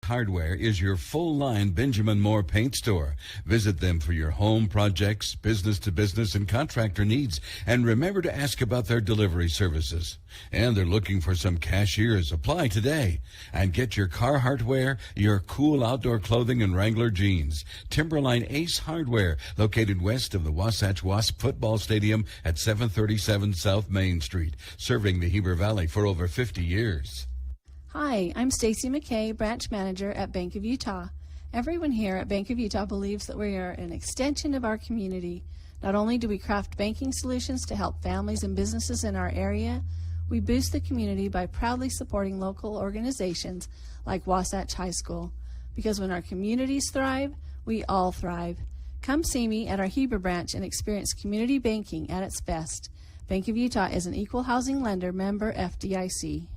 Hardware is your full-line Benjamin Moore paint store. Visit them for your home projects, business-to-business, and contractor needs. And remember to ask about their delivery services. And they're looking for some cashiers. Apply today. And get your car hardware, your cool outdoor clothing, and Wrangler jeans. Timberline Ace Hardware, located west of the Wasatch Wasp football stadium at 737 South Main Street, serving the Heber Valley for over 50 years. Hi, I'm Stacy McKay, branch manager at Bank of Utah. Everyone here at Bank of Utah believes that we are an extension of our community. Not only do we craft banking solutions to help families and businesses in our area, we boost the community by proudly supporting local organizations like Wasatch High School. Because when our communities thrive, we all thrive. Come see me at our Heber branch and experience community banking at its best. Bank of Utah is an equal housing lender, member FDIC.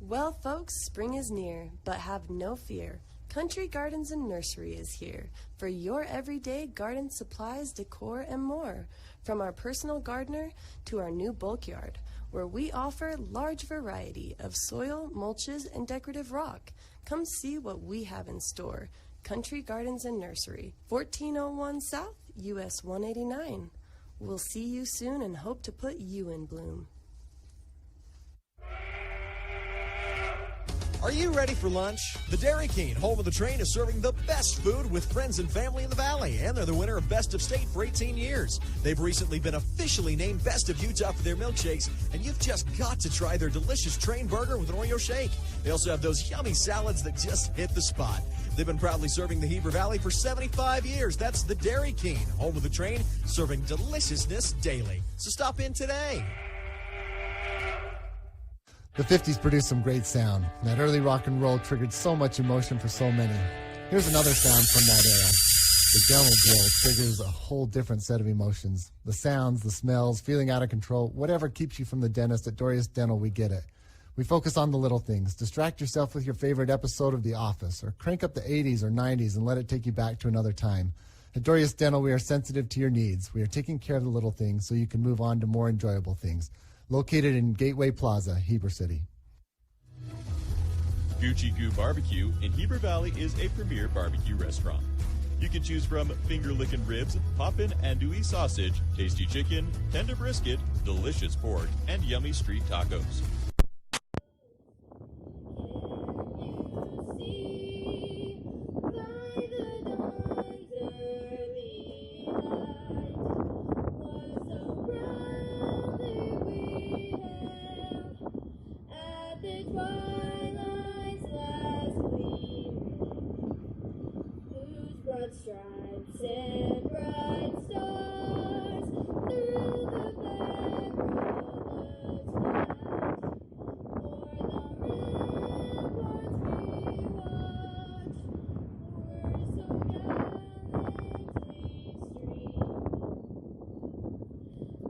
Well, folks, spring is near, but have no fear. Country Gardens and Nursery is here for your everyday garden supplies, decor, and more. From our personal gardener to our new bulk yard, where we offer large variety of soil, mulches, and decorative rock. Come see what we have in store. Country Gardens and Nursery, 1401 South, US 189. We'll see you soon and hope to put you in bloom. Are you ready for lunch? The Dairy King, home of the train, is serving the best food with friends and family in the Valley, and they're the winner of Best of State for 18 years. They've recently been officially named Best of Utah for their milkshakes, and you've just got to try their delicious train burger with an Oreo shake. They also have those yummy salads that just hit the spot. They've been proudly serving the Heber Valley for 75 years. That's the Dairy King, home of the train, serving deliciousness daily. So stop in today. The 50s produced some great sound. That early rock and roll triggered so much emotion for so many. Here's another sound from that era. The dental drill triggers a whole different set of emotions. The sounds, the smells, feeling out of control, whatever keeps you from the dentist at Dorius Dental, we get it. We focus on the little things. Distract yourself with your favorite episode of The Office, or crank up the 80s or 90s and let it take you back to another time. At Dorius Dental, we are sensitive to your needs. We are taking care of the little things so you can move on to more enjoyable things. Located in Gateway Plaza, Heber City. Gucci Goo Barbecue in Heber Valley is a premier barbecue restaurant. You can choose from finger-licking ribs, poppin' andouille sausage, tasty chicken, tender brisket, delicious pork, and yummy street tacos. Stripes and bright stars through the black rollers flat, o'er the ramparts we watch, were so gallantly streamed,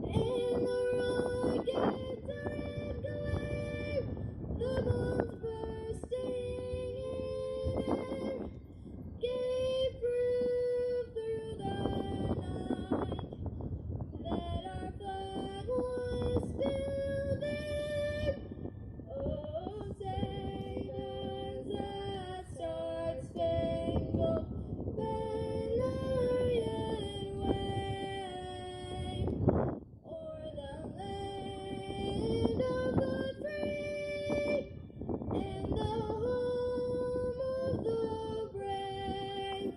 and the rockets are in glare, the bombs bursting in air, gave proof through the night that our flag was still there. Oh, sailors that star-spangled banner yet wave o'er the land of the free and the home of the brave.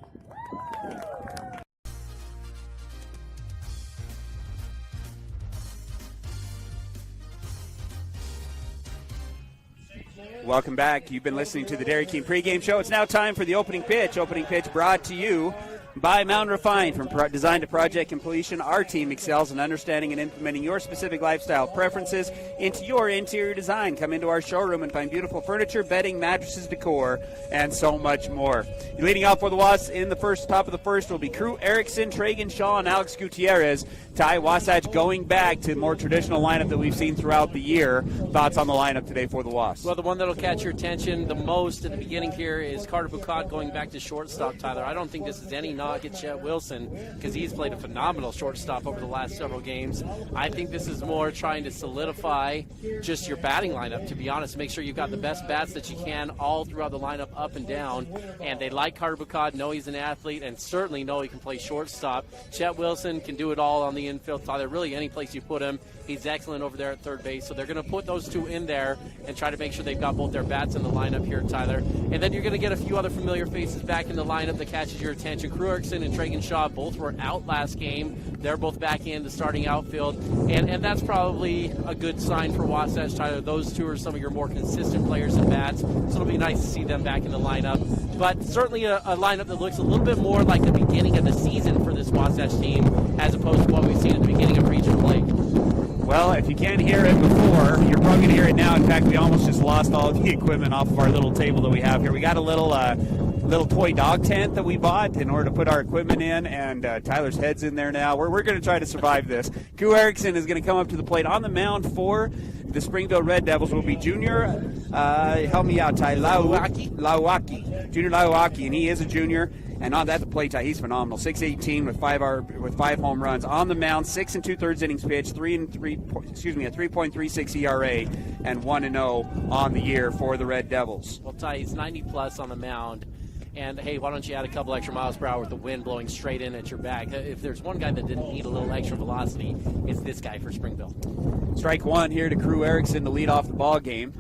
Welcome back. You've been listening to the Dairy King pregame show. It's now time for the opening pitch. Opening pitch brought to you by Mountain Refine. From design to project completion, our team excels in understanding and implementing your specific lifestyle preferences into your interior design. Come into our showroom and find beautiful furniture, bedding, mattresses, decor, and so much more. Leading out for the Wasps in the top of the first will be Crew Erickson, Tragun Shaw, and Alex Gutierrez. Ty Wasatch going back to the more traditional lineup that we've seen throughout the year. Thoughts on the lineup today for the Wasps? Well, the one that'll catch your attention the most at the beginning here is Carter Bucad going back to shortstop, Tyler. I don't think this is any knock at Chett Wilson because he's played a phenomenal shortstop over the last several games. I think this is more trying to solidify just your batting lineup, to be honest. Make sure you've got the best bats that you can all throughout the lineup, up and down. And they like Carter Bucad, know he's an athlete, and certainly know he can play shortstop. Chett Wilson can do it all on the infield, Tyler. Really, any place you put him, he's excellent over there at third base. So they're going to put those two in there and try to make sure they've got both their bats in the lineup here, Tyler. And then you're going to get a few other familiar faces back in the lineup that catches your attention. Crew Erickson and Tragun Shaw both were out last game. They're both back in the starting outfield. And that's probably a good sign for Wasatch, Tyler. Those two are some of your more consistent players and bats. So it'll be nice to see them back in the lineup. But certainly a lineup that looks a little bit more like the beginning of the season for this Wasatch team as opposed to what we've seen at the beginning of regional play. Well, if you can't hear it before, you're probably going to hear it now. In fact, we almost just lost all of the equipment off of our little table that we have here. We got a little toy dog tent that we bought in order to put our equipment in, and Tyler's head's in there now. We're going to try to survive this. Crew Erickson is going to come up to the plate. On the mound for the Springville Red Devils will be Junior, help me out, Ty, Lauaki. Junior Lauaki, and he is a junior. And on that, the plate, he's phenomenal. 6'18" with 5 home runs. On the mound, 6 2/3 innings pitched, a 3.36 ERA, and 1-0 on the year for the Red Devils. Well, Ty, he's 90+ on the mound. And, hey, why don't you add a couple extra miles per hour with the wind blowing straight in at your back? If there's one guy that didn't need a little extra velocity, it's this guy for Springville. Strike one here to Crew Erickson to lead off the ball game.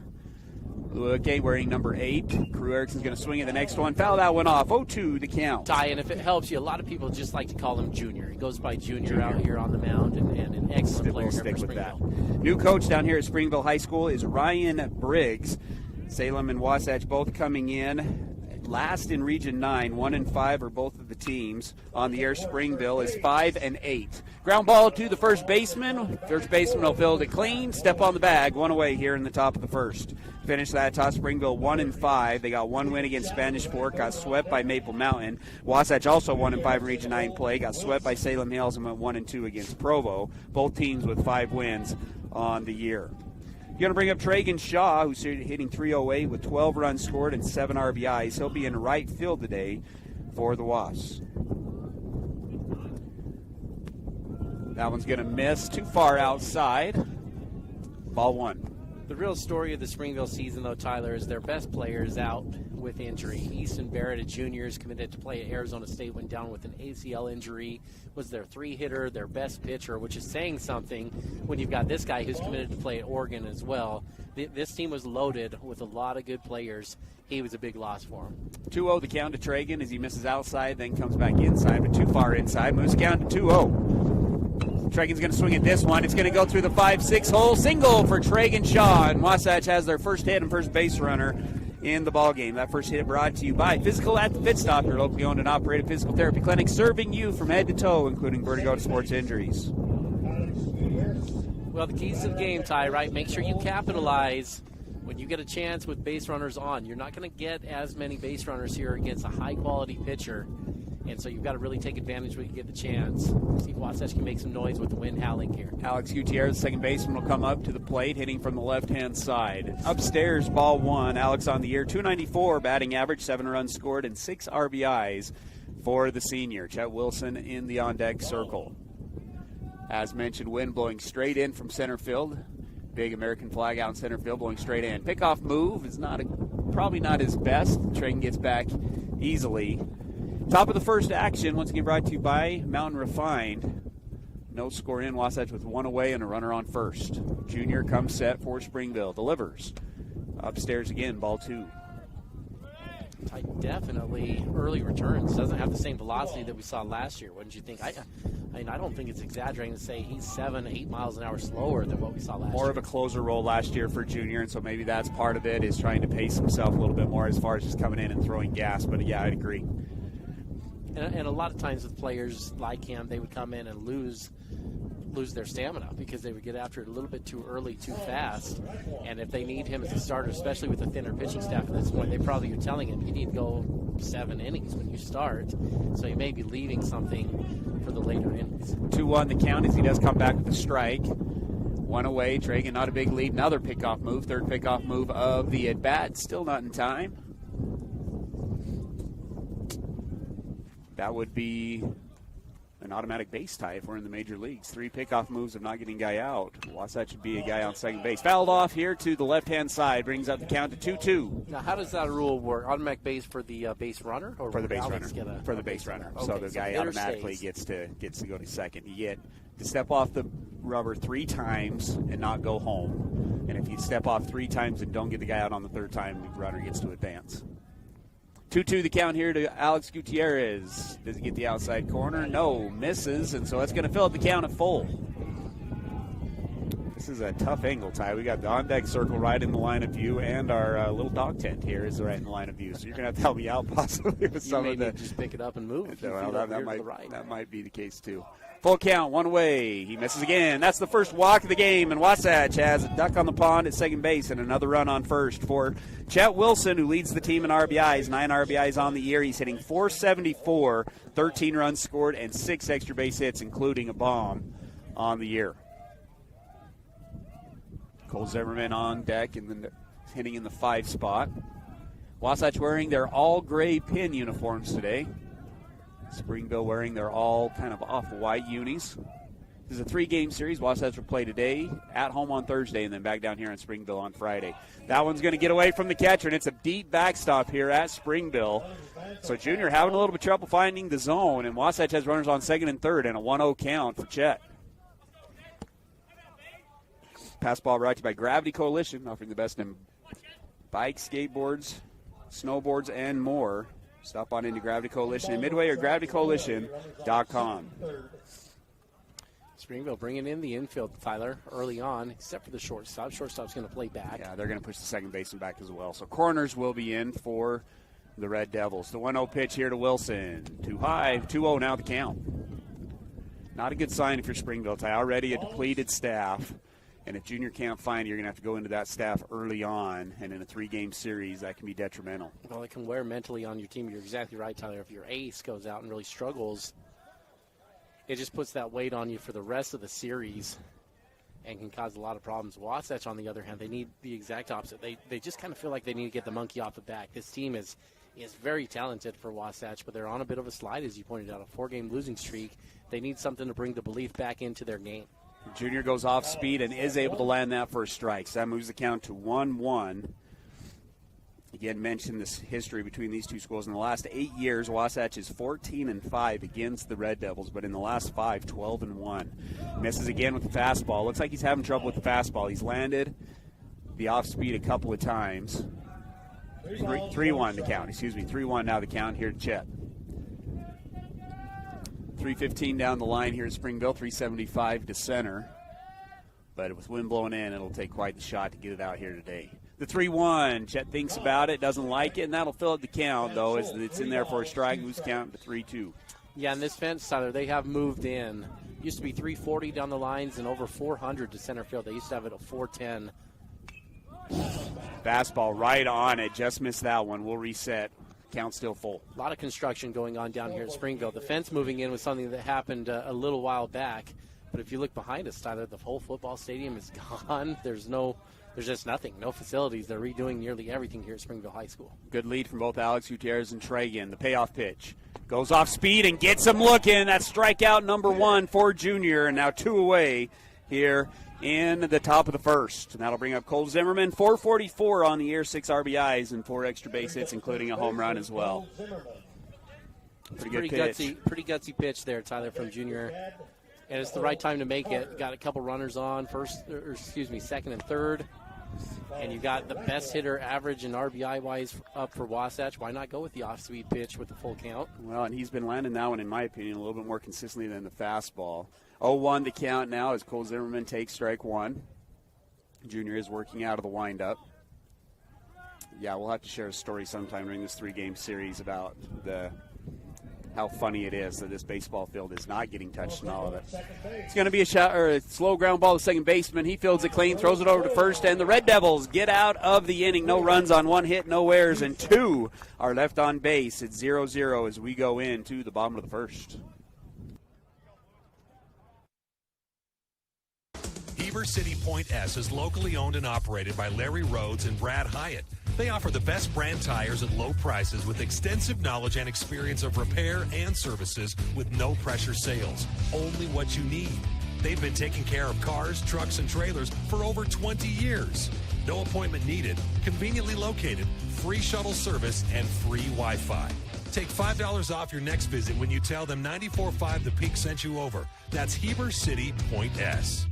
Okay, wearing number 8. Crew Erickson's going to swing at the next one. Foul that one off. 0-2 the count. Ty, and if it helps you, a lot of people just like to call him Junior. He goes by Junior out here on the mound, and an excellent player here for Springville. New coach down here at Springville High School is Ryan Briggs. Salem and Wasatch both coming in last in Region 9. 1-5 are both of the teams. On the air, Springville is 5-8. Ground ball to the first baseman. First baseman will field it clean. Step on the bag. One away here in the top of the first. Finish that toss. Springville 1-5. They got one win against Spanish Fork. Got swept by Maple Mountain. Wasatch also 1-5 in Region 9 play. Got swept by Salem Hills and went 1-2 against Provo. Both teams with 5 wins on the year. You're going to bring up Tragun Shaw, who's hitting .308 with 12 runs scored and 7 RBIs. He'll be in right field today for the Wasps. That one's going to miss. Too far outside. Ball 1. The real story of the Springville season, though, Tyler, is their best players out with injury. Easton Barrett, a junior, is committed to play at Arizona State, went down with an ACL injury, was their 3-hitter, their best pitcher, which is saying something when you've got this guy who's committed to play at Oregon as well. This team was loaded with a lot of good players. He was a big loss for him. 2-0 the count to Tragun as he misses outside, then comes back inside, but too far inside. Moves the count to 2-0. Tragun's going to swing at this one. It's going to go through the 5-6 hole. Single for Tragun Shaw, and Wasatch has their first hit and first base runner in the ballgame. That first hit brought to you by Physical at the Fit Stop, your locally owned and operated physical therapy clinic, serving you from head to toe, including vertigo to sports injuries. Well, the keys to the game, Ty, right? Make sure you capitalize when you get a chance with base runners on. You're not going to get as many base runners here against a high-quality pitcher. And so you've got to really take advantage when you get the chance. See if Wasatch can make some noise with the wind howling here. Alex Gutierrez, second baseman, will come up to the plate, hitting from the left-hand side. Upstairs, ball 1. Alex on the year, .294 batting average, 7 runs scored, and 6 RBIs for the senior. Chett Wilson in the on-deck circle. As mentioned, wind blowing straight in from center field. Big American flag out in center field, blowing straight in. Pickoff move is probably not his best. Tragun gets back easily. Top of the first action, once again brought to you by Mountain Refined. No score in, Wasatch with 1 away and a runner on first. Junior comes set for Springville, delivers. Upstairs again, ball 2. Definitely early returns. Doesn't have the same velocity that we saw last year, wouldn't you think? I don't think it's exaggerating to say he's 7-8 miles an hour slower than what we saw last year. More of a closer role last year for Junior, and so maybe that's part of it, is trying to pace himself a little bit more as far as just coming in and throwing gas. But yeah, I'd agree. And a lot of times with players like him, they would come in and lose their stamina because they would get after it a little bit too early, too fast. And if they need him as a starter, especially with a thinner pitching staff at this point, they probably are telling him you need to go 7 innings when you start. So you may be leaving something for the later innings. 2-1 the count as he does come back with a strike. 1 away. Tragun not a big lead. Another pickoff move. Third pickoff move of the at-bat. Still not in time. That would be an automatic base tie if we're in the major leagues. 3 pickoff moves of not getting guy out. Wasatch should be a guy on second base. Fouled off here to the left-hand side. Brings up the count to 2-2. Now, how does that rule work? Automatic base for the base runner? Or for the base runner. For the base runner. Okay, so the guy automatically gets to go to second. You get to step off the rubber 3 times and not go home. And if you step off 3 times and don't get the guy out on the 3rd time, the runner gets to advance. 2-2 the count here to Alex Gutierrez. Does he get the outside corner? No, misses, and so that's going to fill up the count at full. This is a tough angle, Ty. We got the on-deck circle right in the line of view, and our little dog tent here is right in the line of view. So you're going to have to help me out possibly with some of the. Just pick it up and move. Well, that might be the case too. Full count, 1 away. He misses again. That's the first walk of the game, and Wasatch has a duck on the pond at second base and another run on first for Chett Wilson, who leads the team in RBIs. 9 RBIs on the year. He's hitting .474, 13 runs scored, and 6 extra base hits, including a bomb on the year. Cole Zimmerman on deck and then hitting in the 5 spot. Wasatch wearing their all-gray pin uniforms today. Springville wearing their all kind of off-white unis. This is a 3-game series. Wasatch will play today, at home on Thursday, and then back down here in Springville on Friday. That one's going to get away from the catcher, and it's a deep backstop here at Springville. So Junior having a little bit of trouble finding the zone, and Wasatch has runners on second and third, and a 1-0 count for Chett. Pass ball brought to you by Gravity Coalition, offering the best in bikes, skateboards, snowboards, and more. Stop on into Gravity Coalition in Midway or gravitycoalition.com. Springville bringing in the infield, Tyler, early on, except for the shortstop. Shortstop's going to play back. Yeah, they're going to push the second baseman back as well. So corners will be in for the Red Devils. The 1-0 pitch here to Wilson. Too high, 2-0 now the count. Not a good sign if you're Springville, Ty. Already a depleted staff. And if Junior can't find you, you're going to have to go into that staff early on. And in a 3-game series, that can be detrimental. Well, it can wear mentally on your team. You're exactly right, Tyler. If your ace goes out and really struggles, it just puts that weight on you for the rest of the series and can cause a lot of problems. Wasatch, on the other hand, they need the exact opposite. They just kind of feel like they need to get the monkey off the back. This team is very talented for Wasatch, but they're on a bit of a slide, as you pointed out, a 4-game losing streak. They need something to bring the belief back into their game. Junior goes off speed and is able to land that first strike. So that moves the count to 1-1. Again, mentioned this history between these two schools. In the last 8 years, Wasatch is 14-5 against the Red Devils, but in the last 5, 12-1. Misses again with the fastball. Looks like he's having trouble with the fastball. He's landed the off speed a couple of times. 3-1 the count. 3-1 now the count here to Chett. 3:15 down the line here at Springville, 375 to center. But with wind blowing in, it'll take quite the shot to get it out here today. The 3-1, Chett thinks about it, doesn't like it, and that'll fill up the count, though, as it's in there for a strike, moves the count to 3-2. Yeah, and this fence, Tyler, they have moved in. Used to be 340 down the lines and over 400 to center field. They used to have it at 410. Fastball right on it, just missed that one. We'll reset. Count still full. A lot of construction going on down here at Springville. The fence moving in was something that happened a little while back. But if you look behind us, Tyler, the whole football stadium is gone. There's just nothing, no facilities. They're redoing nearly everything here at Springville High School. Good lead from both Alex Gutierrez and Tragun. The payoff pitch goes off speed and gets him looking. That's strikeout number 1 for Junior, and now 2 away here in the top of the first. And that'll bring up Cole Zimmerman, 444 on the year, 6 RBIs and 4 extra base hits, including a home run as well. Pretty gutsy pitch there, Tyler, from Junior. And it's the right time to make it. Got a couple runners on, second and third. And you got the best hitter average and RBI-wise up for Wasatch. Why not go with the off-speed pitch with the full count? Well, and he's been landing that one, in my opinion, a little bit more consistently than the fastball. 0-1 to count now as Cole Zimmerman takes strike 1. Junior is working out of the windup. Yeah, we'll have to share a story sometime during this 3-game series about how funny it is that this baseball field is not getting touched and all of it. It's going to be a slow ground ball to second baseman. He fields it clean, throws it over to first, and the Red Devils get out of the inning. No runs on 1 hit, no errors, and 2 are left on base. It's 0-0 as we go into the bottom of the first. Heber City Point S is locally owned and operated by Larry Rhodes and Brad Hyatt. They offer the best brand tires at low prices with extensive knowledge and experience of repair and services with no pressure sales. Only what you need. They've been taking care of cars, trucks, and trailers for over 20 years. No appointment needed, conveniently located, free shuttle service, and free Wi-Fi. Take $5 off your next visit when you tell them 94.5 The Peak sent you over. That's Heber City Point S.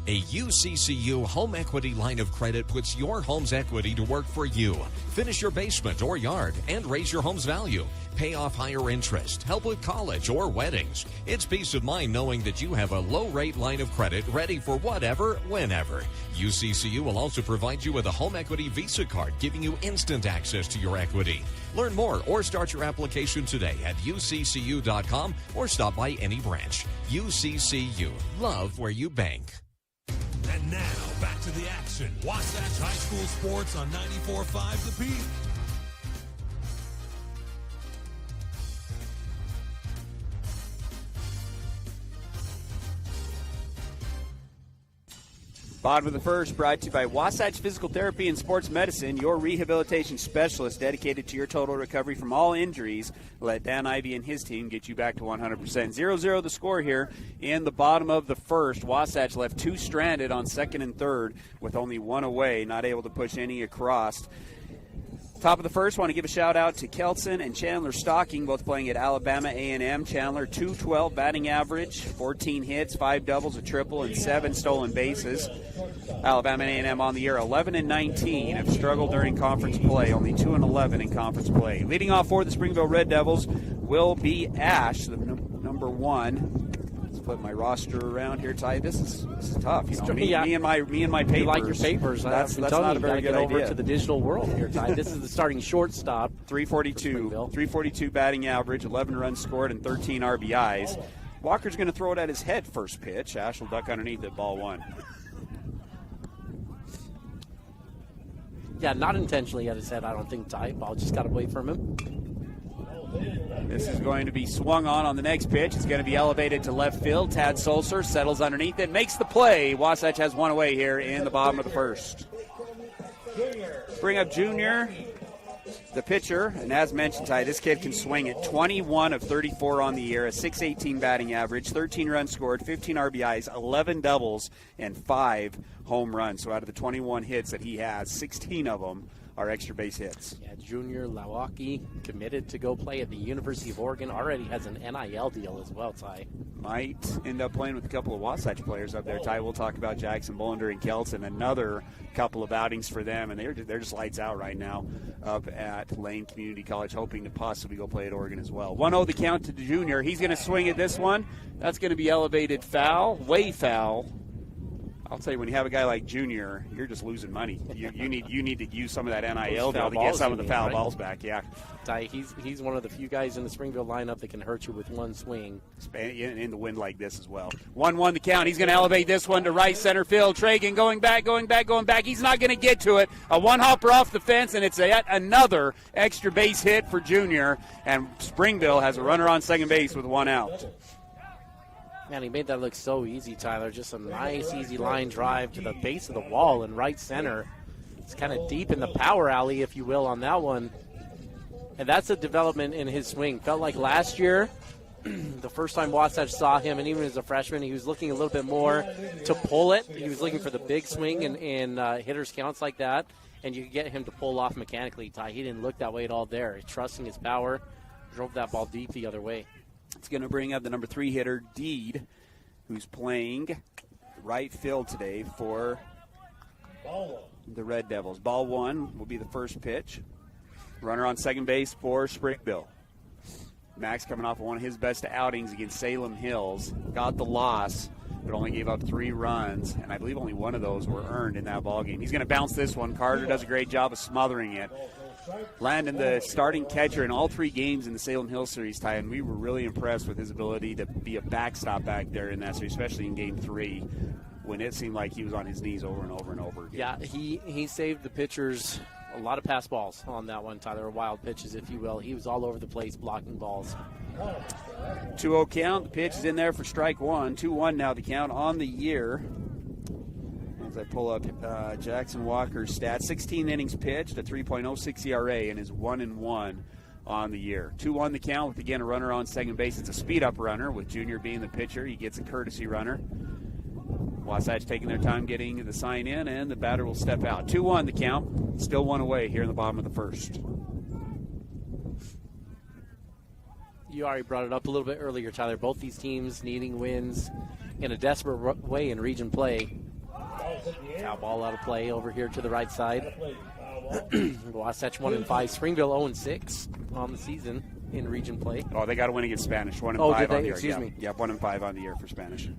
A UCCU home equity line of credit puts your home's equity to work for you. Finish your basement or yard and raise your home's value. Pay off higher interest, help with college or weddings. It's peace of mind knowing that you have a low-rate line of credit ready for whatever, whenever. UCCU will also provide you with a home equity Visa card, giving you instant access to your equity. Learn more or start your application today at uccu.com or stop by any branch. UCCU. Love where you bank. And now, back to the action. Wasatch High School Sports on 94.5 The Peak. Bottom of the first, brought to you by Wasatch Physical Therapy and Sports Medicine, your rehabilitation specialist dedicated to your total recovery from all injuries. Let Dan Ivey and his team get you back to 100%. 0-0 the score here in the bottom of the first. Wasatch left 2 stranded on second and third with only 1 away, not able to push any across. Top of the first, want to give a shout-out to Kelson and Chandler Stocking, both playing at Alabama A&M. Chandler, 212 batting average, 14 hits, 5 doubles, a triple, and 7 stolen bases. Alabama A&M on the year, 11-19, have struggled during conference play, only 2-11 in conference play. Leading off for the Springville Red Devils will be Ash, the number 1. Put my roster around here, Ty. This is tough. You know, me and my papers. You like your papers. That's not a very good idea. idea. Over to the digital world here, Ty. This is the starting shortstop. 342 batting average, 11 runs scored, and 13 RBIs. Walker's going to throw it at his head first pitch. Ash will duck underneath it, ball 1. Yeah, not intentionally at his head, I don't think, Ty. Ball just got away from him. This is going to be swung on the next pitch. It's going to be elevated to left field. Tadd Sulser settles underneath it, makes the play. Wasatch has one away here in the bottom of the first. Bring up Junior, the pitcher, and as mentioned, Ty, this kid can swing it. 21 of 34 on the year, a 618 batting average, 13 runs scored, 15 RBIs, 11 doubles, and 5 home runs. So out of the 21 hits that he has, 16 of them are extra base hits. Yeah, Junior Lawaki committed to go play at the University of Oregon. Already has an NIL deal as well, Ty. Might end up playing with a couple of Wasatch players up there, Ty. We'll talk about Jackson Bullender and Kelson. Another couple of outings for them, and they're just lights out right now up at Lane Community College, hoping to possibly go play at Oregon as well. 1-0 the count to Junior. He's going to swing at this one. That's going to be elevated foul, way foul. I'll tell you, when you have a guy like Junior, you're just losing money. You need to use some of that NIL deal to get some of the foul balls back. Yeah, Ty, he's one of the few guys in the Springville lineup that can hurt you with one swing. In the wind like this as well. 1-1 the count. He's going to elevate this one to right center field. Tragun going back. He's not going to get to it. A one-hopper off the fence, and it's yet another extra base hit for Junior. And Springville has a runner on second base with 1 out. Man, he made that look so easy, Tyler. Just a nice, easy line drive to the base of the wall in right center. It's kind of deep in the power alley, if you will, on that one. And that's a development in his swing. Felt like last year, the first time Wasatch saw him, and even as a freshman, he was looking a little bit more to pull it. He was looking for the big swing in hitters' counts like that, and you could get him to pull off mechanically, Ty. He didn't look that way at all there. He's trusting his power, drove that ball deep the other way. It's going to bring up the number 3 hitter, Deed, who's playing right field today for the Red Devils. Ball 1 will be the first pitch. Runner on second base for Springville. Max coming off of one of his best outings against Salem Hills. Got the loss, but only gave up 3 runs, and I believe only one of those were earned in that ballgame. He's going to bounce this one. Carter does a great job of smothering it. Landon, the starting catcher in all 3 games in the Salem Hill series, Ty, and we were really impressed with his ability to be a backstop back there in that series, especially in Game 3, when it seemed like he was on his knees over and over and over again. Yeah, he saved the pitchers a lot of pass balls on that one, Tyler, wild pitches, if you will. He was all over the place blocking balls. 2-0 count. The pitch is in there for strike 1. 2-1 now the count on the year. As I pull up Jackson Walker's stats, 16 innings pitched, a 3.06 ERA, and is 1-1 on the year. 2-1 the count with, again, a runner on second base. It's a speed-up runner with Junior being the pitcher. He gets a courtesy runner. Wasatch taking their time getting the sign in, and the batter will step out. 2-1 the count. Still 1 away here in the bottom of the first. You already brought it up a little bit earlier, Tyler. Both these teams needing wins in a desperate way in region play. Foul ball out of play over here to the right side. Wasatch 1-5. Springville 0-6 on the season in region play. Oh, they got to win against Spanish. 1-5 did they? on the year. Excuse me. Yep, 1-5 on the year for Spanish.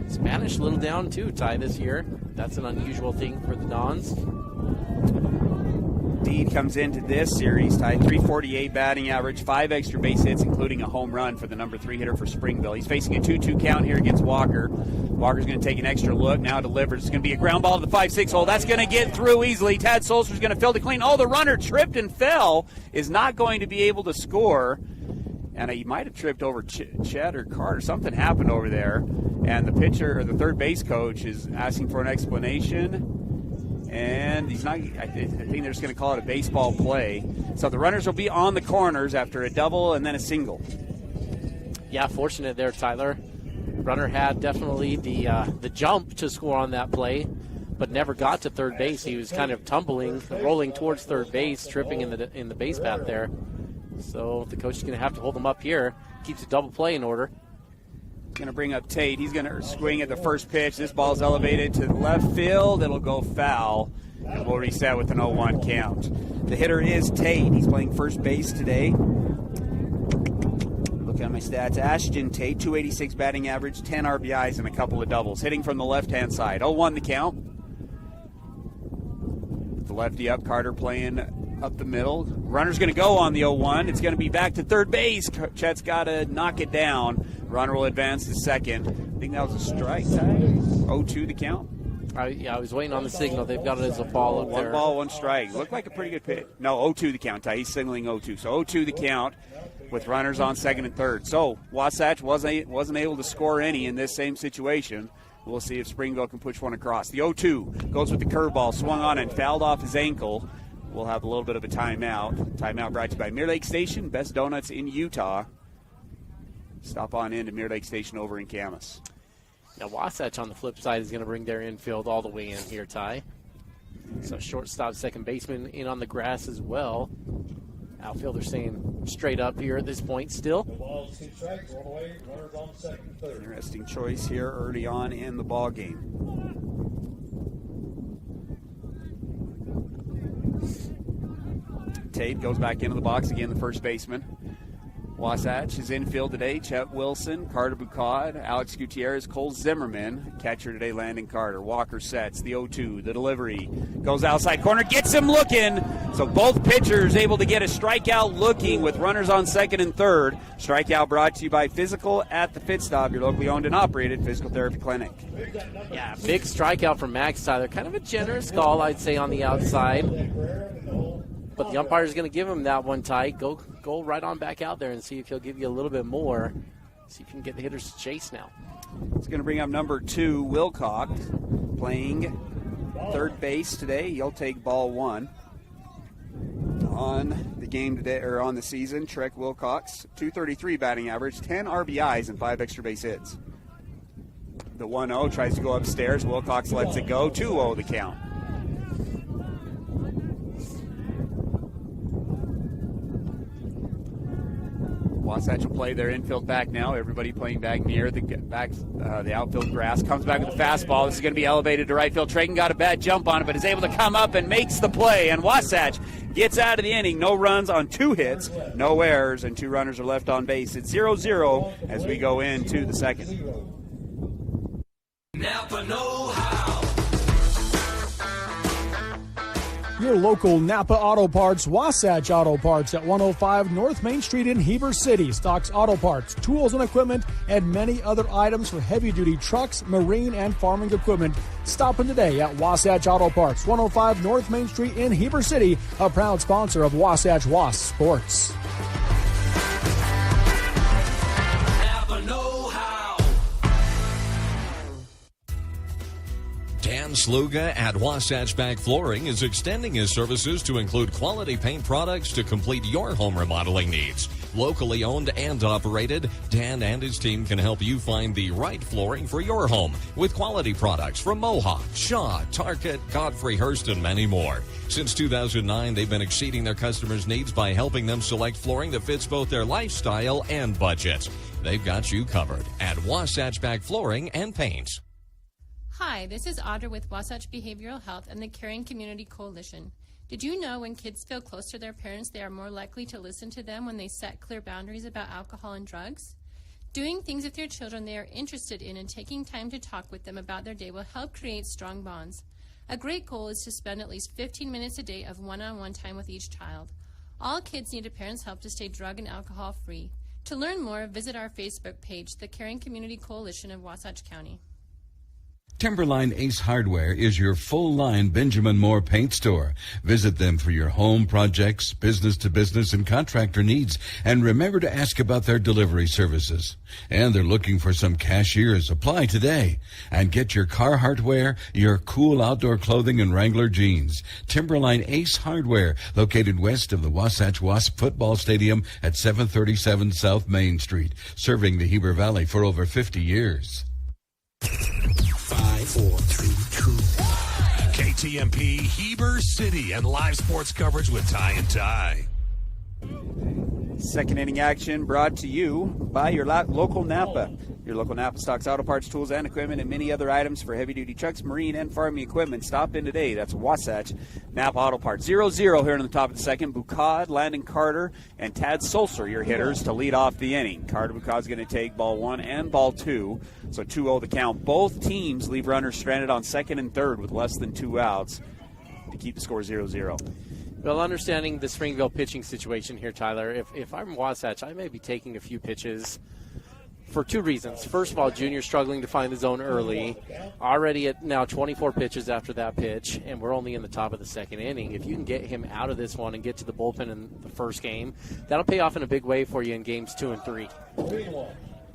Spanish a little down too, Ty, this year. That's an unusual thing for the Dons. Deed comes into this series, Ty, 348 batting average, 5 extra base hits, including a home run for the number 3 hitter for Springville. He's facing a 2-2 count here against Walker. Walker's going to take an extra look, now delivers. It's going to be a ground ball to the 5-6 hole. That's going to get through easily. Tadd Sulser is going to field it clean. Oh, the runner tripped and fell, is not going to be able to score. And he might have tripped over Chett or Carter. Something happened over there. And the pitcher, or the third base coach, is asking for an explanation. And he's not, I think they're just going to call it a baseball play. So the runners will be on the corners after a double and then a single. Yeah, fortunate there, Tyler. Runner had definitely the jump to score on that play. but never got to third base. He was kind of tumbling, rolling towards third base, tripping in the base path there. So the coach is going to have to hold him up here. Keeps a double play in order. Going to bring up Tate. He's going to swing at the first pitch. This ball's elevated to the left field. It'll go foul, and we'll reset with an 0-1 count. The hitter is Tate. He's playing first base today. Look at my stats. Ashton Tate, 286 batting average, 10 RBIs, and a couple of doubles. Hitting from the left-hand side. 0-1 the count. The lefty up, Carter playing up the middle. Runner's going to go on the 0-1. It's going to be back to third base. Chett's got to knock it down. Runner will advance to second. I think that was a strike. 0-2 the count. I was waiting on the signal. They've got it as a ball up there. One ball, one strike. Looked like a pretty good pitch. No, 0-2 the count, Ty. He's signaling 0-2. So 0-2 the count with runners on second and third. So Wasatch wasn't able to score any in this same situation. We'll see if Springville can push one across. The 0-2 goes with the curveball, swung on and fouled off his ankle. We'll have a little bit of a timeout. Timeout brought to you by Mirror Lake Station, best donuts in Utah. Stop on in to Mirror Lake Station over in Camas. Now Wasatch on the flip side is going to bring their infield all the way in here, Ty. So shortstop, second baseman in on the grass as well. Outfielder staying straight up here at this point still. Interesting choice here early on in the ball game. Tate goes back into the box again, the first baseman. Wasatch is infield today. Chett Wilson, Carter Bucad, Alex Gutierrez, Cole Zimmerman. Catcher today, Landon Carter. Walker sets the 0-2. The delivery goes outside corner, gets him looking. So both pitchers able to get a strikeout looking with runners on second and third. Strikeout brought to you by Physical at the Fit Stop, your locally owned and operated physical therapy clinic. Yeah, big strikeout from Max Tyler. Kind of a generous call, I'd say, on the outside. But the umpire is going to give him that one, Ty. Go right on back out there and see if he'll give you a little bit more. See if you can get the hitters to chase now. It's going to bring up number 2, Wilcox, playing third base today. He'll take ball 1. On the game today, or on the season, Trek Wilcox, 233 batting average, 10 RBIs, and 5 extra base hits. The 1-0 tries to go upstairs. Wilcox lets it go. 2-0 the count. Wasatch will play their infield back now. Everybody playing back near the outfield grass. Comes back with a fastball. This is going to be elevated to right field. Tragun got a bad jump on it, but is able to come up and makes the play. And Wasatch gets out of the inning. No runs on 2 hits, no errors, and 2 runners are left on base. It's 0-0 as we go into the second. Napa know-how. Your local Napa Auto Parts, Wasatch Auto Parts at 105 North Main Street in Heber City. Stocks auto parts, tools and equipment, and many other items for heavy-duty trucks, marine, and farming equipment. Stop in today at Wasatch Auto Parts, 105 North Main Street in Heber City, a proud sponsor of Wasatch Wasp Sports. Napa know-how. Dan Sluga at Wasatch Back Flooring is extending his services to include quality paint products to complete your home remodeling needs. Locally owned and operated, Dan and his team can help you find the right flooring for your home with quality products from Mohawk, Shaw, Target, Godfrey Hirst, and many more. Since 2009, they've been exceeding their customers' needs by helping them select flooring that fits both their lifestyle and budget. They've got you covered at Wasatch Back Flooring and Paints. Hi, this is Audra with Wasatch Behavioral Health and the Caring Community Coalition. Did you know when kids feel close to their parents, they are more likely to listen to them when they set clear boundaries about alcohol and drugs? Doing things with your children they are interested in and taking time to talk with them about their day will help create strong bonds. A great goal is to spend at least 15 minutes a day of one-on-one time with each child. All kids need a parent's help to stay drug and alcohol free. To learn more, visit our Facebook page, the Caring Community Coalition of Wasatch County. Timberline Ace Hardware is your full-line Benjamin Moore paint store. Visit them for your home projects, business-to-business, and contractor needs. And remember to ask about their delivery services. And they're looking for some cashiers. Apply today. And get your Carhartt wear, your cool outdoor clothing, and Wrangler jeans. Timberline Ace Hardware, located west of the Wasatch Wasp Football Stadium at 737 South Main Street, serving the Heber Valley for over 50 years. 5, 4, 3, 2. WTMP Heber City and live sports coverage with Ty and Ty. Second inning action brought to you by your local Napa. Your local Napa stocks auto parts, tools, and equipment, and many other items for heavy-duty trucks, marine, and farming equipment. Stop in today. That's Wasatch Napa Auto Parts. 0-0 here in the top of the second. Bucad, Landon Carter, and Tadd Sulser, your hitters, to lead off the inning. Carter Bucad's going to take ball 1 and ball 2, so 2-0 the count. Both teams leave runners stranded on second and third with less than 2 outs to keep the score 0-0. Well, understanding the Springville pitching situation here, Tyler, if I'm Wasatch, I may be taking a few pitches for 2 reasons. First of all, Junior struggling to find the zone early, already at now 24 pitches after that pitch, and we're only in the top of the second inning. If you can get him out of this one and get to the bullpen in the first game, that'll pay off in a big way for you in games 2 and 3.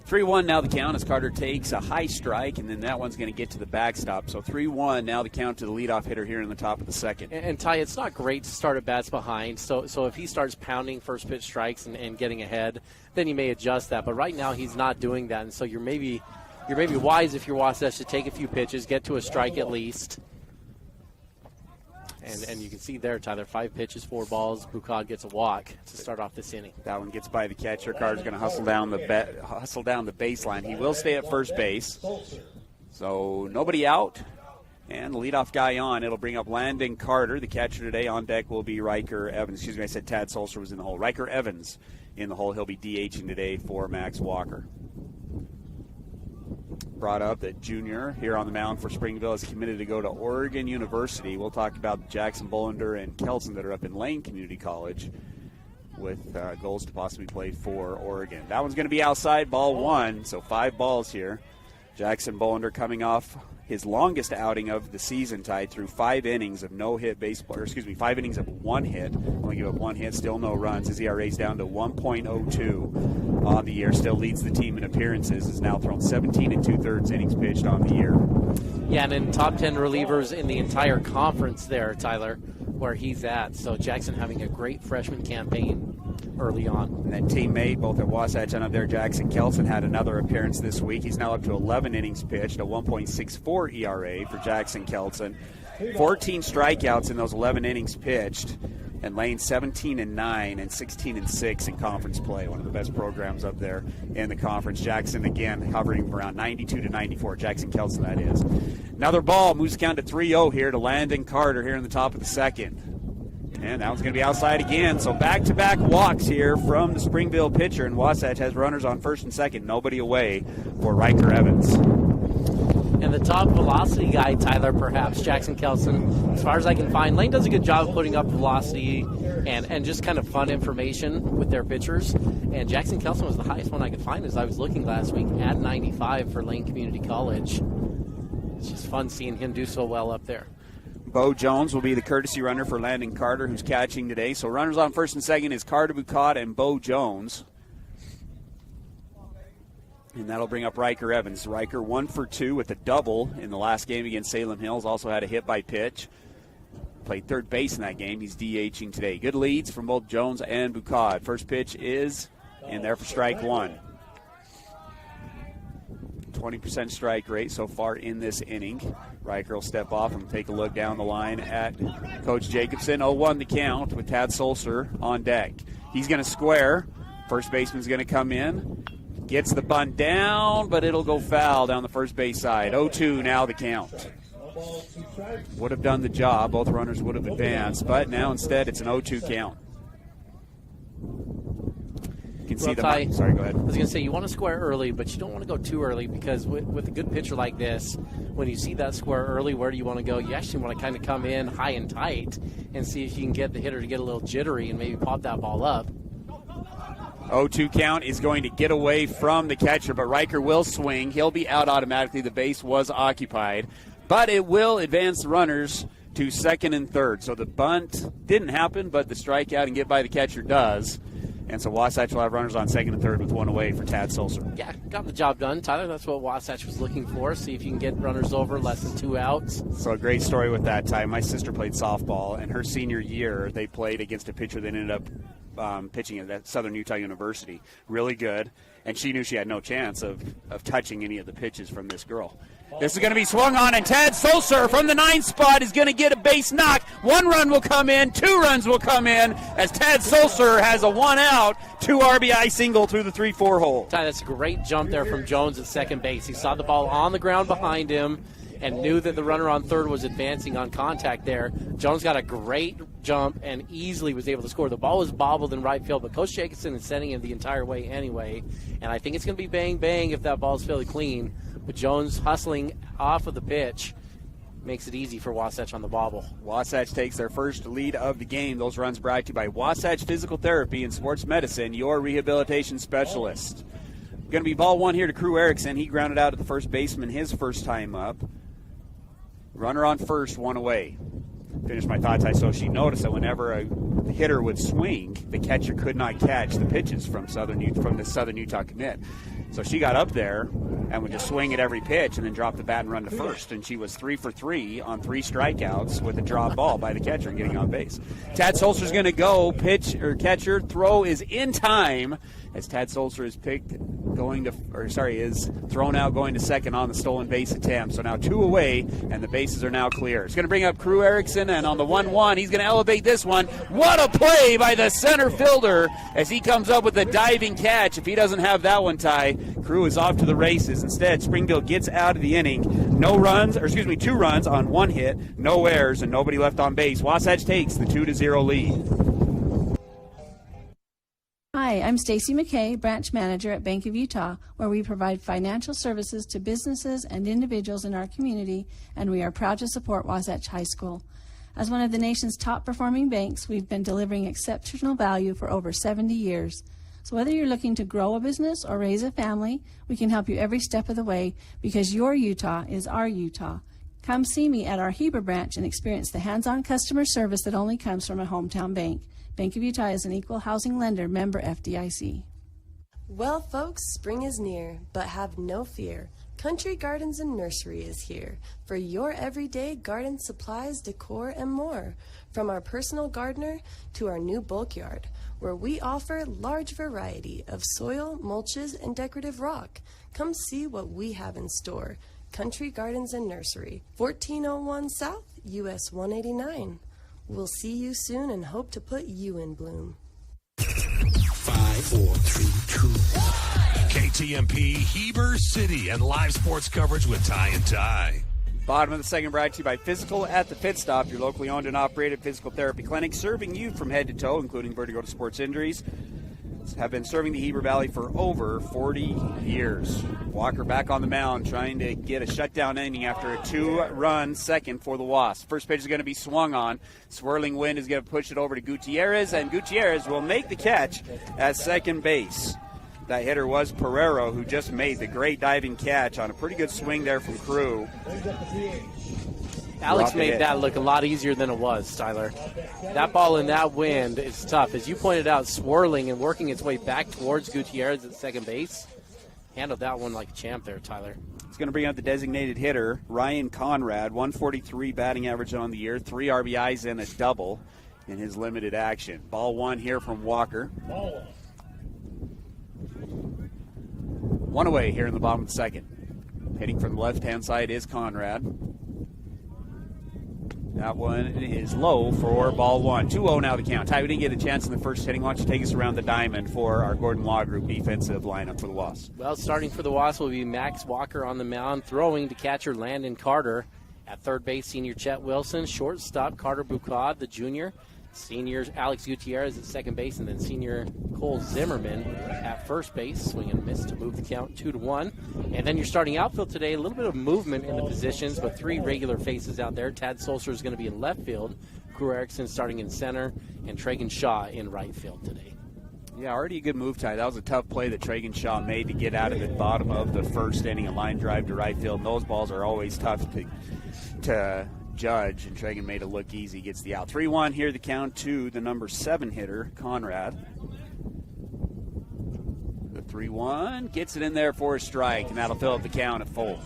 3-1 now the count as Carter takes a high strike, and then that one's going to get to the backstop. So 3-1 now the count to the leadoff hitter here in the top of the second. And Ty, it's not great to start at bats behind. So if he starts pounding first pitch strikes and getting ahead, then you may adjust that. But right now he's not doing that, and so you're maybe wise if you're Wasatch to take a few pitches, get to a strike at least. And you can see there, Tyler, 5 pitches, 4 balls. Bucad gets a walk to start off this inning. That one gets by the catcher. Carter's going to hustle down the baseline. He will stay at first base. So nobody out. And the leadoff guy on. It'll bring up Landon Carter. The catcher today on deck will be Ryker Evans. Excuse me, I said Tadd Sulser was in the hole. Ryker Evans in the hole. He'll be DHing today for Max Walker. Brought up that Junior here on the mound for Springville is committed to go to Oregon University. We'll talk about Jackson, Bolander, and Kelson that are up in Lane Community College with goals to possibly play for Oregon. That one's going to be outside, ball 1, so 5 balls here. Jackson Bolander coming off his longest outing of the season, tied through 5 innings of 5 innings of 1 hit. Only give up 1 hit, still no runs. His ERA's down to 1.02 on the year. Still leads the team in appearances. Has now thrown 17 2/3 innings pitched on the year. Yeah, and in top 10 relievers in the entire conference there, Tyler, where he's at. So Jackson having a great freshman campaign early on. And that teammate, both at Wasatch and up there, Jackson Kelson, had another appearance this week. He's now up to 11 innings pitched, a 1.64 ERA for Jackson Kelson. 14 strikeouts in those 11 innings pitched, and Lane 17-9 and 16-6 in conference play. One of the best programs up there in the conference. Jackson, again, hovering around 92 to 94. Jackson Kelson, that is. Another ball moves the count to 3-0 here to Landon Carter here in the top of the second. And that one's going to be outside again. So back-to-back walks here from the Springville pitcher, and Wasatch has runners on first and second. Nobody away for Ryker Evans. And the top velocity guy, Tyler, perhaps, Jackson Kelson, as far as I can find. Lane does a good job of putting up velocity and just kind of fun information with their pitchers. And Jackson Kelson was the highest one I could find as I was looking last week at 95 for Lane Community College. It's just fun seeing him do so well up there. Bo Jones will be the courtesy runner for Landon Carter, who's catching today. So runners on first and second is Carter Bucad and Bo Jones. And that'll bring up Ryker Evans. Ryker 1 for 2 with a double in the last game against Salem Hills. Also had a hit by pitch. Played third base in that game. He's DHing today. Good leads from both Jones and Bucad. First pitch is in there for strike 1. 20% strike rate so far in this inning. Ryker will step off and take a look down the line at Coach Jacobson. 0-1 the count with Tadd Sulser on deck. He's going to square. First baseman's going to come in. Gets the bunt down, but it'll go foul down the first base side. 0-2 now the count. Would have done the job. Both runners would have advanced, but now instead it's an 0-2 count. You can see Ty, sorry, go ahead. I was going to say, you want to square early, but you don't want to go too early because with a good pitcher like this, when you see that square early, where do you want to go? You actually want to kind of come in high and tight and see if you can get the hitter to get a little jittery and maybe pop that ball up. 0-2 count is going to get away from the catcher, but Ryker will swing. He'll be out automatically. The base was occupied, but it will advance the runners to second and third. So the bunt didn't happen, but the strikeout and get by the catcher does. And so Wasatch will have runners on second and third with 1 away for Tadd Sulser. Yeah, got the job done, Tyler. That's what Wasatch was looking for. See if you can get runners over, less than 2 outs. So a great story with that, Ty. My sister played softball, and her senior year they played against a pitcher that ended up pitching at Southern Utah University. Really good. And she knew she had no chance of touching any of the pitches from this girl. This is going to be swung on, and Tadd Sulser from the 9th spot is going to get a base knock. 1 run will come in, 2 runs will come in, as Tadd Sulser has a 1-out, 2 RBI single through the 3-4 hole. Ty, that's a great jump there from Jones at second base. He saw the ball on the ground behind him and knew that the runner on third was advancing on contact there. Jones got a great jump and easily was able to score. The ball was bobbled in right field, but Coach Jacobson is sending him the entire way anyway, and I think it's going to be bang-bang if that ball is fairly clean. But Jones hustling off of the pitch makes it easy for Wasatch on the bobble. Wasatch takes their first lead of the game. Those runs brought to you by Wasatch Physical Therapy and Sports Medicine, your rehabilitation specialist. Going to be ball 1 here to Crew Erickson. He grounded out at the first baseman his first time up. Runner on first, 1 away. Finished my thoughts. I saw she noticed that whenever a hitter would swing, the catcher could not catch the pitches from the Southern Utah commit. So she got up there and would just swing at every pitch and then drop the bat and run to first. And she was 3 for 3 on 3 strikeouts with a drop ball by the catcher and getting on base. Tadd Sulser's going to go. Catcher throw is in time as Tadd Sulser is is thrown out going to second on the stolen base attempt. So now 2 away, and the bases are now clear. It's going to bring up Crew Erickson, and on the 1-1, he's going to elevate this one. What a play by the center fielder as he comes up with a diving catch. If he doesn't have that one, Ty, Crew is off to the races. Instead, Springville gets out of the inning. 2 runs on 1 hit, no errors, and nobody left on base. Wasatch takes the 2-0 lead. Hi, I'm Stacy McKay, branch manager at Bank of Utah, where we provide financial services to businesses and individuals in our community, and we are proud to support Wasatch High School. As one of the nation's top performing banks, we've been delivering exceptional value for over 70 years. So whether you're looking to grow a business or raise a family, we can help you every step of the way because your Utah is our Utah. Come see me at our Heber branch and experience the hands-on customer service that only comes from a hometown bank. Bank of Utah is an equal housing lender, member FDIC. Well, folks, spring is near, but have no fear. Country Gardens and Nursery is here for your everyday garden supplies, decor, and more. From our personal gardener to our new bulk yard, where we offer large variety of soil, mulches, and decorative rock. Come see what we have in store. Country Gardens and Nursery, 1401 South, US 189. We'll see you soon and hope to put you in bloom. 5, 4, 3, 2, 1. KTMP, Heber City, and live sports coverage with Ty and Ty. Bottom of the second brought to you by Physical at the Pit Stop, your locally owned and operated physical therapy clinic, serving you from head to toe, including vertigo to sports injuries. Have been serving the Heber Valley for over 40 years. Walker back on the mound trying to get a shutdown inning after a 2-run second for the Wasps. First pitch is going to be swung on. Swirling wind is going to push it over to Gutierrez, and Gutierrez will make the catch at second base. That hitter was Pereiro, who just made the great diving catch on a pretty good swing there from Crew. Alex made that look a lot easier than it was, Tyler. That ball in that wind is tough. As you pointed out, swirling and working its way back towards Gutierrez at second base. Handled that one like a champ there, Tyler. It's going to bring out the designated hitter, Ryan Conrad, 143 batting average on the year, 3 RBIs and a double in his limited action. Ball 1 here from Walker. 1 away here in the bottom of the second. Hitting from the left-hand side is Conrad. That one is low for ball 1. 2-0 now the count. Ty, we didn't get a chance in the first inning. Why don't you take us around the diamond for our Gordon Law Group defensive lineup for the Wasps? Well, starting for the Wasps will be Max Walker on the mound, throwing to catcher Landon Carter. At third base, senior Chett Wilson. Shortstop, Carter Bucad, the junior. Senior Alex Gutierrez at second base, and then senior Cole Zimmerman at first base. Swing and miss to move the count 2-1. And then your starting outfield today, a little bit of movement in the positions, but 3 regular faces out there. Tadd Sulser is going to be in left field. Crew Erickson starting in center, and Tragun Shaw in right field today. Yeah, already a good move, Ty. That was a tough play that Tragun Shaw made to get out of the bottom of the first inning, a line drive to right field. And those balls are always tough to judge, and Tragun made it look easy. Gets the out. 3-1 here, the count to the number 7 hitter, Conrad. The 3-1 gets it in there for a strike, and that'll fill up the count at full.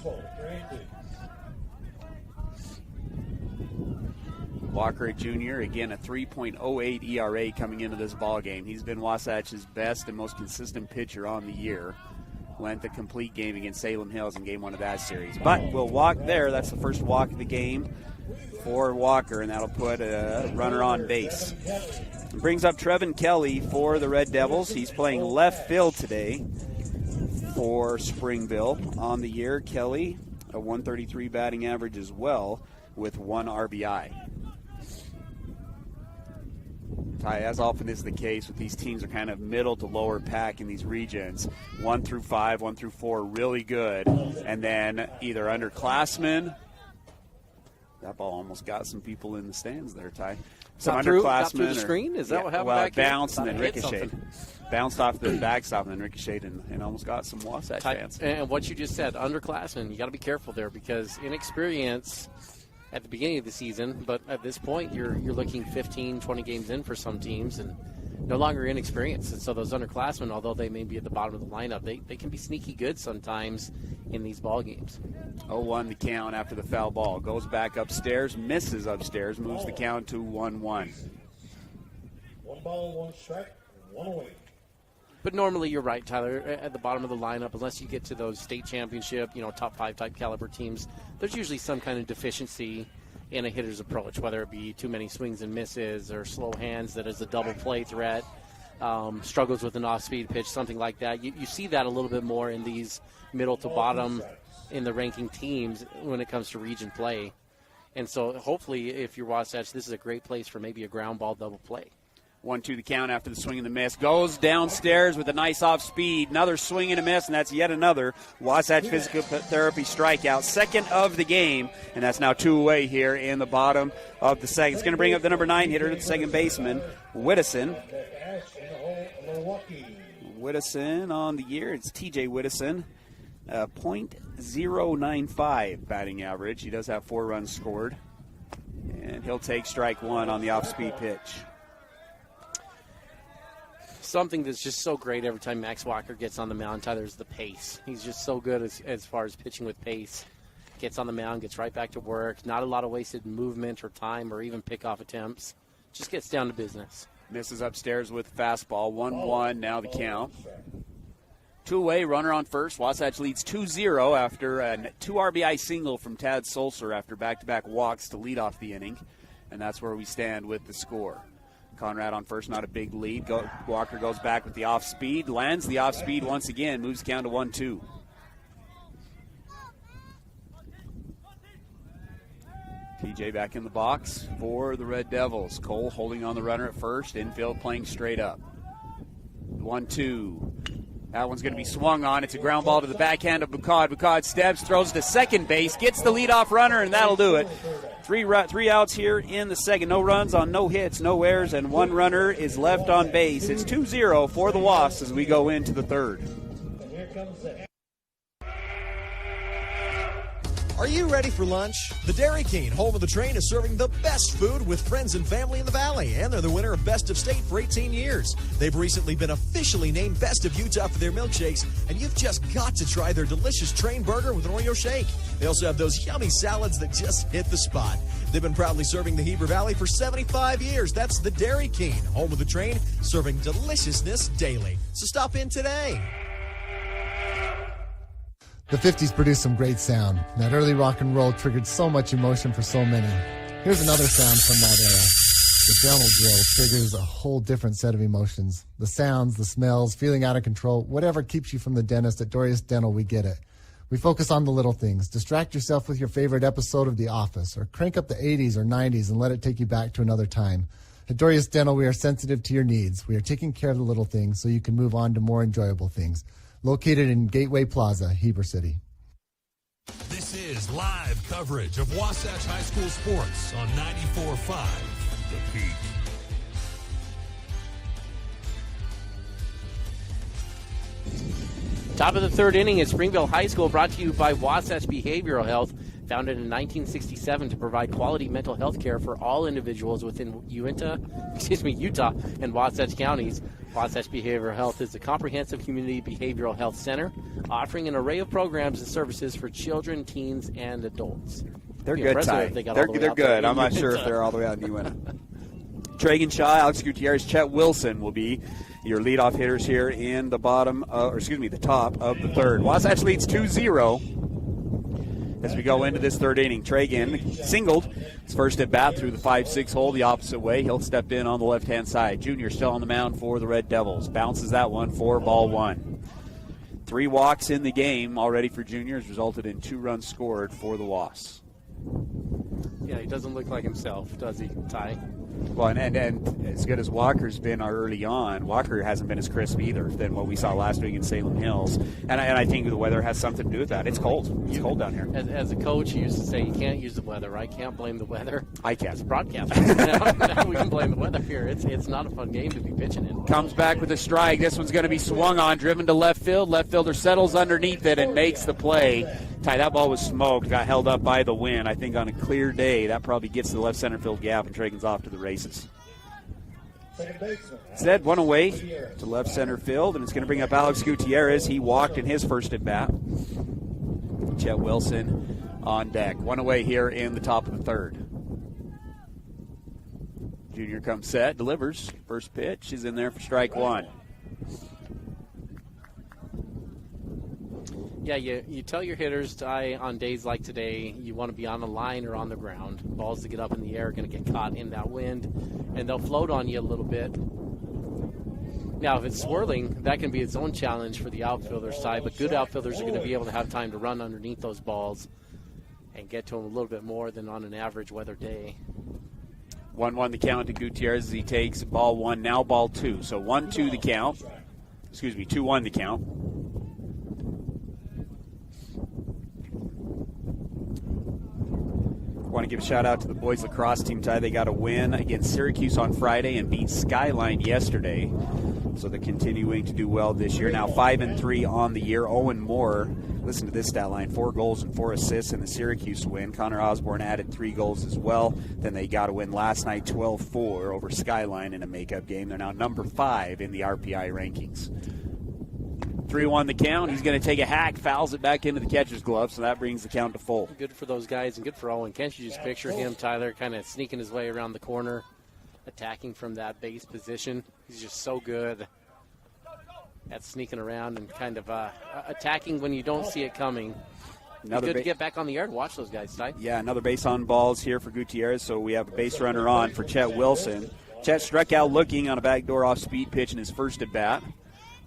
Walker, a junior, again a 3.08 ERA coming into this ball game. He's been Wasatch's best and most consistent pitcher on the year. Went the complete game against Salem Hills in game 1 of that series. But we'll walk there. That's the first walk of the game for Walker, and that'll put a runner on base. It brings up Trevin Kelly for the Red Devils. He's playing left field today for Springville. On the year, Kelly, a 133 batting average as well with 1 RBI. Ty, as often is the case with these teams, are kind of middle to lower pack in these regions. 1 through 5, 1 through 4, really good. And then either underclassmen. That ball almost got some people in the stands there, Ty. Some underclassmen. Got through the screen? Is that what happened back here? Bounced and then ricocheted. Bounced off the backstop and then ricocheted and almost got some Wasatch fans. And what you just said, underclassmen, you got to be careful there because inexperience at the beginning of the season, but at this point you're looking 15, 20 games in for some teams and no longer inexperienced. And so those underclassmen, although they may be at the bottom of the lineup, they can be sneaky good sometimes in these ball games. 0-1 the count after the foul ball. Goes back upstairs, misses upstairs, moves the count to 1-1. 1 ball, 1 strike, 1 away. But normally you're right, Tyler, at the bottom of the lineup, unless you get to those state championship, top 5 type caliber teams, there's usually some kind of deficiency in a hitter's approach, whether it be too many swings and misses or slow hands that is a double play threat, struggles with an off-speed pitch, something like that. You see that a little bit more in these middle to bottom in the ranking teams when it comes to region play. And so hopefully if you're Wasatch, this is a great place for maybe a ground ball double play. 1-2 the count after the swing and the miss. Goes downstairs with a nice off speed. Another swing and a miss, and that's yet another Wasatch Physical Therapy strikeout. Second of the game, and that's now 2 away here in the bottom of the second. It's going to bring up the number 9 hitter, the second baseman, Whittison. Whittison on the year. It's TJ Whittison. .095 batting average. He does have 4 runs scored. And he'll take strike 1 on the off-speed pitch. Something that's just so great every time Max Walker gets on the mound, Tyler, is the pace. He's just so good as far as pitching with pace. Gets on the mound, gets right back to work. Not a lot of wasted movement or time or even pickoff attempts. Just gets down to business. Misses upstairs with fastball. 1-1 now the count. 2 away, runner on first. Wasatch leads 2-0 after a 2 RBI single from Tadd Sulser after back-to-back walks to lead off the inning. And that's where we stand with the score. Conrad on first, not a big lead. Walker goes back with the off-speed, lands the off-speed once again, moves the count to 1-2. TJ back in the box for the Red Devils. Cole holding on the runner at first, infield playing straight up. 1-2. That one's going to be swung on. It's a ground ball to the backhand of Bucad. Bucad steps, throws to second base, gets the leadoff runner, and that'll do it. Three outs here in the second. No runs on no hits, no errors, and 1 runner is left on base. It's 2-0 for the Wasps as we go into the third. Are you ready for lunch? The Dairy King, home of the train, is serving the best food with friends and family in the Valley, and they're the winner of Best of State for 18 years. They've recently been officially named Best of Utah for their milkshakes, and you've just got to try their delicious train burger with an Oreo shake. They also have those yummy salads that just hit the spot. They've been proudly serving the Heber Valley for 75 years. That's the Dairy King, home of the train, serving deliciousness daily. So stop in today. The 50s produced some great sound. That early rock and roll triggered so much emotion for so many. Here's another sound from that era. The dental drill triggers a whole different set of emotions. The sounds, the smells, feeling out of control, whatever keeps you from the dentist at Dorius Dental, we get it. We focus on the little things. Distract yourself with your favorite episode of The Office, or crank up the 80s or 90s and let it take you back to another time. At Dorius Dental, we are sensitive to your needs. We are taking care of the little things so you can move on to more enjoyable things. Located in Gateway Plaza, Heber City. This is live coverage of Wasatch High School sports on 94.5 The Peak. Top of the third inning at Springville High School, brought to you by Wasatch Behavioral Health, founded in 1967 to provide quality mental health care for all individuals within Utah and Wasatch counties. Wasatch Behavioral Health is a comprehensive community behavioral health center offering an array of programs and services for children, teens, and adults. They're Be good, impressive Ty. if they got They're all the way out there. good. I'm not sure if they're all the way out in Uinta. Tragun Shaw, Alex Gutierrez, Chett Wilson will be your leadoff hitters here in the the top of the third. Wasatch leads 2-0 as we go into this third inning. Tragun singled his first at bat through the 5-6 hole the opposite way. He'll step in on the left-hand side. Junior still on the mound for the Red Devils. Bounces that one for ball one. 3 walks in the game already for Junior has resulted in 2 runs scored for the Wasps. Yeah, he doesn't look like himself, does he, Ty? Well, and as good as Walker's been early on, Walker hasn't been as crisp either than what we saw last week in Salem Hills. And I think the weather has something to do with that. It's cold. It's cold down here. As a coach, you used to say you can't use the weather. I can't blame the weather. I can. As broadcasters, now we can blame the weather here. It's not a fun game to be pitching in. Comes back with a strike. This one's going to be swung on, driven to left field. Left fielder settles underneath it and makes the play. Ty, that ball was smoked, got held up by the wind. I think on a clear day, that probably gets to the left center field gap, and Tragun's off to the races. Instead, one away to left center field, and it's going to bring up Alex Gutierrez. He walked in his first at bat. Chett Wilson on deck. One away here in the top of the third. Junior comes set, delivers. First pitch is in there for strike one. Yeah, you tell your hitters, Ty, on days like today, you want to be on the line or on the ground. Balls that get up in the air are going to get caught in that wind, and they'll float on you a little bit. Now, if it's swirling, that can be its own challenge for the outfielders, Ty, but good outfielders are going to be able to have time to run underneath those balls and get to them a little bit more than on an average weather day. 1-1 the count to Gutierrez as he takes ball one, now ball two. So 1-2 the count. 2-1 the count. Want to give a shout out to the boys lacrosse team, Ty. They got a win against Syracuse on Friday and beat Skyline yesterday. So they're continuing to do well this year. Now 5-3 on the year. Owen Moore, listen to this stat line, 4 goals and 4 assists in the Syracuse win. Connor Osborne added 3 goals as well. Then they got a win last night, 12-4 over Skyline in a makeup game. They're now number 5 in the RPI rankings. 3-1 the count. He's going to take a hack, fouls it back into the catcher's glove, so that brings the count to full. Good for those guys and good for Owen. Can't you just picture him, Tyler, kind of sneaking his way around the corner, attacking from that base position? He's just so good at sneaking around and kind of attacking when you don't see it coming. It's good to get back on the yard and watch those guys, Ty. Yeah, another base on balls here for Gutierrez, so we have a base runner on for Chett Wilson. Chett struck out looking on a backdoor off-speed pitch in his first at-bat.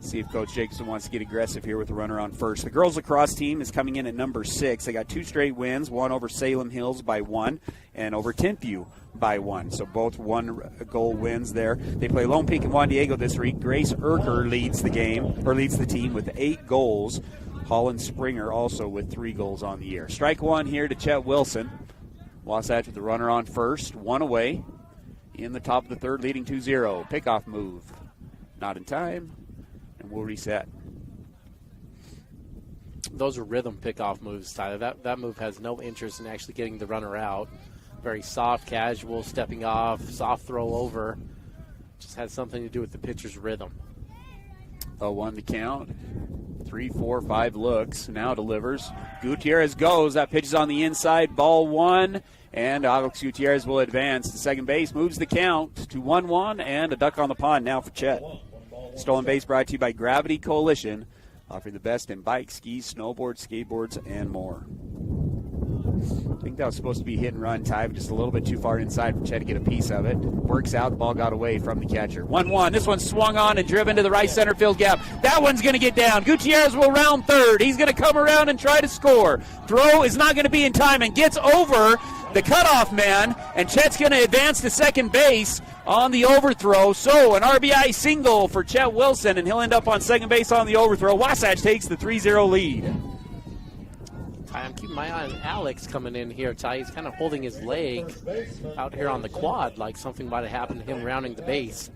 See if Coach Jacobson wants to get aggressive here with the runner on first. The girls lacrosse team is coming in at number 6. They got 2 straight wins, one over Salem Hills by 1 and over Tentview by 1. So both 1-goal wins there. They play Lone Peak and Juan Diego this week. Grace Erker leads the team with 8 goals. Holland Springer also with 3 goals on the year. Strike one here to Chett Wilson. Wasatch with the runner on first, 1 away in the top of the third, leading 2-0. Pickoff move. Not in time. And we'll reset. Those are rhythm pickoff moves, Tyler. That move has no interest in actually getting the runner out. Very soft, casual, stepping off, soft throw over. Just has something to do with the pitcher's rhythm. 0-1 the count. 3, 4, 5 looks. Now delivers. Gutierrez goes. That pitch is on the inside. Ball 1. And Alex Gutierrez will advance to second base. Moves the count to 1-1. And a duck on the pond now for Chett. Stolen Base brought to you by Gravity Coalition, offering the best in bikes, skis, snowboards, skateboards, and more. I think that was supposed to be hit and run, Ty, but just a little bit too far inside for Chett to get a piece of it. Works out, the ball got away from the catcher. 1-1, this one swung on and driven to the right center field gap. That one's going to get down. Gutierrez will round third. He's going to come around and try to score. Throw is not going to be in time and gets over the cutoff man, and Chett's going to advance to second base on the overthrow. So an RBI single for Chett Wilson, and he'll end up on second base on the overthrow. Wasatch takes the 3-0 lead. I'm keeping my eye on Alex coming in here, Ty. He's kind of holding his leg out here on the quad like something might have happened to him rounding the base.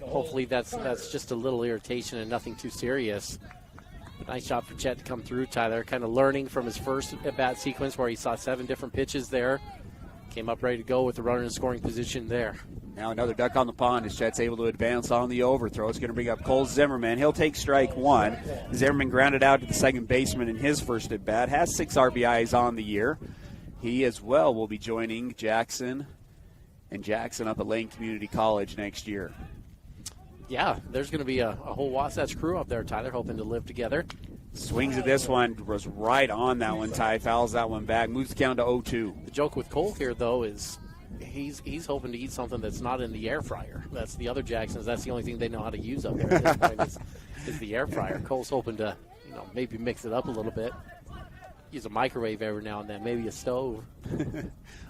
Hopefully that's just a little irritation and nothing too serious. But nice shot for Chett to come through, Tyler. Kind of learning from his first at-bat sequence where he saw 7 different pitches there. Came up ready to go with the runner in scoring position there. Now another duck on the pond as Chett's able to advance on the overthrow. It's going to bring up Cole Zimmerman. He'll take strike 1. Zimmerman grounded out to the second baseman in his first at-bat. Has 6 RBIs on the year. He as well will be joining Jackson and Jackson up at Lane Community College next year. Yeah, there's going to be a whole Wasatch crew up there, Tyler, hoping to live together. Swings at this one, was right on that one, Ty. Fouls that one back, moves the count to 0-2. The joke with Cole here, though, is he's hoping to eat something that's not in the air fryer. That's the other Jacksons. That's the only thing they know how to use up there at this point is the air fryer. Cole's hoping to, maybe mix it up a little bit. Use a microwave every now and then, maybe a stove.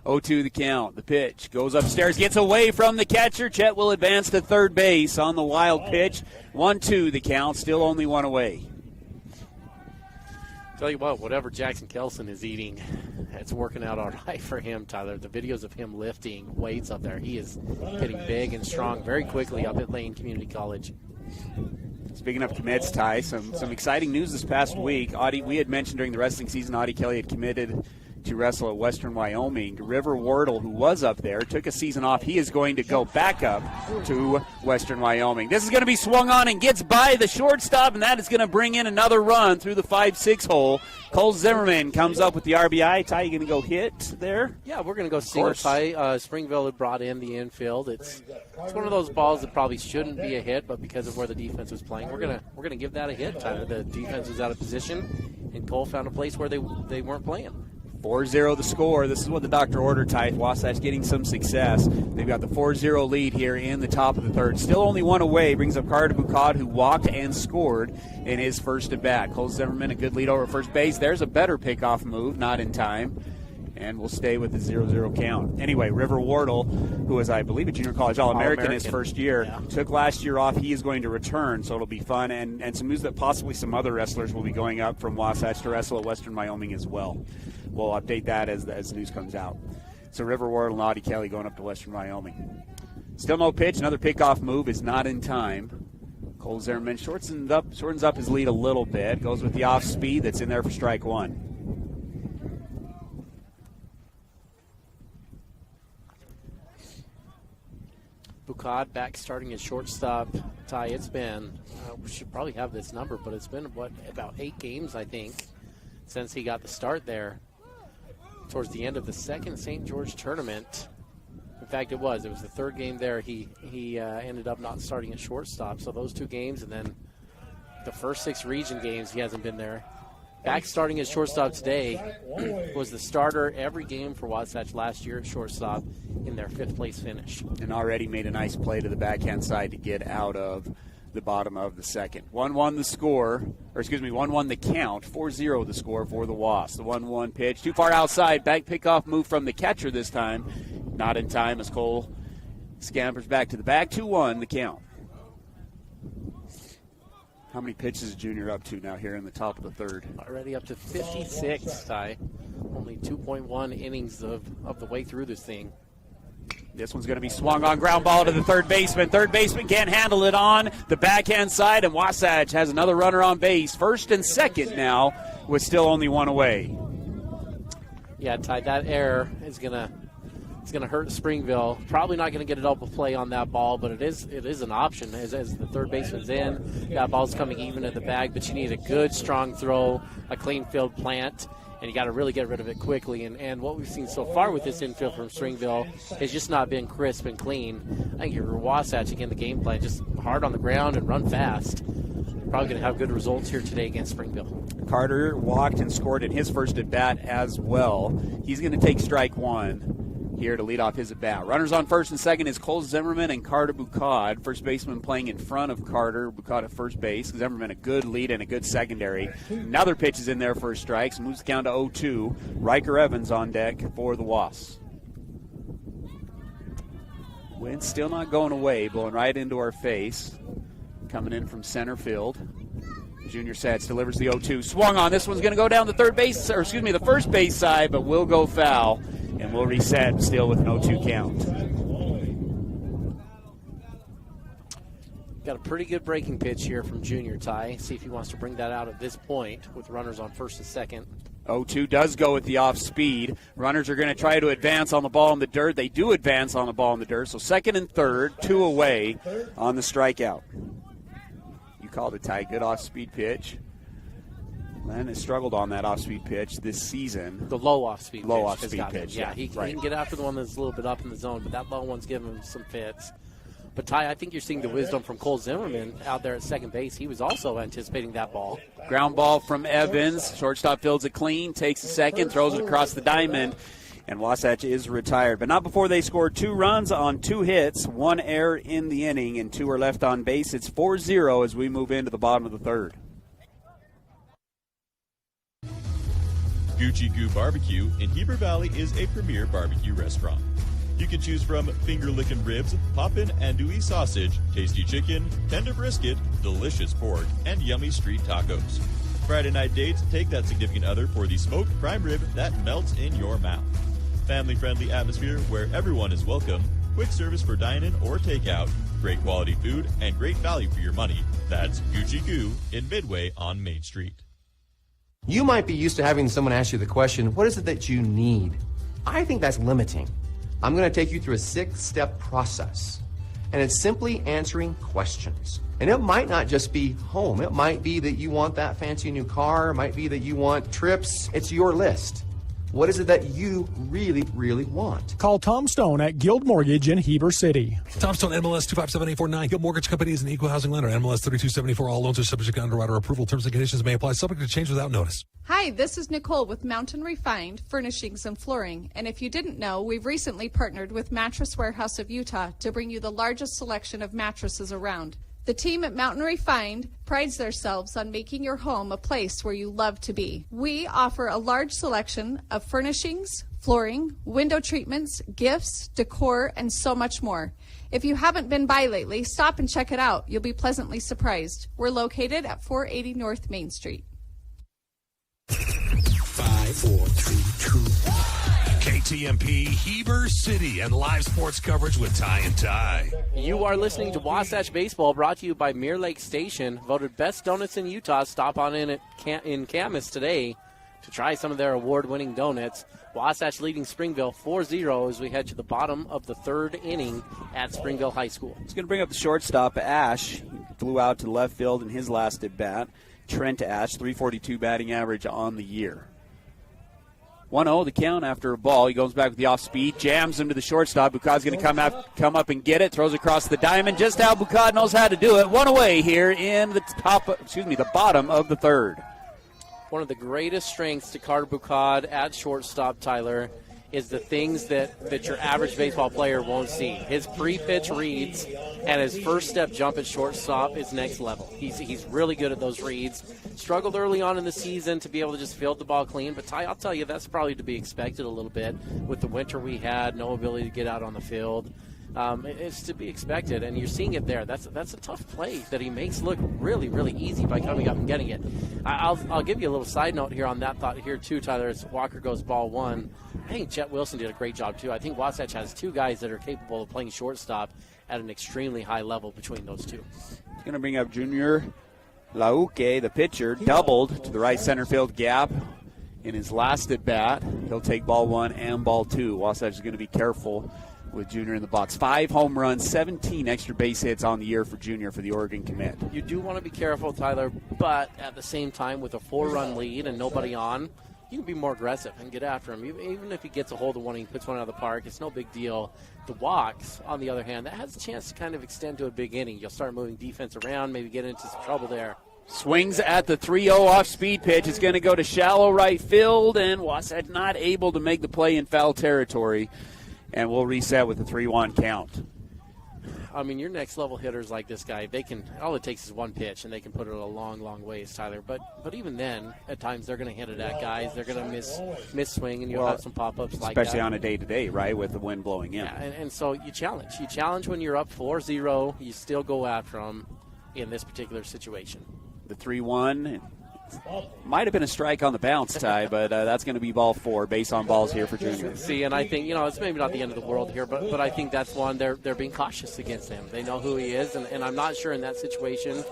0-2 the count. The pitch goes upstairs, gets away from the catcher. Chett will advance to third base on the wild pitch. 1-2 the count, still only one away. Tell you what, whatever Jackson Kelson is eating, it's working out all right for him, Tyler. The videos of him lifting weights up there, he is getting big and strong very quickly up at Lane Community College. Speaking of commits, Ty, some exciting news this past week. We had mentioned during the wrestling season, Audie Kelly had committed to wrestle at Western Wyoming. River Wardle, who was up there, took a season off. He is going to go back up to Western Wyoming. This is going to be swung on and gets by the shortstop, and that is going to bring in another run through the 5-6 hole. Cole Zimmerman comes up with the RBI. Ty, you going to go hit there? Yeah, we're going to go single, Ty. Springville had brought in the infield. It's one of those balls that probably shouldn't be a hit, but because of where the defense was playing, we're gonna give that a hit, Tyler. The defense was out of position, and Cole found a place where they weren't playing. 4-0 the score. This is what the doctor ordered, Ty. Wasatch getting some success. They've got the 4-0 lead here in the top of the third. Still only one away. Brings up Carter Bucad, who walked and scored in his first at bat. Cole Zimmerman, a good lead over first base. There's a better pickoff move, not in time. And we'll stay with the 0-0 count. Anyway, River Wardle, who is, I believe, a junior college All-American his first year, took last year off. He is going to return, so it'll be fun. And some news that possibly some other wrestlers will be going up from Wasatch to wrestle at Western Wyoming as well. We'll update that as the news comes out. So River Wardle and Audie Kelly going up to Western Wyoming. Still no pitch. Another pickoff move is not in time. Cole Zimmerman shortens up his lead a little bit. Goes with the off speed that's in there for strike one. Bucad back starting at shortstop. Ty, it's been, we should probably have this number, but it's been, about 8 games, I think, since he got the start there. Towards the end of the second St. George tournament. In fact, it was the third game there. He ended up not starting at shortstop. So those 2 games, and then the first 6 region games, he hasn't been there. Back starting at shortstop today, was the starter every game for Wasatch last year at shortstop in their 5th place finish. And already made a nice play to the backhand side to get out of the bottom of the second. 1-1 the score, 1-1 the count, 4-0 the score for the Wasps. The 1-1 pitch, too far outside, back pickoff move from the catcher this time. Not in time as Cole scampers back to the bag. 2-1 the count. How many pitches is Junior up to now here in the top of the third? Already up to 56, Ty. Only 2.1 innings of the way through this thing. This one's going to be swung on, ground ball to the third baseman. Third baseman can't handle it on the backhand side, and Wasatch has another runner on base. First and second now, with still only one away. Yeah, Ty, that error is going to hurt Springville. Probably not going to get a double play on that ball, but it is an option as the third baseman's in. That ball's coming even at the bag, but you need a good, strong throw, a clean field plant, and you got to really get rid of it quickly. And what we've seen so far with this infield from Springville has just not been crisp and clean. I think you're Wasatch again, the game plan, just hard on the ground and run fast. Probably going to have good results here today against Springville. Carter walked and scored in his first at bat as well. He's going to take strike one here to lead off his at bat. Runners on first and second is Cole Zimmerman and Carter Bucad. First baseman playing in front of Carter. Bucad at first base. Zimmerman a good lead and a good secondary. Another pitch is in there for strikes. Moves the count to 0-2. Ryker Evans on deck for the Wasps. Wind still not going away, blowing right into our face. Coming in from center field. Junior Sats delivers the 0-2. Swung on. This one's going to go down the the first base side, but will go foul. And we'll reset still with an 0-2 count. Got a pretty good breaking pitch here from Junior, Ty. See if he wants to bring that out at this point with runners on first and second. 0-2 does go with the off speed. Runners are going to try to advance on the ball in the dirt. They do advance on the ball in the dirt. So second and third, 2 away on the strikeout. You called it, Ty. Good off speed pitch. Landon has struggled on that off-speed pitch this season. The low off-speed pitch. Low off-speed has got him. pitch, Yeah, he can get after the one that's a little bit up in the zone, but that low one's giving him some fits. But, Ty, I think you're seeing the wisdom from Cole Zimmerman out there at second base. He was also anticipating that ball. Ground ball from Evans. Shortstop fields it clean, takes a second, throws it across the diamond, and Wasatch is retired. But not before they scored 2 runs on 2 hits, 1 error in the inning, and 2 are left on base. It's 4-0 as we move into the bottom of the third. Gucci Goo Barbecue in Heber Valley is a premier barbecue restaurant. You can choose from finger-licking ribs, poppin' andouille sausage, tasty chicken, tender brisket, delicious pork, and yummy street tacos. Friday night dates, take that significant other for the smoked prime rib that melts in your mouth. Family-friendly atmosphere where everyone is welcome, quick service for dine-in or takeout, great quality food, and great value for your money. That's Gucci Goo in Midway on Main Street. You might be used to having someone ask you the question, what is it that you need? I think that's limiting. I'm going to take you through a 6-step process, and it's simply answering questions. And it might not just be home. It might be that you want that fancy new car. It might be that you want trips. It's your list. What is it that you really, really want? Call Tom Stone at Guild Mortgage in Heber City. Tom Stone, MLS 257849. Guild Mortgage Company is an equal housing lender. MLS 3274. All loans are subject to underwriter approval. Terms and conditions may apply. Subject to change without notice. Hi, this is Nicole with Mountain Refined Furnishings and Flooring. And if you didn't know, we've recently partnered with Mattress Warehouse of Utah to bring you the largest selection of mattresses around. The team at Mountain Refined prides themselves on making your home a place where you love to be. We offer a large selection of furnishings, flooring, window treatments, gifts, decor, and so much more. If you haven't been by lately, stop and check it out. You'll be pleasantly surprised. We're located at 480 North Main Street. 5, 4, 3, 2, 1. KTMP Heber City and live sports coverage with Ty and Ty. You are listening to Wasatch Baseball, brought to you by Mirror Lake Station, voted best donuts in Utah. Stop on in in Camas today to try some of their award-winning donuts. Wasatch leading Springville 4-0 as we head to the bottom of the third inning at Springville High School. He's going to bring up the shortstop, Ash. He flew out to left field in his last at-bat. Trent Ash, 342 batting average on the year. 1-0 the count after a ball. He goes back with the off-speed, jams him to the shortstop. Bucad's going to come up and get it, throws across the diamond, just how Bucad knows how to do it. 1 away here in the bottom of the third. One of the greatest strengths to Carter Bucad at shortstop, Tyler, is the things that your average baseball player won't see. His pre-pitch reads and his first step jump at shortstop is next level. He's really good at those reads. Struggled early on in the season to be able to just field the ball clean, but Ty, I'll tell you, that's probably to be expected a little bit with the winter we had, no ability to get out on the field. It's to be expected, and you're seeing it there. That's a tough play that he makes look really, really easy by coming up and getting it. I'll give you a little side note here on that thought here too, Tyler. As Walker goes ball 1, I think Chett Wilson did a great job too. I think Wasatch has 2 guys that are capable of playing shortstop at an extremely high level between those 2. He's going to bring up Junior Lauke, the pitcher, doubled to the right center field gap in his last at bat. He'll take ball 1 and ball 2. Wasatch is going to be careful with Junior in the box. 5 home runs, 17 extra base hits on the year for Junior for the Oregon commit. You do want to be careful, Tyler, but at the same time, with a 4-run lead and nobody on, you can be more aggressive and get after him. Even if he gets a hold of one and he puts one out of the park, it's no big deal. The walks, on the other hand, that has a chance to kind of extend to a big inning. You'll start moving defense around, maybe get into some trouble there. Swings at the 3-0 off-speed pitch. It's going to go to shallow right field, and Wasatch not able to make the play in foul territory. And we'll reset with a 3-1 count. I mean, your next level hitters like this guy, they can, all it takes is one pitch and they can put it a long, long ways, Tyler. But even then, at times they're going to hit it at guys. They're going to miss swing, and you'll have some pop-ups like that. Especially on a day-to-day, right, with the wind blowing in. Yeah, and so you challenge. You challenge when you're up 4-0. You still go after them in this particular situation. The 3-1 might have been a strike on the bounce, Ty, but that's going to be ball 4, base on balls here for Junior. See, and I think, it's maybe not the end of the world here, but I think that's one they're being cautious against him. They know who he is, and I'm not sure in that situation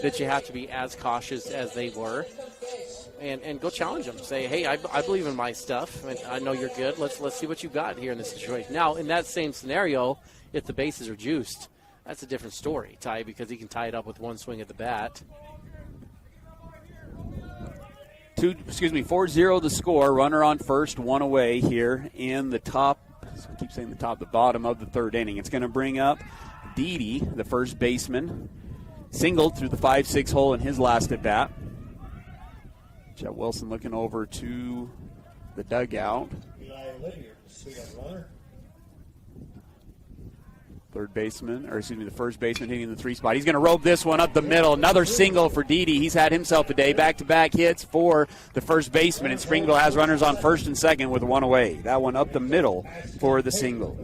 that you have to be as cautious as they were. And go challenge him. Say, hey, I believe in my stuff, and I know you're good. Let's see what you got here in this situation. Now, in that same scenario, if the bases are juiced, that's a different story, Ty, because he can tie it up with one swing at the bat. 4-0 the score. Runner on first, one away here in the top. I keep saying the bottom of the third inning. It's going to bring up Dede, the first baseman, singled through the 5-6 hole in his last at bat. Chett Wilson looking over to the dugout. The first baseman hitting the 3 spot. He's going to rope this one up the middle. Another single for Dede. He's had himself a day. Back-to-back hits for the first baseman. And Springville has runners on first and second with one away. That one up the middle for the single.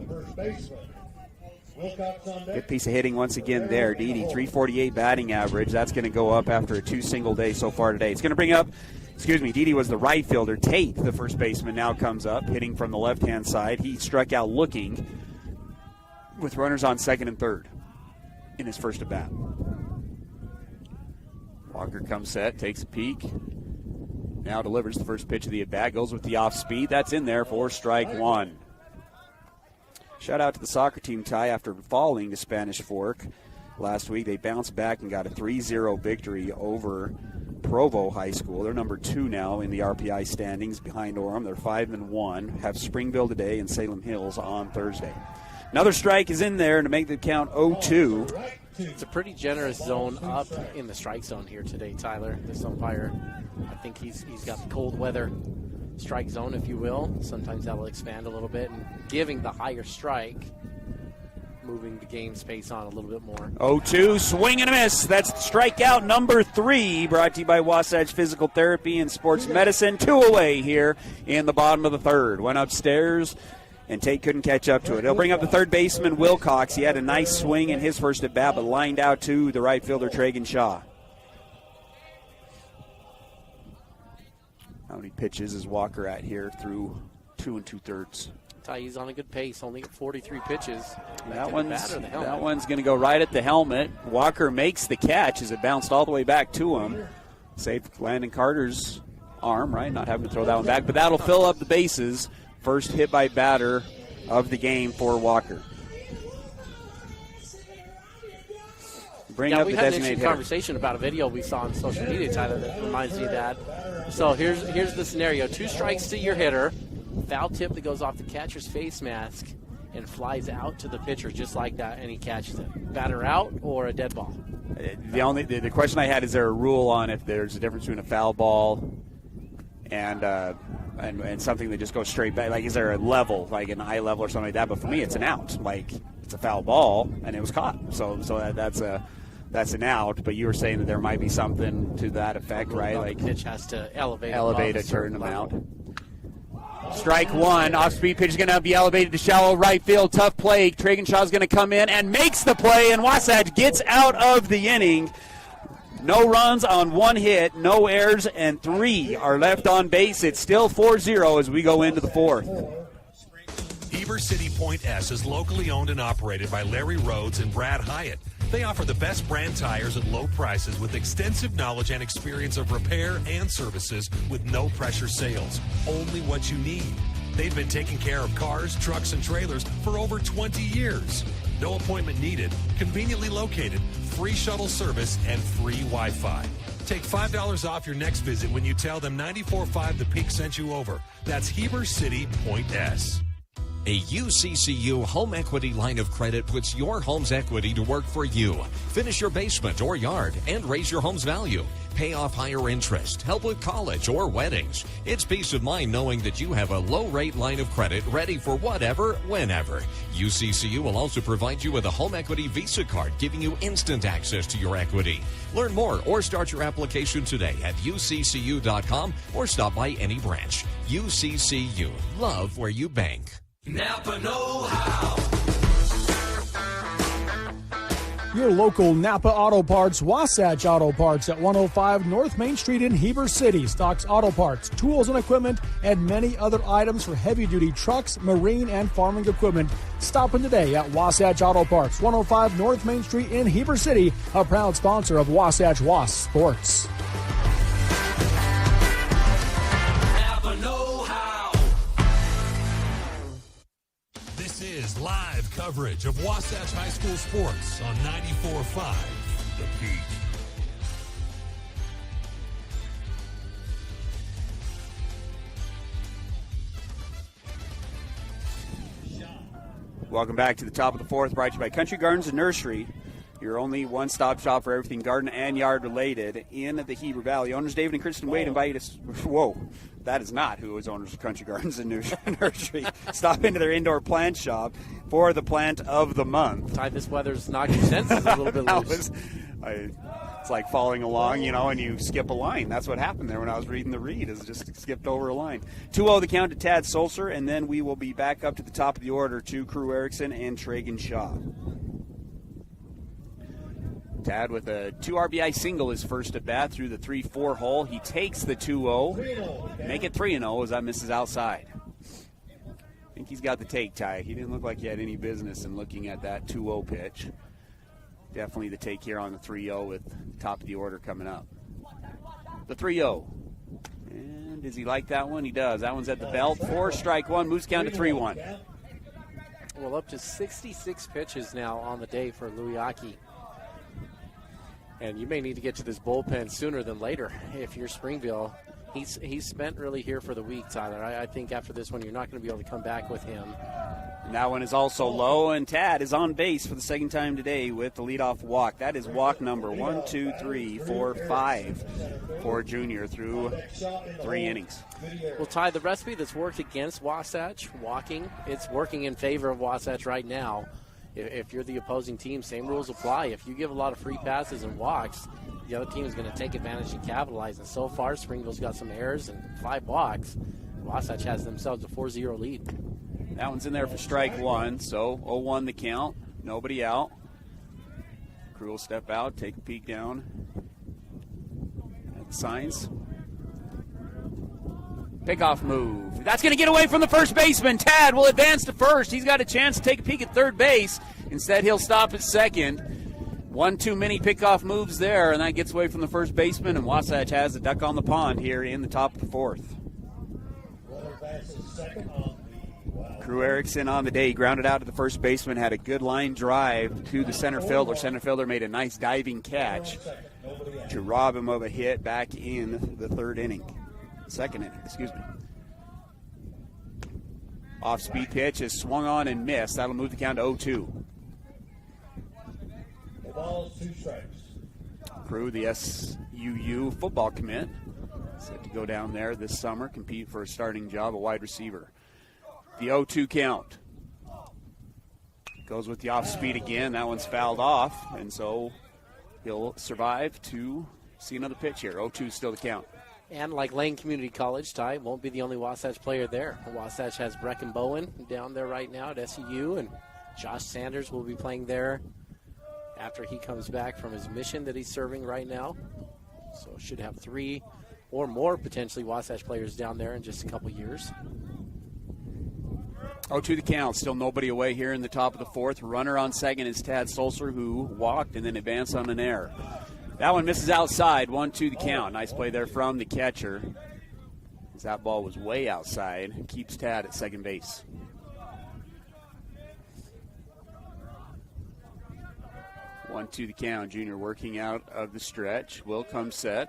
Good piece of hitting once again there. Dede, 348 batting average. That's going to go up after a 2-single day so far today. It's going to bring up, Dede was the right fielder. Tate, the first baseman, now comes up, hitting from the left-hand side. He struck out looking with runners on second and third in his first at-bat. Walker comes set, takes a peek. Now delivers the first pitch of the at-bat. Goes with the off-speed. That's in there for strike one. Shout out to the soccer team, Ty. After falling to Spanish Fork last week, they bounced back and got a 3-0 victory over Provo High School. They're number 2 now in the RPI standings behind Orem. They're 5-1. Have Springville today and Salem Hills on Thursday. Another strike is in there to make the count 0-2. It's a pretty generous zone up in the strike zone here today, Tyler. This umpire, I think he's got the cold weather strike zone, if you will. Sometimes that will expand a little bit, and giving the higher strike, moving the game space on a little bit more. 0-2, swing and a miss. That's strikeout number 3, brought to you by Wasatch Physical Therapy and Sports Medicine. 2 away here in the bottom of the third. Went upstairs, and Tate couldn't catch up to it. He'll bring up the third baseman, Wilcox. He had a nice swing in his first at bat, but lined out to the right fielder, Tragun Shaw. How many pitches is Walker at here through 2 2/3? Ty, he's on a good pace, only 43 pitches. That one's going to go right at the helmet. Walker makes the catch as it bounced all the way back to him. Saved Landon Carter's arm, right? Not having to throw that one back, but that'll fill up the bases. First hit by batter of the game for Walker. Bring up we the had an designated interesting hitter. Conversation about a video we saw on social media, Tyler, that reminds me of that. So here's the scenario. 2 strikes to your hitter. Foul tip that goes off the catcher's face mask and flies out to the pitcher just like that, and he catches it. Batter out or a dead ball? The question I had, is there a rule on if there's a difference between a foul ball and something that just goes straight back? Like, is there a level, like an eye level or something like that? But for me, it's an out. Like, it's a foul ball, and it was caught. So that's an out. But you were saying that there might be something to that effect, right? Like, the pitch has to elevate to turn them out. Strike one. Off-speed pitch is going to be elevated to shallow right field. Tough play. Tragun Shaw's going to come in and makes the play, and Wasatch gets out of the inning. No runs on 1 hit, no errors, and 3 are left on base. It's still 4-0 as we go into the 4th. Heber City Point S is locally owned and operated by Larry Rhodes and Brad Hyatt. They offer the best brand tires at low prices with extensive knowledge and experience of repair and services with no pressure sales. Only what you need. They've been taking care of cars, trucks, and trailers for over 20 years. No appointment needed, conveniently located, free shuttle service, and free Wi-Fi. Take $5 off your next visit when you tell them 94.5 The Peak sent you over. That's Heber City Point S. A UCCU home equity line of credit puts your home's equity to work for you. Finish your basement or yard and raise your home's value. Pay off higher interest, help with college or weddings. It's peace of mind knowing that you have a low-rate line of credit ready for whatever, whenever. UCCU will also provide you with a home equity Visa card, giving you instant access to your equity. Learn more or start your application today at uccu.com or stop by any branch. UCCU. Love where you bank. Napa know-how. Your local Napa Auto Parts, Wasatch Auto Parts at 105 North Main Street in Heber City. Stocks auto parts, tools and equipment, and many other items for heavy-duty trucks, marine, and farming equipment. Stop in today at Wasatch Auto Parts, 105 North Main Street in Heber City, a proud sponsor of Wasatch Wasps Sports. Napa know-how. This is live coverage of Wasatch High School sports on 94.5 The Peak. Welcome back to the top of the fourth, brought to you by Country Gardens and Nursery, your only one-stop shop for everything garden and yard related in the Heber Valley. Owners David and Kristen Wade invite us. Whoa, that is not who is owners of Country Gardens and Nursery. Stop into their indoor plant shop for the plant of the month. Ty, this weather's knocked your senses a little bit loose. It's like following along, and you skip a line. That's what happened there when I was reading the read, is just skipped over a line. 2-0 the count to Tadd Sulser, and then we will be back up to the top of the order to Crew Erickson and Tragun Shaw. Tadd with a 2 RBI single his first at bat through the 3-4 hole. He takes the 2-0. Make it 3-0 as that misses outside. I think he's got the take, Ty. He didn't look like he had any business in looking at that 2-0 pitch. Definitely the take here on the 3-0 with top of the order coming up. The 3-0. And does he like that one? He does. That one's at the belt. 4 strike 1. Moves count to 3-1. Well, up to 66 pitches now on the day for Luiaki. And you may need to get to this bullpen sooner than later if you're Springville. He's spent really here for the week, Tyler. I think after this one, you're not going to be able to come back with him. And that one is also low, and Tadd is on base for the second time today with the leadoff walk. That is walk number 1, 2, 3, 4, 5 for Junior through 3 innings. Well, Ty, the recipe that's worked against Wasatch, walking, it's working in favor of Wasatch right now. If you're the opposing team, same rules apply. If you give a lot of free passes and walks, the other team is going to take advantage and capitalize. And so far, Springville's got some errors and 5 walks. Wasatch has themselves a 4-0 lead. That one's in there for strike 1, so 0-1 the count. Nobody out. Crew will step out, take a peek down at the signs. Pickoff move. That's going to get away from the first baseman. Tadd will advance to first. He's got a chance to take a peek at third base. Instead, he'll stop at second. 1 too many pickoff moves there, and that gets away from the first baseman, and Wasatch has a duck on the pond here in the top of the fourth. Crew Erickson on the day grounded out to the first baseman, had a good line drive to the center fielder. Center fielder made a nice diving catch to rob him of a hit back in the second inning, excuse me. Off-speed pitch is swung on and missed. That'll move the count to 0-2. Balls, 2 strikes. Crew, the SUU football commit, set to go down there this summer, compete for a starting job, a wide receiver. The 0-2 count. Goes with the off-speed again. That one's fouled off, and so he'll survive to see another pitch here. 0-2 still the count. And like Lane Community College, Ty won't be the only Wasatch player there. Wasatch has Brecken Bowen down there right now at SUU, and Josh Sanders will be playing there after he comes back from his mission that he's serving right now. So should have 3 or more potentially Wasatch players down there in just a couple years. 0-2 the count. Still nobody away here in the top of the fourth. Runner on second is Tadd Sulser, who walked and then advanced on an error. That one misses outside. 1-2 the count. Nice play there from the catcher, as that ball was way outside. Keeps Tadd at second base. One, 2 the count. Junior working out of the stretch. Will come set.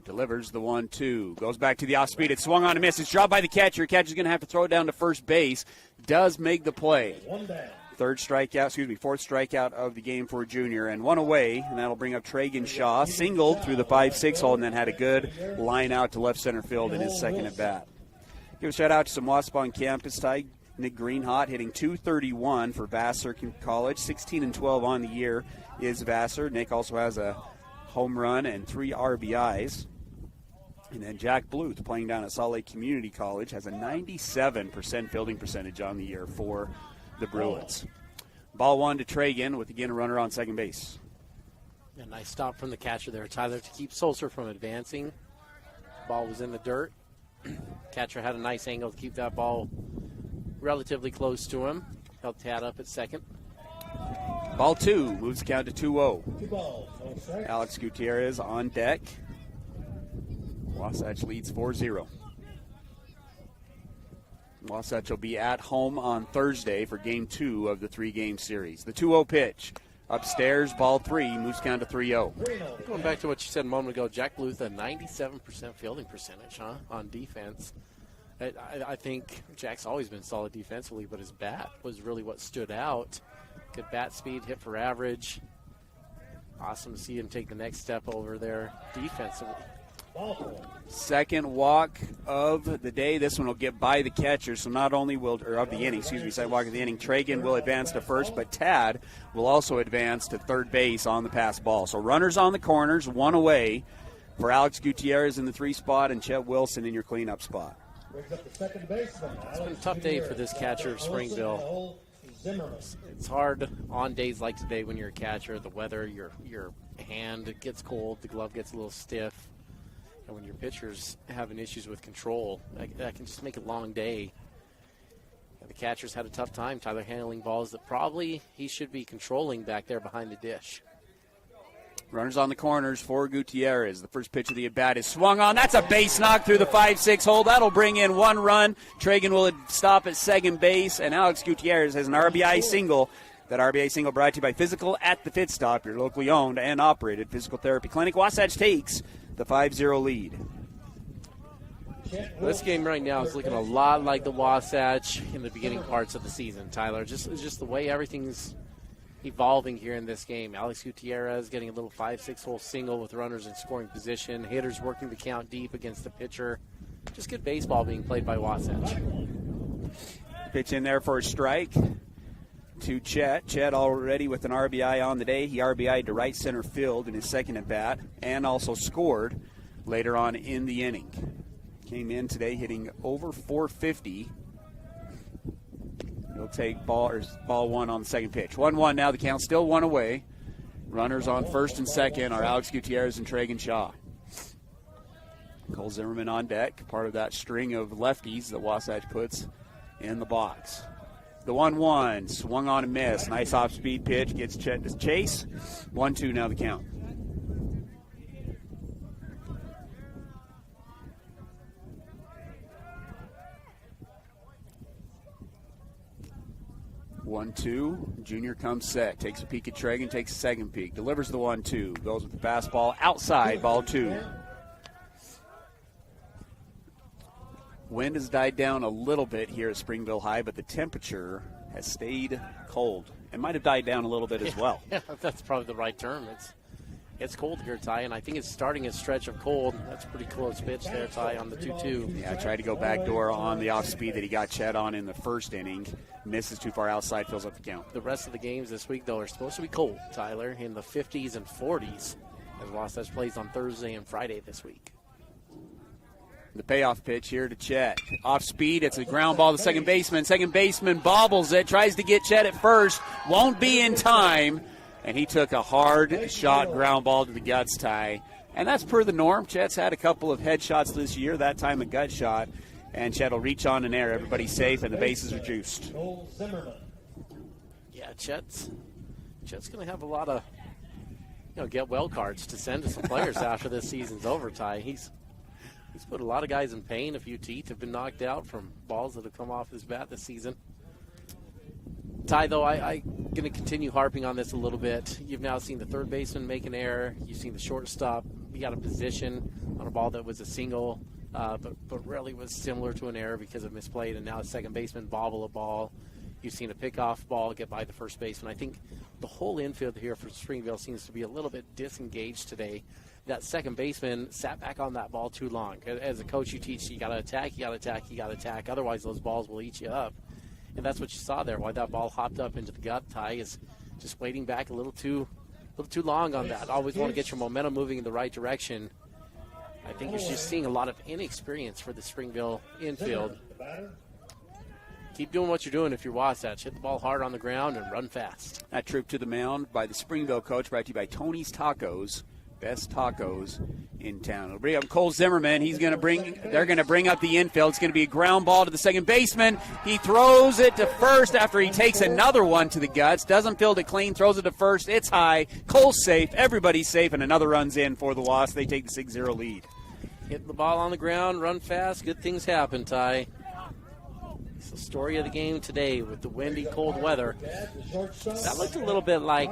Delivers the 1-2. Goes back to the off speed. It's swung on and missed. It's dropped by the catcher. Catcher's going to have to throw it down to first base. Does make the play. Fourth strikeout of the game for Junior. And 1 away, and that'll bring up Tragun Shaw. Singled through the 5-6 hole and then had a good line out to left center field in his second at bat. Give a shout out to some Wasps on campus. Ty Nick Greenhot hitting .231 for Vassar College. 16-12 on the year is Vassar. Nick also has a home run and 3 RBIs. And then Jack Bluth, playing down at Salt Lake Community College, has a 97% fielding percentage on the year for the Bruins. Ball 1 to Tragun with, again, a runner on second base. A nice stop from the catcher there, Tyler, to keep Sulser from advancing. Ball was in the dirt. Catcher had a nice angle to keep that ball relatively close to him. Helped Tadd up at second. Ball 2 moves the count to 2-0. Alex Gutierrez on deck. Wasatch leads 4-0. Wasatch will be at home on Thursday for Game 2 of the 3-game series. The 2-0 pitch. Upstairs, ball 3, moves count to 3-0. Going back to what you said a moment ago, Jack Bluth, a 97% fielding percentage on defense. I think Jack's always been solid defensively, but his bat was really what stood out. Good bat speed, hit for average. Awesome to see him take the next step over there defensively. Second walk of the day. This one will get by the catcher, so not only will, or of the inning, second walk of the inning, Tragun will advance to first, but Tadd will also advance to third base on the pass ball. So runners on the corners, one away for Alex Gutierrez in the 3 spot and Chett Wilson in your cleanup spot. It's been a tough day for this catcher of Springville. It's hard on days like today when you're a catcher. The weather, your hand gets cold, the glove gets a little stiff. And when your pitcher's having issues with control, that can just make a long day. And the catcher's had a tough time, Tyler, handling balls that probably he should be controlling back there behind the dish. Runners on the corners for Gutierrez. The first pitch of the at-bat is swung on. That's a base knock through the 5-6 hole. That'll bring in 1 run. Tragun will stop at second base, and Alex Gutierrez has an RBI single. That RBI single brought to you by Physical at the Pit Stop, your locally owned and operated physical therapy clinic. Wasatch takes the 5-0 lead. This game right now is looking a lot like the Wasatch in the beginning parts of the season, Tyler. Just the way everything's evolving here in this game. Alex Gutierrez getting a little 5-6 hole single with runners in scoring position. Hitters working the count deep against the pitcher. Just good baseball being played by Wasatch. Pitch in there for a strike to Chett. Chett already with an RBI on the day. He RBI'd to right center field in his second at bat and also scored later on in the inning. Came in today hitting over 450. He'll take ball 1 on the second pitch. 1-1 now, the count still 1 away. Runners on first and second are Alex Gutierrez and Tragun Shaw. Cole Zimmerman on deck, part of that string of lefties that Wasatch puts in the box. The 1-1, swung on and missed. Nice off-speed pitch, gets Chett to chase. 1-2 now the count. Junior comes set, takes a peek at Tragun, takes a second peek, delivers the 1-2, goes with the fastball outside, ball 2. Wind has died down a little bit here at Springville High, but the temperature has stayed cold. It might have died down a little bit as well. Yeah, that's probably the right term. It's cold here, Ty, and I think it's starting a stretch of cold. That's a pretty close pitch there, Ty, on the 2-2. Yeah, tried to go backdoor on the off-speed that he got Chett on in the first inning. Misses too far outside, fills up the count. The rest of the games this week, though, are supposed to be cold, Tyler, in the 50s and 40s, as Wasatch plays on Thursday and Friday this week. The payoff pitch here to Chett. Off speed, it's a ground ball to second baseman. Second baseman bobbles it, tries to get Chett at first, won't be in time, and he took a hard shot ground ball to the guts, Ty. And that's per the norm. Chett's had a couple of headshots this year, that time a gut shot, and Chett will reach on in air. Everybody's safe, and the bases are juiced. Yeah, Chett's going to have a lot of, get well cards to send to some players after this season's over, Ty. He's put a lot of guys in pain. A few teeth have been knocked out from balls that have come off his bat this season. Ty, though, I'm going to continue harping on this a little bit. You've now seen the third baseman make an error. You've seen the shortstop be out of position on a ball that was a single, but really was similar to an error because of misplayed, and now a second baseman bobble a ball. You've seen a pickoff ball get by the first baseman. I think the whole infield here for Springville seems to be a little bit disengaged today. That second baseman sat back on that ball too long. As a coach, you teach you got to attack, you got to attack, you got to attack. Otherwise, those balls will eat you up. And that's what you saw there. Why that ball hopped up into the gut, Ty, is just waiting back a little too long on that. Always want to get your momentum moving in the right direction. I think you're just seeing a lot of inexperience for the Springville infield. Keep doing what you're doing if you're Wasatch. Hit the ball hard on the ground and run fast. That trip to the mound by the Springville coach, brought to you by Tony's Tacos. Best tacos in town. It'll bring up Cole Zimmerman. They're going to bring up the infield. It's going to be a ground ball to the second baseman. He throws it to first after he takes another one to the guts. Doesn't field it clean. Throws it to first. It's high. Cole's safe. Everybody's safe, and another run's in for the Wasps. They take the 6-0 lead. Hit the ball on the ground. Run fast. Good things happen, Ty. It's the story of the game today with the windy, cold weather. That looked a little bit like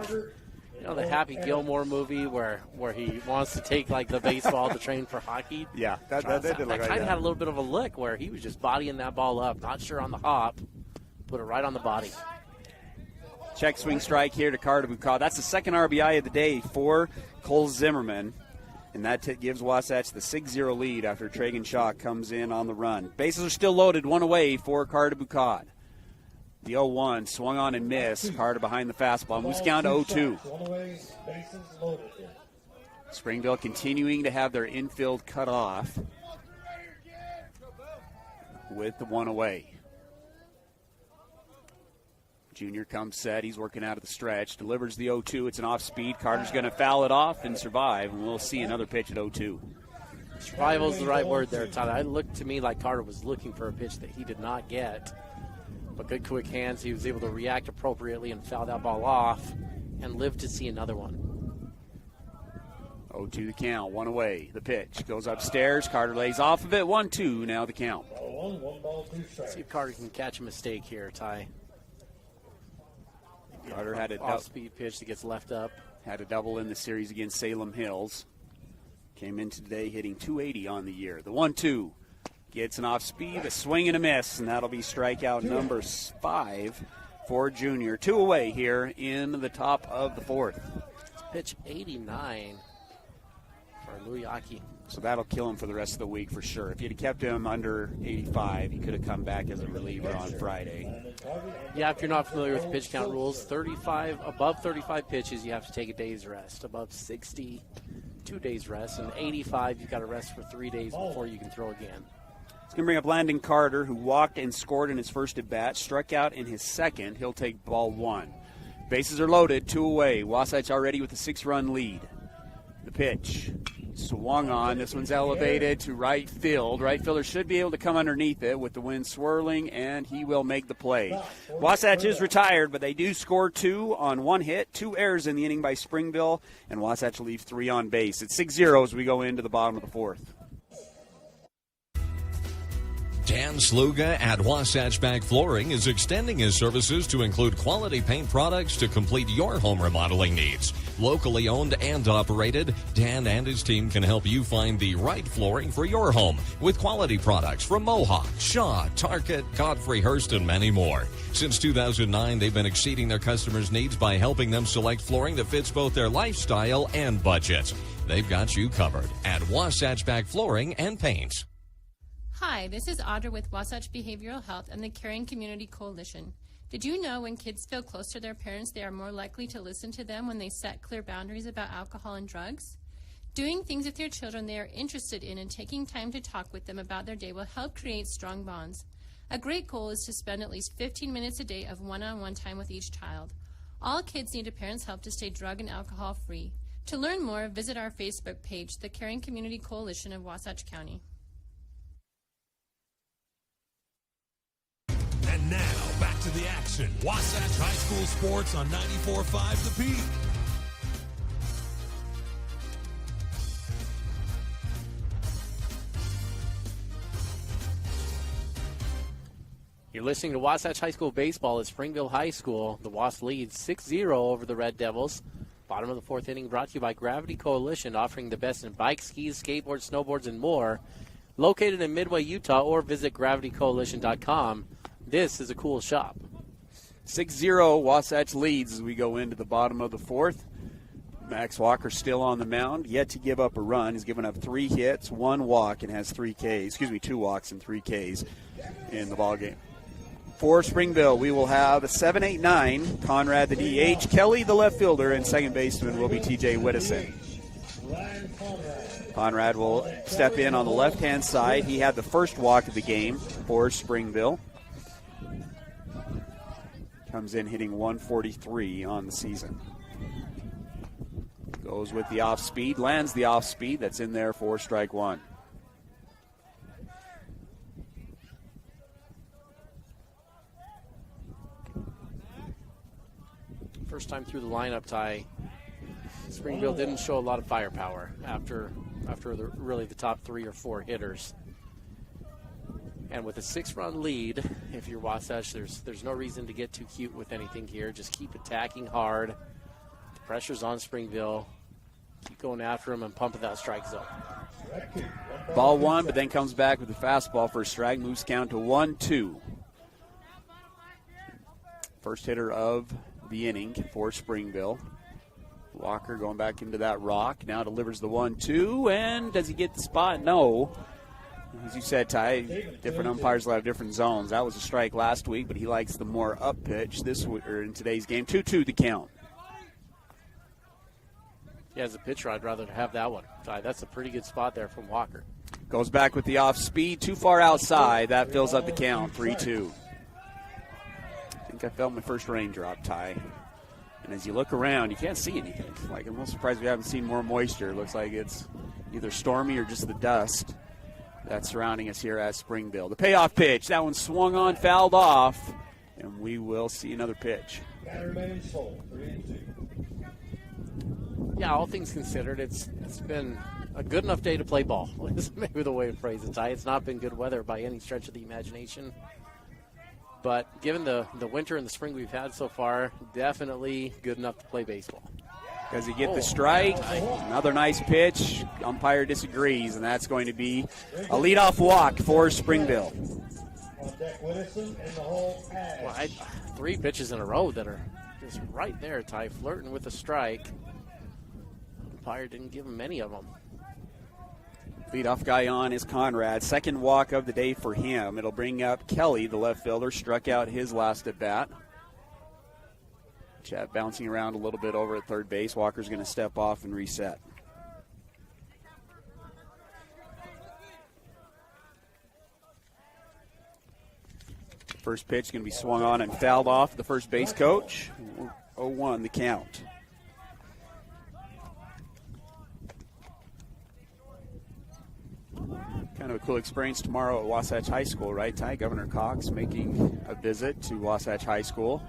You know, the Happy Gilmore movie where he wants to take, like, the baseball to train for hockey? Yeah, that did look that like kind of that. had a little bit of a lick where he was just bodying that ball up, not sure on the hop, put it right on the body. Check swing strike here to Carter Bucad. That's the second RBI of the day for Cole Zimmerman. And that gives Wasatch the 6-0 lead after Tragun Shaw comes in on the run. Bases are still loaded, one away for Carter Bucad. The 0-1 swung on and missed. Carter behind the fastball. Moves down to 0-2. Springville continuing to have their infield cut off with the one away. Junior comes set. He's working out of the stretch. Delivers the 0-2. It's an off speed. Carter's going to foul it off and survive. And we'll see another pitch at 0-2. Survival is the right word there, Todd. It looked to me like Carter was looking for a pitch that he did not get. But good quick hands. He was able to react appropriately and foul that ball off and live to see another one. 0-2 the count. One away. The pitch goes upstairs. Carter lays off of it. 1-2 now the count. See if Carter can catch a mistake here, Ty. Carter had a off-speed pitch that gets left up. Had a double in the series against Salem Hills. Came in today hitting .280 on the year. The 1-2 gets an off-speed, a swing and a miss, and that'll be strikeout number 5 for Junior. 2 away here in the top of the 4th. Pitch 89 for Luyaki. So that'll kill him for the rest of the week for sure. If you'd have kept him under 85, he could have come back as a reliever on Friday. Yeah, if you're not familiar with the pitch count rules, above 35 pitches, you have to take a day's rest. Above 60, 2 days rest. And 85, you've got to rest for 3 days before you can throw again. It's going to bring up Landon Carter, who walked and scored in his first at-bat, struck out in his second. He'll take ball 1. Bases are loaded, 2 away. Wasatch already with a 6-run lead. The pitch. Swung on. This one's elevated to right field. Right fielder should be able to come underneath it with the wind swirling, and he will make the play. Wasatch is retired, but they do score 2 on 1 hit. 2 errors in the inning by Springville, and Wasatch leaves 3 on base. It's 6-0 as we go into the bottom of the 4th. Dan Sluga at Wasatch Back Flooring is extending his services to include quality paint products to complete your home remodeling needs. Locally owned and operated, Dan and his team can help you find the right flooring for your home with quality products from Mohawk, Shaw, Target, Godfrey Hirst, and many more. Since 2009, they've been exceeding their customers' needs by helping them select flooring that fits both their lifestyle and budget. They've got you covered at Wasatch Back Flooring and Paint. Hi, this is Audra with Wasatch Behavioral Health and the Caring Community Coalition. Did you know when kids feel close to their parents, they are more likely to listen to them when they set clear boundaries about alcohol and drugs? Doing things with your children they are interested in and taking time to talk with them about their day will help create strong bonds. A great goal is to spend at least 15 minutes a day of one-on-one time with each child. All kids need a parent's help to stay drug and alcohol free. To learn more, visit our Facebook page, the Caring Community Coalition of Wasatch County. And now, back to the action. Wasatch High School Sports on 94.5 The Peak. You're listening to Wasatch High School Baseball at Springville High School. The Wasps lead 6-0 over the Red Devils. Bottom of the 4th inning brought to you by Gravity Coalition, offering the best in bikes, skis, skateboards, snowboards, and more. Located in Midway, Utah, or visit gravitycoalition.com. This is a cool shop. 6-0 Wasatch leads as we go into the bottom of the 4th. Max Walker still on the mound, yet to give up a run. He's given up 3 hits, 1 walk, and has 2 walks and 3 Ks in the ballgame. For Springville, we will have a 7-8-9. Conrad, the DH. Kelly, the left fielder, and second baseman will be TJ Whittison. Conrad will step in on the left-hand side. He had the first walk of the game for Springville. Comes in hitting 143 on the season. Goes with the off-speed, lands the off-speed. That's in there for strike 1. First time through the lineup, Ty. Springville didn't show a lot of firepower after the top 3 or 4 hitters. And with a 6-run lead, if you're Wasatch, there's no reason to get too cute with anything here. Just keep attacking hard Pressure's on Springville. Keep going after him and pumping that strike zone. Ball one, but then comes back with the fastball for a strike. Moves count to 1-2. First hitter of the inning for Springville. Walker going back into that rock. Now delivers the 1-2, and does he get the spot? No. As you said, Ty, different umpires will have different zones. That was a strike last week, but he likes the more up pitch in today's game. 2-2 the count. Yeah, as a pitcher, I'd rather have that one. Ty, that's a pretty good spot there from Walker. Goes back with the off speed, too far outside. That fills up the count, 3-2. I think I felt my first raindrop, Ty. And as you look around, you can't see anything. Like, I'm a little surprised we haven't seen more moisture. It looks like it's either stormy or just the dust that's surrounding us here at Springville. The payoff pitch, that one swung on, fouled off, and we will see another pitch. Yeah, all things considered, it's been a good enough day to play ball. Is maybe the way to phrase it, Ty. It's not been good weather by any stretch of the imagination. But given the winter and the spring we've had so far, definitely good enough to play baseball. Does he get the strike? Another nice pitch. Umpire disagrees, and that's going to be a leadoff walk for Springville. Well, 3 pitches in a row that are just right there, Ty, flirting with a strike. Umpire didn't give him many of them. Leadoff guy on is Conrad. Second walk of the day for him. It'll bring up Kelly, the left fielder, struck out his last at bat. Chett bouncing around a little bit over at third base. Walker's going to step off and reset. First pitch going to be swung on and fouled off the first base coach. 0-1 the count. Kind of a cool experience tomorrow at Wasatch High School, right, Ty? Governor Cox making a visit to Wasatch High School.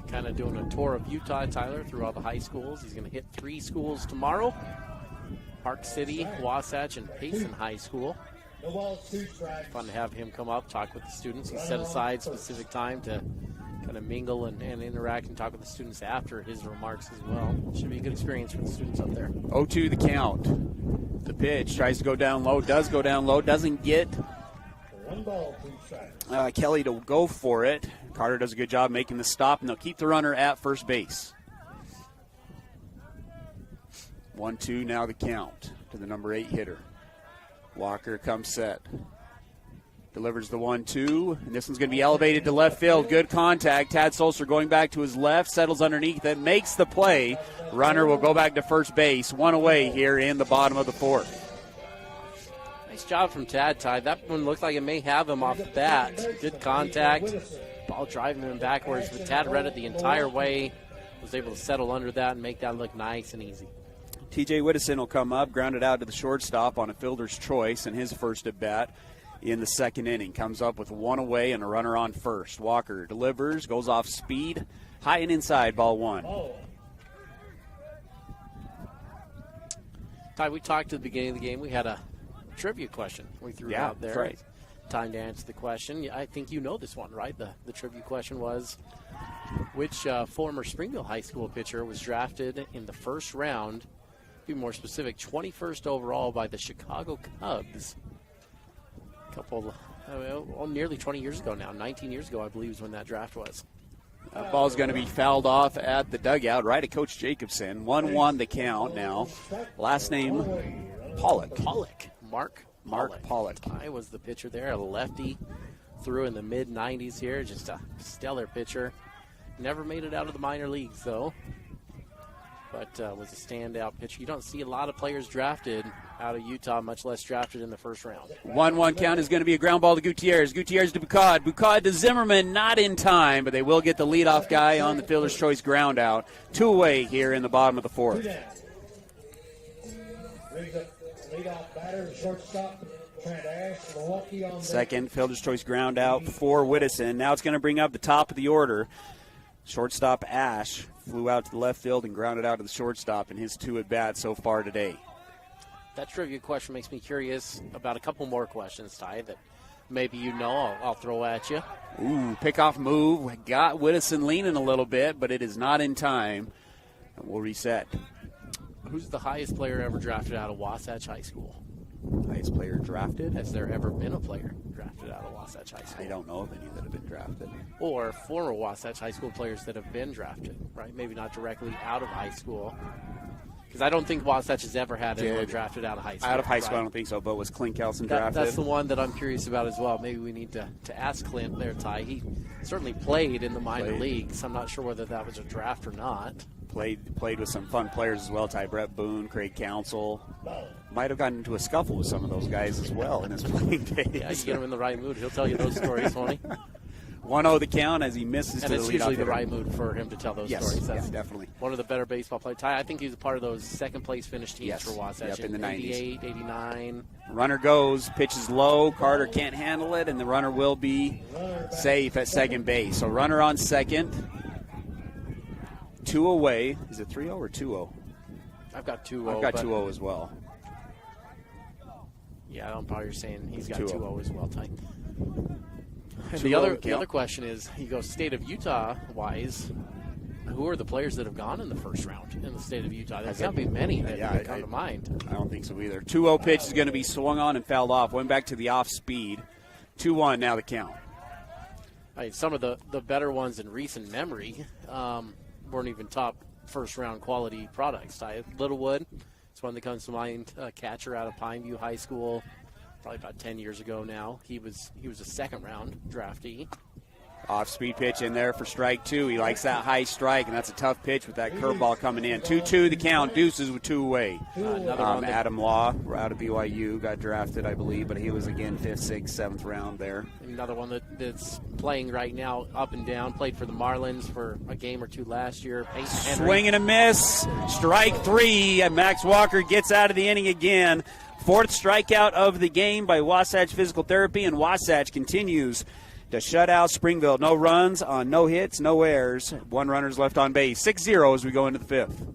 Kind of doing a tour of Utah, Tyler, through all the high schools. He's going to hit 3 schools tomorrow. Park City, Wasatch, and Payson High School. Fun to have him come up, talk with the students. He set aside specific time to kind of mingle and interact and talk with the students after his remarks as well. Should be a good experience for the students up there. 0-2 the count. The pitch tries to go down low, does go down low, doesn't get Kelly to go for it. Carter does a good job making the stop, and they'll keep the runner at first base. 1-2 now the count to the number 8 hitter. Walker comes set. Delivers the 1-2, and this one's going to be elevated to left field. Good contact. Tadd Sulser going back to his left, settles underneath it, makes the play. Runner will go back to first base. 1 away here in the bottom of the 4th. Nice job from Tadd, Ty. That one looked like it may have him off the bat. Good contact. Ball driving him backwards, but Tadd read it the entire way. Was able to settle under that and make that look nice and easy. TJ Whittison will come up, grounded out to the shortstop on a fielder's choice in his first at bat in the second inning. Comes up with 1 away and a runner on first. Walker delivers, goes off speed, high and inside, ball 1. Ty, we talked at the beginning of the game. We had a trivia question we threw out there. That's right. Time to answer the question. I think you know this one, right? The trivia question was, which former Springville High School pitcher was drafted in the first round, to be more specific, 21st overall by the Chicago Cubs? Nearly 20 years ago now. 19 years ago, I believe, is when that draft was. That ball's going to be fouled off at the dugout, right at Coach Jacobson. 1-1 the count now. Last name, Pollock. Mark Pollock. I was the pitcher there, a lefty. Threw in the mid-90s here. Just a stellar pitcher. Never made it out of the minor leagues, though. But was a standout pitcher. You don't see a lot of players drafted out of Utah, much less drafted in the first round. 1-1 count is going to be a ground ball to Gutierrez. Gutierrez to Bucad. Bucad to Zimmerman, not in time, but they will get the leadoff guy on the fielder's choice ground out. 2 away here in the bottom of the 4th. Second fielder's choice ground out for Whittison. Now it's going to bring up the top of the order. Shortstop Ash flew out to the left field and grounded out to the shortstop in his 2 at-bats so far today. That trivia question makes me curious about a couple more questions, Ty, that maybe you know I'll throw at you. Ooh, pickoff move. Got Whittison leaning a little bit, but it is not in time. And we'll reset. Who's the highest player ever drafted out of Wasatch High School? Highest player drafted? Has there ever been a player drafted out of Wasatch High School? I don't know of any that have been drafted. Or former Wasatch High School players that have been drafted, right? Maybe not directly out of high school. Because I don't think Wasatch has ever had anyone drafted out of high school. Out of high school, right? I don't think so, but was Clint Kelson drafted? That's the one that I'm curious about as well. Maybe we need to ask Clint there, Ty. He certainly played in the minor leagues. I'm not sure whether that was a draft or not. Played with some fun players as well. Ty Brett Boone, Craig Council. Might have gotten into a scuffle with some of those guys as well in his playing days. Yeah, you get him in the right mood. He'll tell you those stories, won't he? 1-0 the count as he misses and to the leadoff. it's usually the hitter. right mood for him to tell those stories. That's definitely. One of the better baseball players. Ty, I think he was a part of those second-place finish teams Yes. for Wasatch Yep, in the 88, 89. Runner goes, pitches low. Carter can't handle it, and the runner will be safe at second base. So runner on second. 2 away. Is it 3-0 or 2-0? I've got 2-0. I've got 2-0 as well. Yeah, I don't know. You're saying he's got 2-0. 2-0 as well, Ty. And 2-0 the other question is, he goes state of Utah wise. Who are the players that have gone in the first round in the state of Utah? There's got to be many that come to mind. I don't think so either. 2-0 pitch is going to be swung on and fouled off. Went back to the off speed. 2-1 now the count. Some of the better ones in recent memory weren't even top first round quality products. Littlewood, it's one that comes to mind. Catcher out of Pineview High School, probably about 10 years ago now. He was a second round draftee. Off-speed pitch in there for strike 2. He likes that high strike, and that's a tough pitch with that curveball coming in. 2-2 the count. Deuces with 2 away. Adam Law out of BYU got drafted, I believe, but he was again 5th, 6th, 7th round there. Another one that's playing right now up and down. Played for the Marlins for a game or two last year. Swing and a miss. Strike 3. And Max Walker gets out of the inning again. 4th strikeout of the game by Wasatch Physical Therapy, and Wasatch continues to shut out Springville. No runs on no hits, no errors. 1 runner's left on base. 6-0 as we go into the 5th.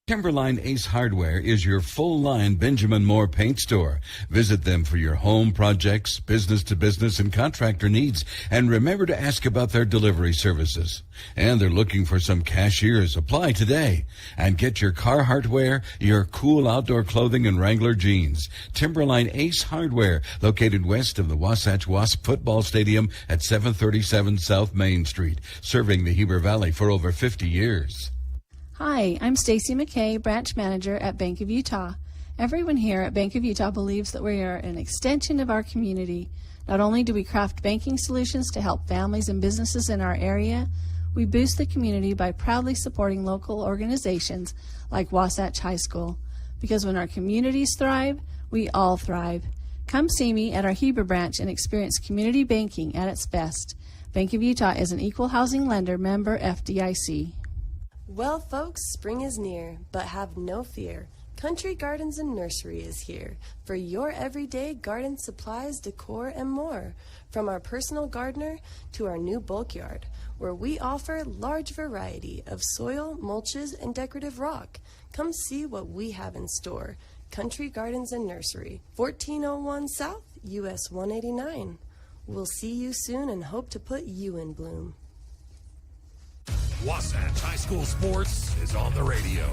Timberline Ace Hardware is your full-line Benjamin Moore paint store. Visit them for your home projects, business-to-business, and contractor needs. And remember to ask about their delivery services. And they're looking for some cashiers. Apply today. And get your car hardware, your cool outdoor clothing, and Wrangler jeans. Timberline Ace Hardware, located west of the Wasatch Wasp football stadium at 737 South Main Street, serving the Heber Valley for over 50 years. Hi, I'm Stacy McKay, branch manager at Bank of Utah. Everyone here at Bank of Utah believes that we are an extension of our community. Not only do we craft banking solutions to help families and businesses in our area, we boost the community by proudly supporting local organizations like Wasatch High School. Because when our communities thrive, we all thrive. Come see me at our Heber branch and experience community banking at its best. Bank of Utah is an equal housing lender, member FDIC. Well, folks, spring is near, but have no fear. Country Gardens and Nursery is here for your everyday garden supplies, decor, and more. From our personal gardener to our new bulk yard, where we offer large variety of soil, mulches, and decorative rock. Come see what we have in store. Country Gardens and Nursery, 1401 South, US 189. We'll see you soon and hope to put you in bloom. Wasatch High School Sports is on the radio.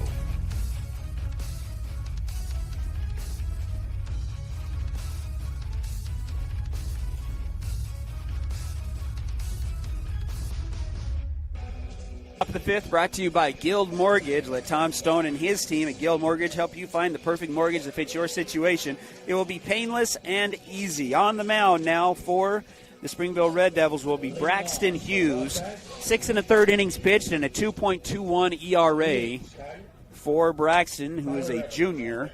Top of the 5th brought to you by Guild Mortgage. Let Tom Stone and his team at Guild Mortgage help you find the perfect mortgage that fits your situation. It will be painless and easy. On the mound now for the Springville Red Devils will be Braxton Hughes. 6 1/3 innings pitched and a 2.21 ERA for Braxton, who is a junior.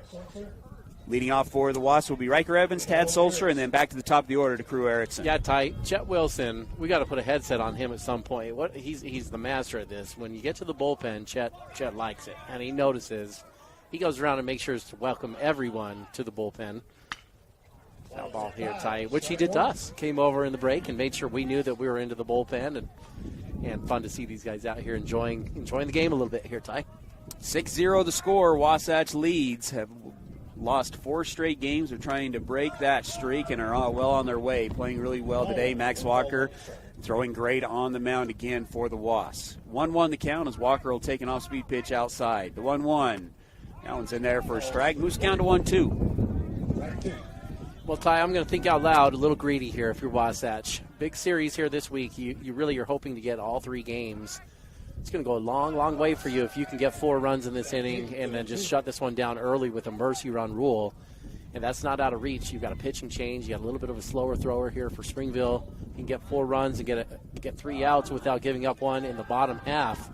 Leading off for the Wasps will be Ryker Evans, Tadd Sulser, and then back to the top of the order to Crew Erickson. Yeah, tight. Chett Wilson, we got to put a headset on him at some point. He's the master at this. When you get to the bullpen, Chett likes it, and he notices. He goes around and makes sure to welcome everyone to the bullpen. Foul ball here, Ty, which he did to us. Came over in the break and made sure we knew that we were into the bullpen, and fun to see these guys out here enjoying the game a little bit here, Ty. 6-0 the score. Wasatch leads. Have lost 4 straight games. They're trying to break that streak and are well on their way. Playing really well today. Max Walker throwing great on the mound again for the Wasps. 1-1 the count as Walker will take an off-speed pitch outside. The 1-1. That one's in there for a strike. Moves count to 1-2. Well, Ty, I'm going to think out loud, a little greedy here if you're Wasatch. Big series here this week. You really are hoping to get all 3 games. It's going to go a long, long way for you if you can get 4 runs in this inning and then just shut this one down early with a mercy run rule. And that's not out of reach. You've got a pitching change. You got a little bit of a slower thrower here for Springville. You can get 4 runs and get 3 outs without giving up one in the bottom half.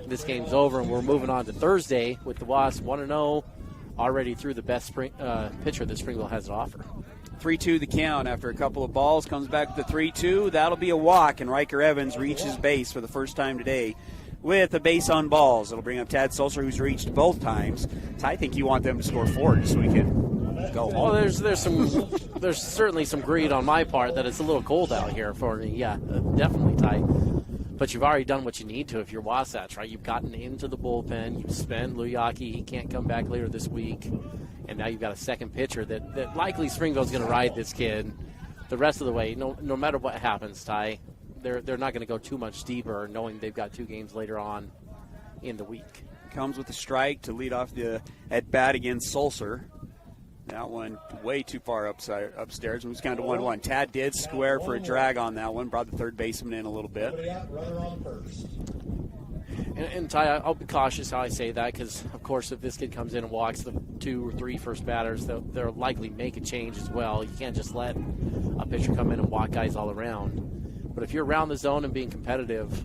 This game's over, and we're moving on to Thursday with the Wasps 1-0, already through the best pitcher that Springville has to offer. 3-2 the count after a couple of balls. Comes back with the 3-2. That'll be a walk, and Ryker Evans reaches base for the first time today with a base on balls. It'll bring up Tadd Sulser, who's reached both times. I think you want them to score 4 just so we can go home. Well, there's certainly some greed on my part that it's a little cold out here for me. Yeah, definitely, Ty. But you've already done what you need to if you're Wasatch, right? You've gotten into the bullpen. You've spent Luyaki. He can't come back later this week. And now you've got a second pitcher that likely Springville's going to ride this kid the rest of the way. No matter what happens, Ty, they're not going to go too much deeper knowing they've got 2 games later on in the week. Comes with a strike to lead off the at-bat against Sulser. That one way too far upstairs. Moves down to 1-1. Tadd did square for a drag on that one. Brought the third baseman in a little bit. And Ty, I'll be cautious how I say that because, of course, if this kid comes in and walks the 2 or 3 first batters, they'll likely make a change as well. You can't just let a pitcher come in and walk guys all around. But if you're around the zone and being competitive,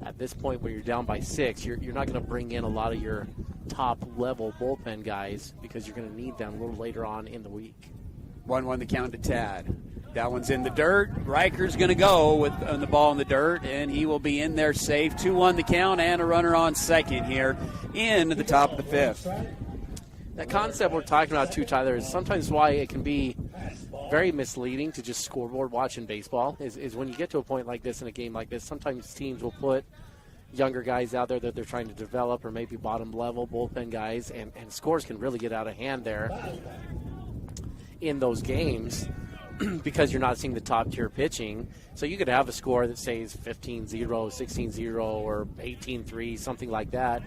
at this point where you're down by 6, you're not going to bring in a lot of your top-level bullpen guys because you're going to need them a little later on in the week. 1-1 the count to Tadd. That one's in the dirt. Riker's going to go with the ball in the dirt, and he will be in there safe. 2-1 the count and a runner on second here in the top of the 5th. That concept we're talking about, too, Tyler, is sometimes why it can be very misleading to just scoreboard watching baseball is when you get to a point like this in a game like this, sometimes teams will put younger guys out there that they're trying to develop or maybe bottom-level bullpen guys, and scores can really get out of hand there in those games because you're not seeing the top-tier pitching. So you could have a score that says 15-0, 16-0, or 18-3, something like that,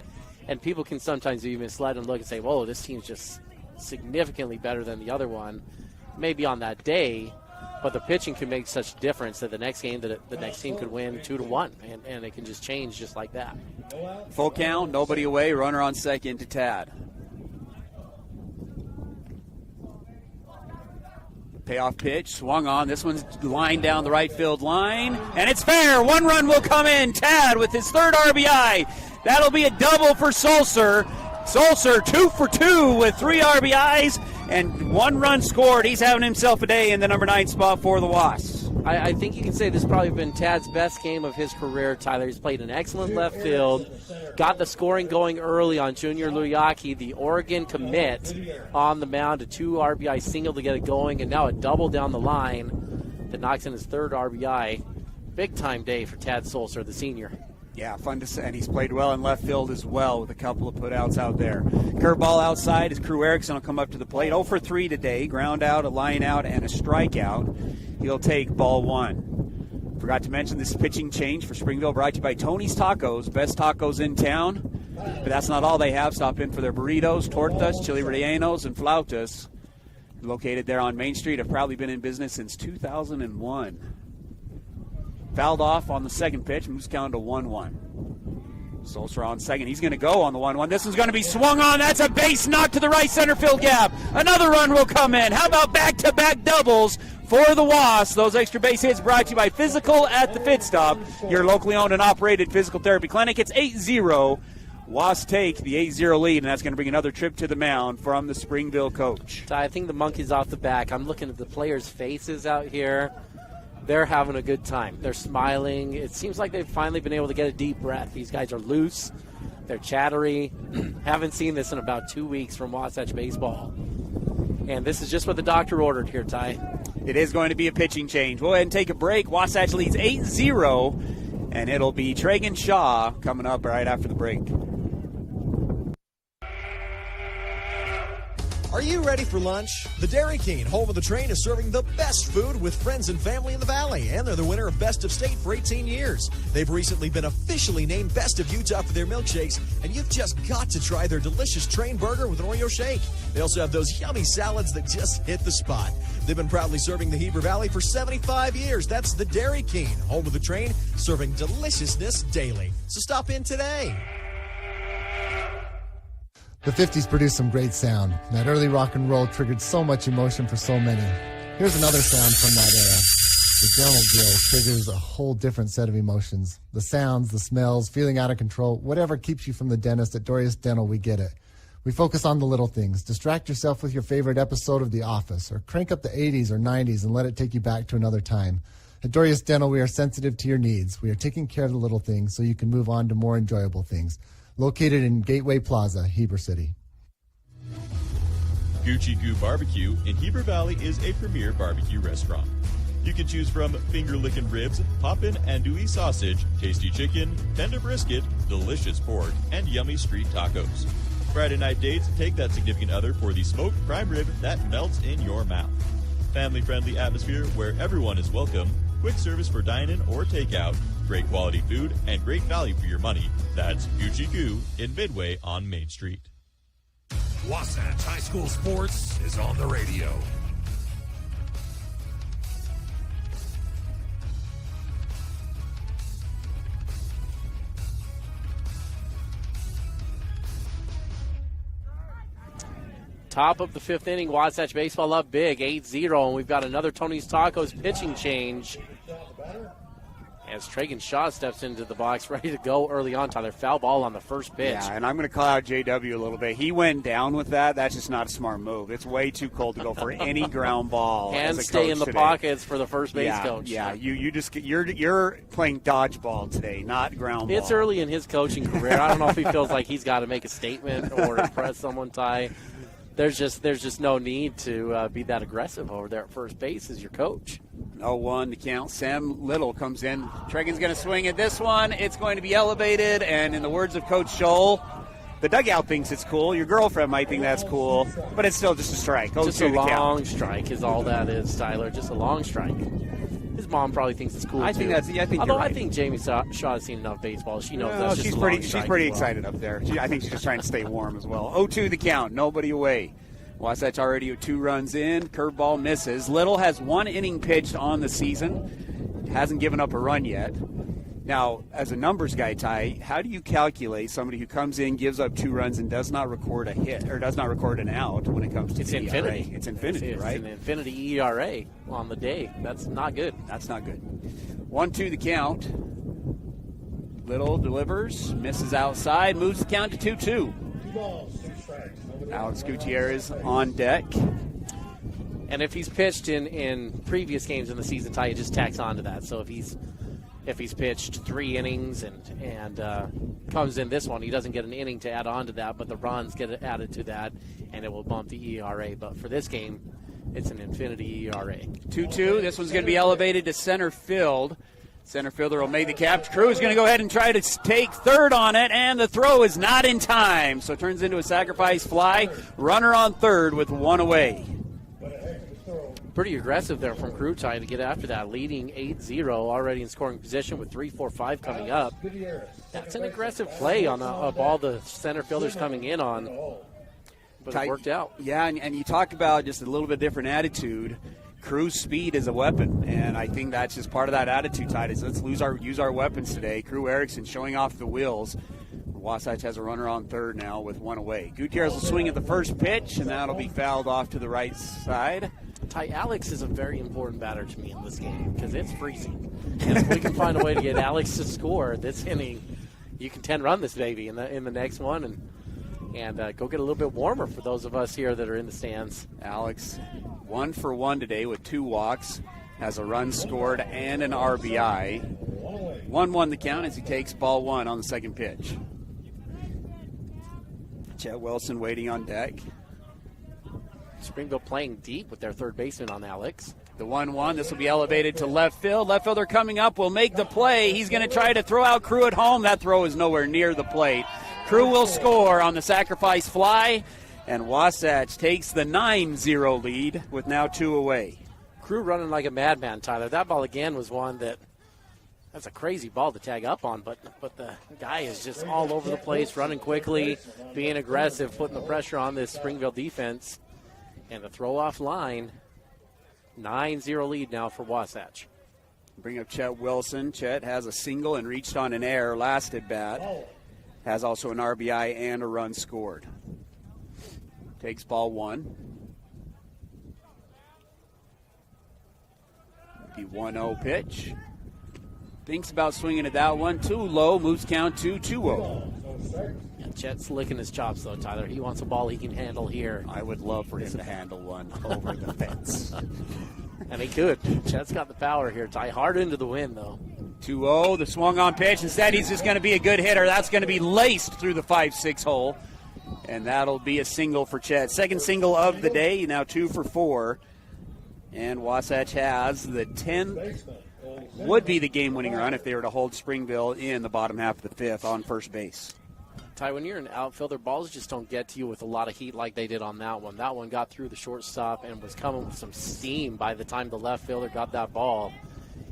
and people can sometimes be misled and look and say, whoa, this team's just significantly better than the other one, maybe on that day. But the pitching can make such a difference that the next game that the next team could win 2-1, and it can just change just like that. Full count, nobody away, runner on second to Tadd. Payoff pitch, swung on. This one's lined down the right field line, and it's fair. 1 run will come in. Tadd with his 3rd RBI. That'll be a double for Sulser. Sulser 2 for 2 with 3 RBIs and 1 run scored. He's having himself a day in the number 9 spot for the Wasps. I think you can say this has probably been Tadd's best game of his career, Tyler. He's played an excellent left field, got the scoring going early on Junior Luyaki, the Oregon commit, on the mound, a 2 RBI single to get it going, and now a double down the line that knocks in his 3rd RBI. Big-time day for Tadd Sulser, the senior. Yeah, fun to see, and he's played well in left field as well with a couple of putouts out there. Curveball outside as Crew Erickson will come up to the plate. 0 for 3 today, ground out, a line out, and a strikeout. He'll take ball 1. Forgot to mention this pitching change for Springville brought to you by Tony's Tacos, best tacos in town. But that's not all they have. Stop in for their burritos, tortas, chili rellenos, and flautas. Located there on Main Street, have probably been in business since 2001. Fouled off on the second pitch, moves count to 1-1. Sulser on second. He's going to go on the 1-1. This one's going to be swung on. That's a base knock to the right center field gap. Another run will come in. How about back-to-back doubles for the Wasps? Those extra base hits brought to you by Physical at the Fit Stop, your locally owned and operated physical therapy clinic. It's 8-0. Wasps take the 8-0 lead, and that's going to bring another trip to the mound from the Springville coach. I think the monkey's off the back. I'm looking at the players' faces out here. They're having a good time. They're smiling. It seems like they've finally been able to get a deep breath. These guys are loose. They're chattery. Haven't seen this in about 2 weeks from Wasatch baseball. And this is just what the doctor ordered here, Ty. It is going to be a pitching change. We'll go ahead and take a break. Wasatch leads 8-0, and it'll be Tragun Shaw coming up right after the break. Are you ready for lunch? The Dairy King, home of the train, is serving the best food with friends and family in the Valley, and they're the winner of Best of State for 18 years. They've recently been officially named Best of Utah for their milkshakes, and you've just got to try their delicious train burger with an Oreo shake. They also have those yummy salads that just hit the spot. They've been proudly serving the Heber Valley for 75 years. That's the Dairy King, home of the train, serving deliciousness daily. So stop in today. The 50s produced some great sound. That early rock and roll triggered so much emotion for so many. Here's another sound from that era. The dental grill triggers a whole different set of emotions. The sounds, the smells, feeling out of control, whatever keeps you from the dentist at Dorius Dental, we get it. We focus on the little things. Distract yourself with your favorite episode of The Office, or crank up the 80s or 90s and let it take you back to another time. At Dorius Dental, we are sensitive to your needs. We are taking care of the little things so you can move on to more enjoyable things. Located in Gateway Plaza, Heber City. Gucci Goo Barbecue in Heber Valley is a premier barbecue restaurant. You can choose from finger-licking ribs, poppin' andouille sausage, tasty chicken, tender brisket, delicious pork, and yummy street tacos. Friday night dates, take that significant other for the smoked prime rib that melts in your mouth. Family-friendly atmosphere where everyone is welcome, quick service for dine-in or takeout, great quality food, and great value for your money. That's Gucci Goo in Midway on Main Street. Wasatch High School Sports is on the radio. Top of the fifth inning, Wasatch baseball up big, 8-0, and we've got another Tony's Tacos pitching change as Tragun Shaw steps into the box, ready to go early on. Tyler, foul ball on the first pitch. Yeah, and I'm going to call out JW a little bit. He went down with that. That's just not a smart move. It's way too cold to go for any ground ball. And as a stay coach in the today. pockets for the first base coach. Yeah, you're playing dodgeball today, not ground ball. It's early in his coaching career. I don't know if he feels like he's got to make a statement or impress someone, Ty. There's just no need to be that aggressive over there at first base as your coach. 0-1 to count. Sam Little comes in. Tragun's going to swing at this one. It's going to be elevated, and in the words of Coach Scholl, the dugout thinks it's cool. Your girlfriend might think that's cool, but it's still just a strike. Just a long strike is all that is, Tyler. Just a long strike. His mom probably thinks it's cool. I think too. Although I think Jamie Shaw has seen enough baseball. She knows that's just she's pretty excited up there. I think she's just trying to stay warm as well. 0-2 the count. Nobody away. Wasatch already 2 runs in. Curveball misses. Little has 1 inning pitched on the season. Hasn't given up a run yet. Now, as a numbers guy, Ty, how do you calculate somebody who comes in, gives up 2 runs, and does not record a hit or does not record an out when it comes to it's the infinity. ERA? It's infinity, right? It's an infinity ERA on the day. That's not good. That's not good. 1-2 the count. Little delivers, misses outside, moves the count to 2-2. Alex Gutierrez on deck. And if he's pitched in previous games in the season, Ty, you just tax on to that. So if he's pitched 3 innings and comes in this one, he doesn't get an inning to add on to that, but the runs get added to that, and it will bump the ERA. But for this game, it's an infinity ERA. 2-2. This one's going to be elevated to center field. Center fielder will make the catch. Crew is going to go ahead and try to take third on it, and the throw is not in time. So it turns into a sacrifice fly. Runner on third with 1 away. Pretty aggressive there from Crew Ty to get after that, leading 8-0 already in scoring position with 3-4-5 coming up. That's an aggressive play on a ball the center fielder's coming in on, but it worked out. Yeah, and you talk about just a little bit different attitude. Crew's speed is a weapon, and I think that's just part of that attitude, Titus. Let's use our weapons today. Crew Erickson showing off the wheels. Wasatch has a runner on third now with 1 away. Gutierrez will swing at the first pitch, and that'll be fouled off to the right side. Ty, Alex is a very important batter to me in this game because it's freezing. And if we can find a way to get Alex to score this inning, you can 10-run this baby in the next one and go get a little bit warmer for those of us here that are in the stands. Alex, 1 for 1 today with 2 walks, has a run scored and an RBI. 1-1 the count as he takes ball 1 on the second pitch. Chett Wilson waiting on deck. Springville playing deep with their third baseman on Alex. The 1-1, this will be elevated to left field. Left fielder coming up will make the play. He's going to try to throw out Crew at home. That throw is nowhere near the plate. Crew will score on the sacrifice fly, And Wasatch takes the 9-0 lead with now 2 away. Crew running like a madman, Tyler. That ball again was one that's a crazy ball to tag up on, but the guy is just all over the place, running quickly, being aggressive, putting the pressure on this Springville defense. And the throw-off line, 9-0 lead now for Wasatch. Bring up Chett Wilson. Chett has a single and reached on an error last at bat. Has also an RBI and a run scored. Takes ball 1. The 1-0 pitch. Thinks about swinging at that one. Too low. Moves count to 2-0. Yeah, Chett's licking his chops, though, Tyler. He wants a ball he can handle here. I would love for him to handle one over the fence. And he could. Chett's got the power here. Tie hard into the wind, though. 2-0. The swung on pitch. Instead, he's just going to be a good hitter. That's going to be laced through the 5-6 hole. And that'll be a single for Chett. Second single of the day. Now 2 for 4. And Wasatch has the 10th. Would be the game-winning run if they were to hold Springville in the bottom half of the 5th on first base. Ty, when you're an outfielder, balls just don't get to you with a lot of heat like they did on that one. That one got through the shortstop and was coming with some steam by the time the left fielder got that ball.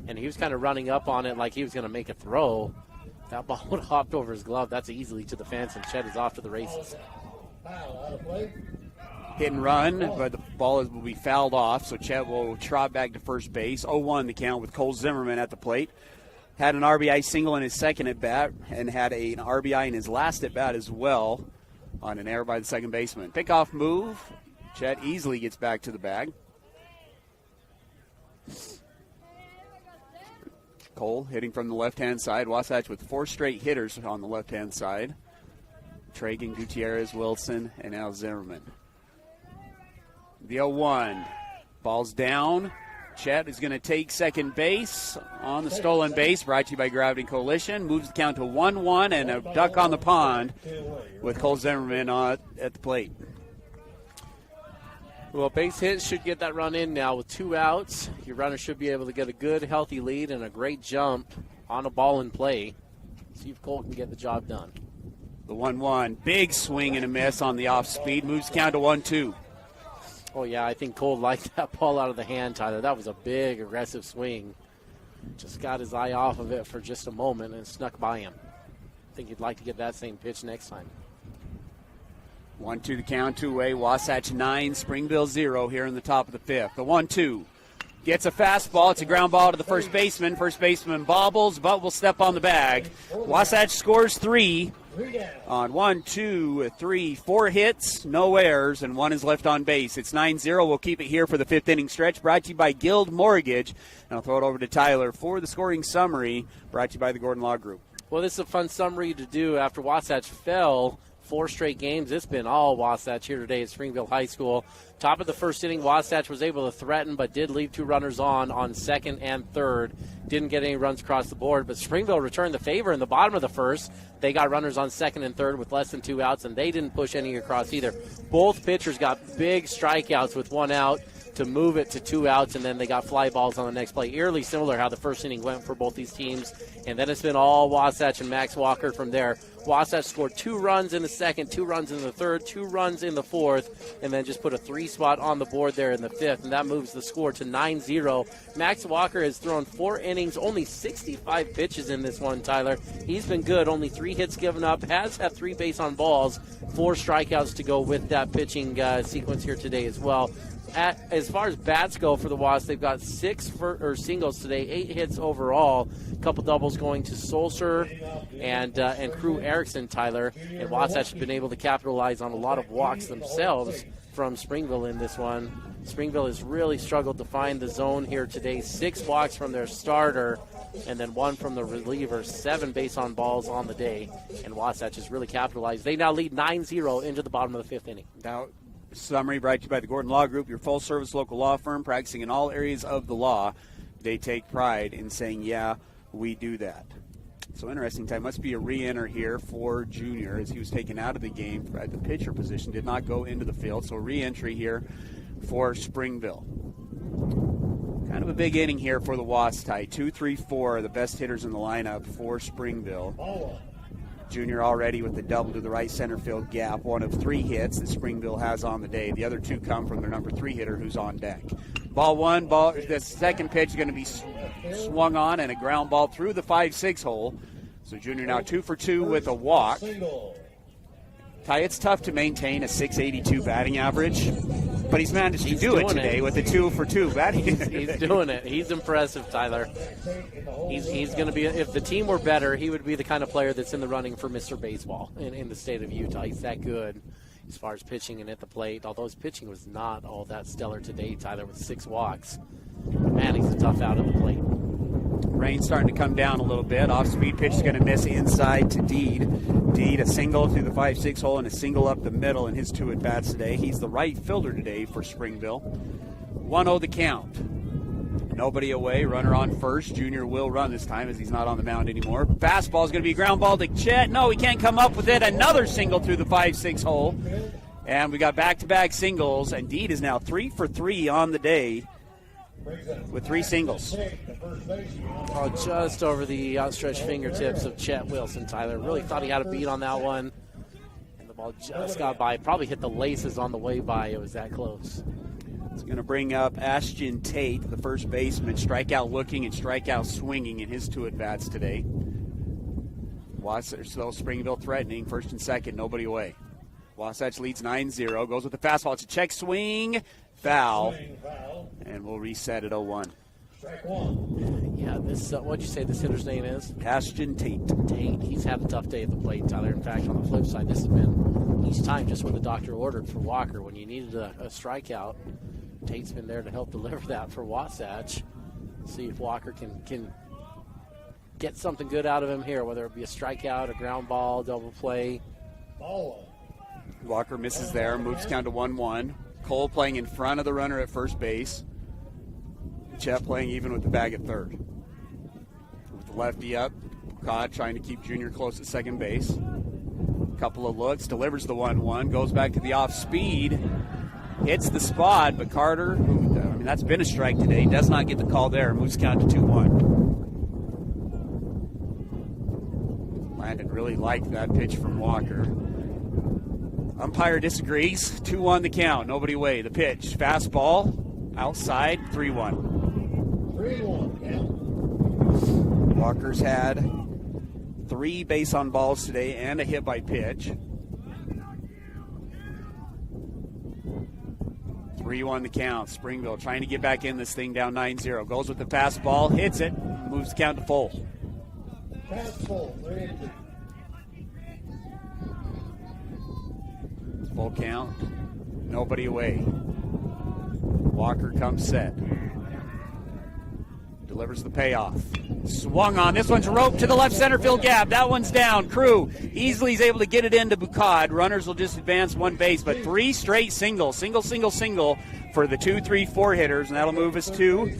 And he was kind of running up on it like he was going to make a throw. That ball would have hopped over his glove. That's easily to the fence, and Chett is off to the races. Hit and run, but the ball will be fouled off, so Chett will trot back to first base. 0-1 the count with Cole Zimmerman at the plate. Had an RBI single in his second at bat and had an RBI in his last at bat as well on an error by the second baseman. Pickoff move. Chett easily gets back to the bag. Cole hitting from the left-hand side. Wasatch with 4 straight hitters on the left-hand side. Tragun, Gutierrez, Wilson, and now Zimmerman. The 0-1. Ball's down. Chett is going to take second base on the stolen base, brought to you by Gravity Coalition. Moves the count to 1-1 and a duck on the pond with Cole Zimmerman at the plate. Well, base hit should get that run in now with 2 outs. Your runner should be able to get a good, healthy lead and a great jump on a ball in play. See if Cole can get the job done. The 1-1. Big swing and a miss on the off speed. Moves the count to 1-2. Oh, yeah, I think Cole liked that ball out of the hand, Tyler. That was a big, aggressive swing. Just got his eye off of it for just a moment and snuck by him. I think he'd like to get that same pitch next time. 1-2 the count, 2 away. Wasatch 9, Springville 0 here in the top of the 5th. The 1-2. Gets a fastball. It's a ground ball to the first baseman. First baseman bobbles, but will step on the bag. Wasatch scores 3 on 1, 2, 3, 4 hits, no errors, and 1 is left on base. It's 9-0. We'll keep it here for the 5th inning stretch, brought to you by Guild Mortgage. And I'll throw it over to Tyler for the scoring summary, brought to you by the Gordon Law Group. Well, this is a fun summary to do after Wasatch fell 4 straight games. It's been all Wasatch here today at Springville High School. Top of the first inning, Wasatch was able to threaten, but did leave 2 runners on second and third. Didn't get any runs across the board, but Springville returned the favor in the bottom of the first. They got runners on second and third with less than 2 outs, and they didn't push any across either. Both pitchers got big strikeouts with 1 out to move it to 2 outs, and then they got fly balls on the next play. Eerily similar how the first inning went for both these teams, and then it's been all Wasatch and Max Walker from there. Wasatch scored 2 runs in the second, 2 runs in the third, 2 runs in the fourth, and then just put a 3 spot on the board there in the 5th, and that moves the score to 9-0. Max Walker has thrown 4 innings, only 65 pitches in this one, Tyler. He's been good, only 3 hits given up, has had 3 base on balls, 4 strikeouts to go with that pitching sequence here today as well. As far as bats go for the Wasps, they've got 6 singles today, 8 hits overall. A couple doubles going to Sulser and Crew Erickson, Tyler. And Wasatch has been able to capitalize on a lot of walks themselves from Springville in this one. Springville has really struggled to find the zone here today. 6 walks from their starter and then 1 from the reliever. 7 base on balls on the day. And Wasatch has really capitalized. They now lead 9-0 into the bottom of the 5th inning. Now, summary brought to you by the Gordon Law Group, your full-service local law firm practicing in all areas of the law. They take pride in saying, yeah, we do that. So interesting time. Must be a re-enter here for Junior as he was taken out of the game at the pitcher position. Did not go into the field. So re-entry here for Springville. Kind of a big inning here for the Wasps, Ty. 2, 3, 4 are the best hitters in the lineup for Springville. Junior already with the double to the right center field gap, one of 3 hits that Springville has on the day. The other 2 come from their number 3 hitter who's on deck. Ball 1, the second pitch is going to be swung on and a ground ball through the 5-6 hole. So Junior now 2 for 2 with a walk. Ty, it's tough to maintain a .682 batting average, but he's managed to do it today with a 2 for 2 batting. He's doing it. He's impressive, Tyler. He's going to be, if the team were better, he would be the kind of player that's in the running for Mr. Baseball in the state of Utah. He's that good as far as pitching and at the plate, although his pitching was not all that stellar today, Tyler, with 6 walks. Man, he's a tough out at the plate. Rain's starting to come down a little bit. Off-speed pitch is going to miss inside to Deed. Deed, a single through the 5-6 hole and a single up the middle in his 2 at-bats today. He's the right fielder today for Springville. 1-0 the count. Nobody away. Runner on first. Junior will run this time as he's not on the mound anymore. Fastball is going to be ground ball to Chett. No, he can't come up with it. Another single through the 5-6 hole. And we got back-to-back singles. And Deed is now 3 for 3 on the day with 3 singles. Oh, just over the outstretched fingertips of Chett Wilson, Tyler. Really thought he had a beat on that one. And the ball just got by. Probably hit the laces on the way by. It was that close. It's going to bring up Ashton Tate, the first baseman, strikeout looking and strikeout swinging in his 2 at-bats today. Wasatch, still Springville threatening, first and second, nobody away. Wasatch leads 9-0, goes with the fastball. It's a check swing, foul, and we'll reset at 0-1. Strike 1. Yeah, this, what'd you say this hitter's name is? Ashton Tate. Tate. He's had a tough day at the plate, Tyler. In fact, on the flip side, this has been each time just what the doctor ordered for Walker. When you needed a strikeout, Tate's been there to help deliver that for Wasatch. See if Walker can get something good out of him here, whether it be a strikeout, a ground ball, double play. Walker misses there, moves down to 1-1. Cole playing in front of the runner at first base. Chett playing even with the bag at third. With the lefty up, Bucad trying to keep Junior close at second base. Couple of looks, delivers the 1-1, goes back to the off speed, hits the spot, but Carter, who, that's been a strike today, does not get the call there, moves count to 2-1. Landon really liked that pitch from Walker. Umpire disagrees. 2-1 the count. Nobody away. The pitch. Fastball. Outside. 3-1. 3-1. Yeah. Walker's had 3 base on balls today and a hit by pitch. 3-1 the count. Springville trying to get back in this thing down 9-0. Goes with the fastball. Hits it. Moves the count to full. Full. 3-2. Full count. Nobody away. Walker comes set. Delivers the payoff. Swung on. This one's roped to the left center field gap. That one's down. Crew easily is able to get it into Bucad. Runners will just advance 1 base, but 3 straight singles. Single for the 2, 3, 4 hitters, and that'll move us to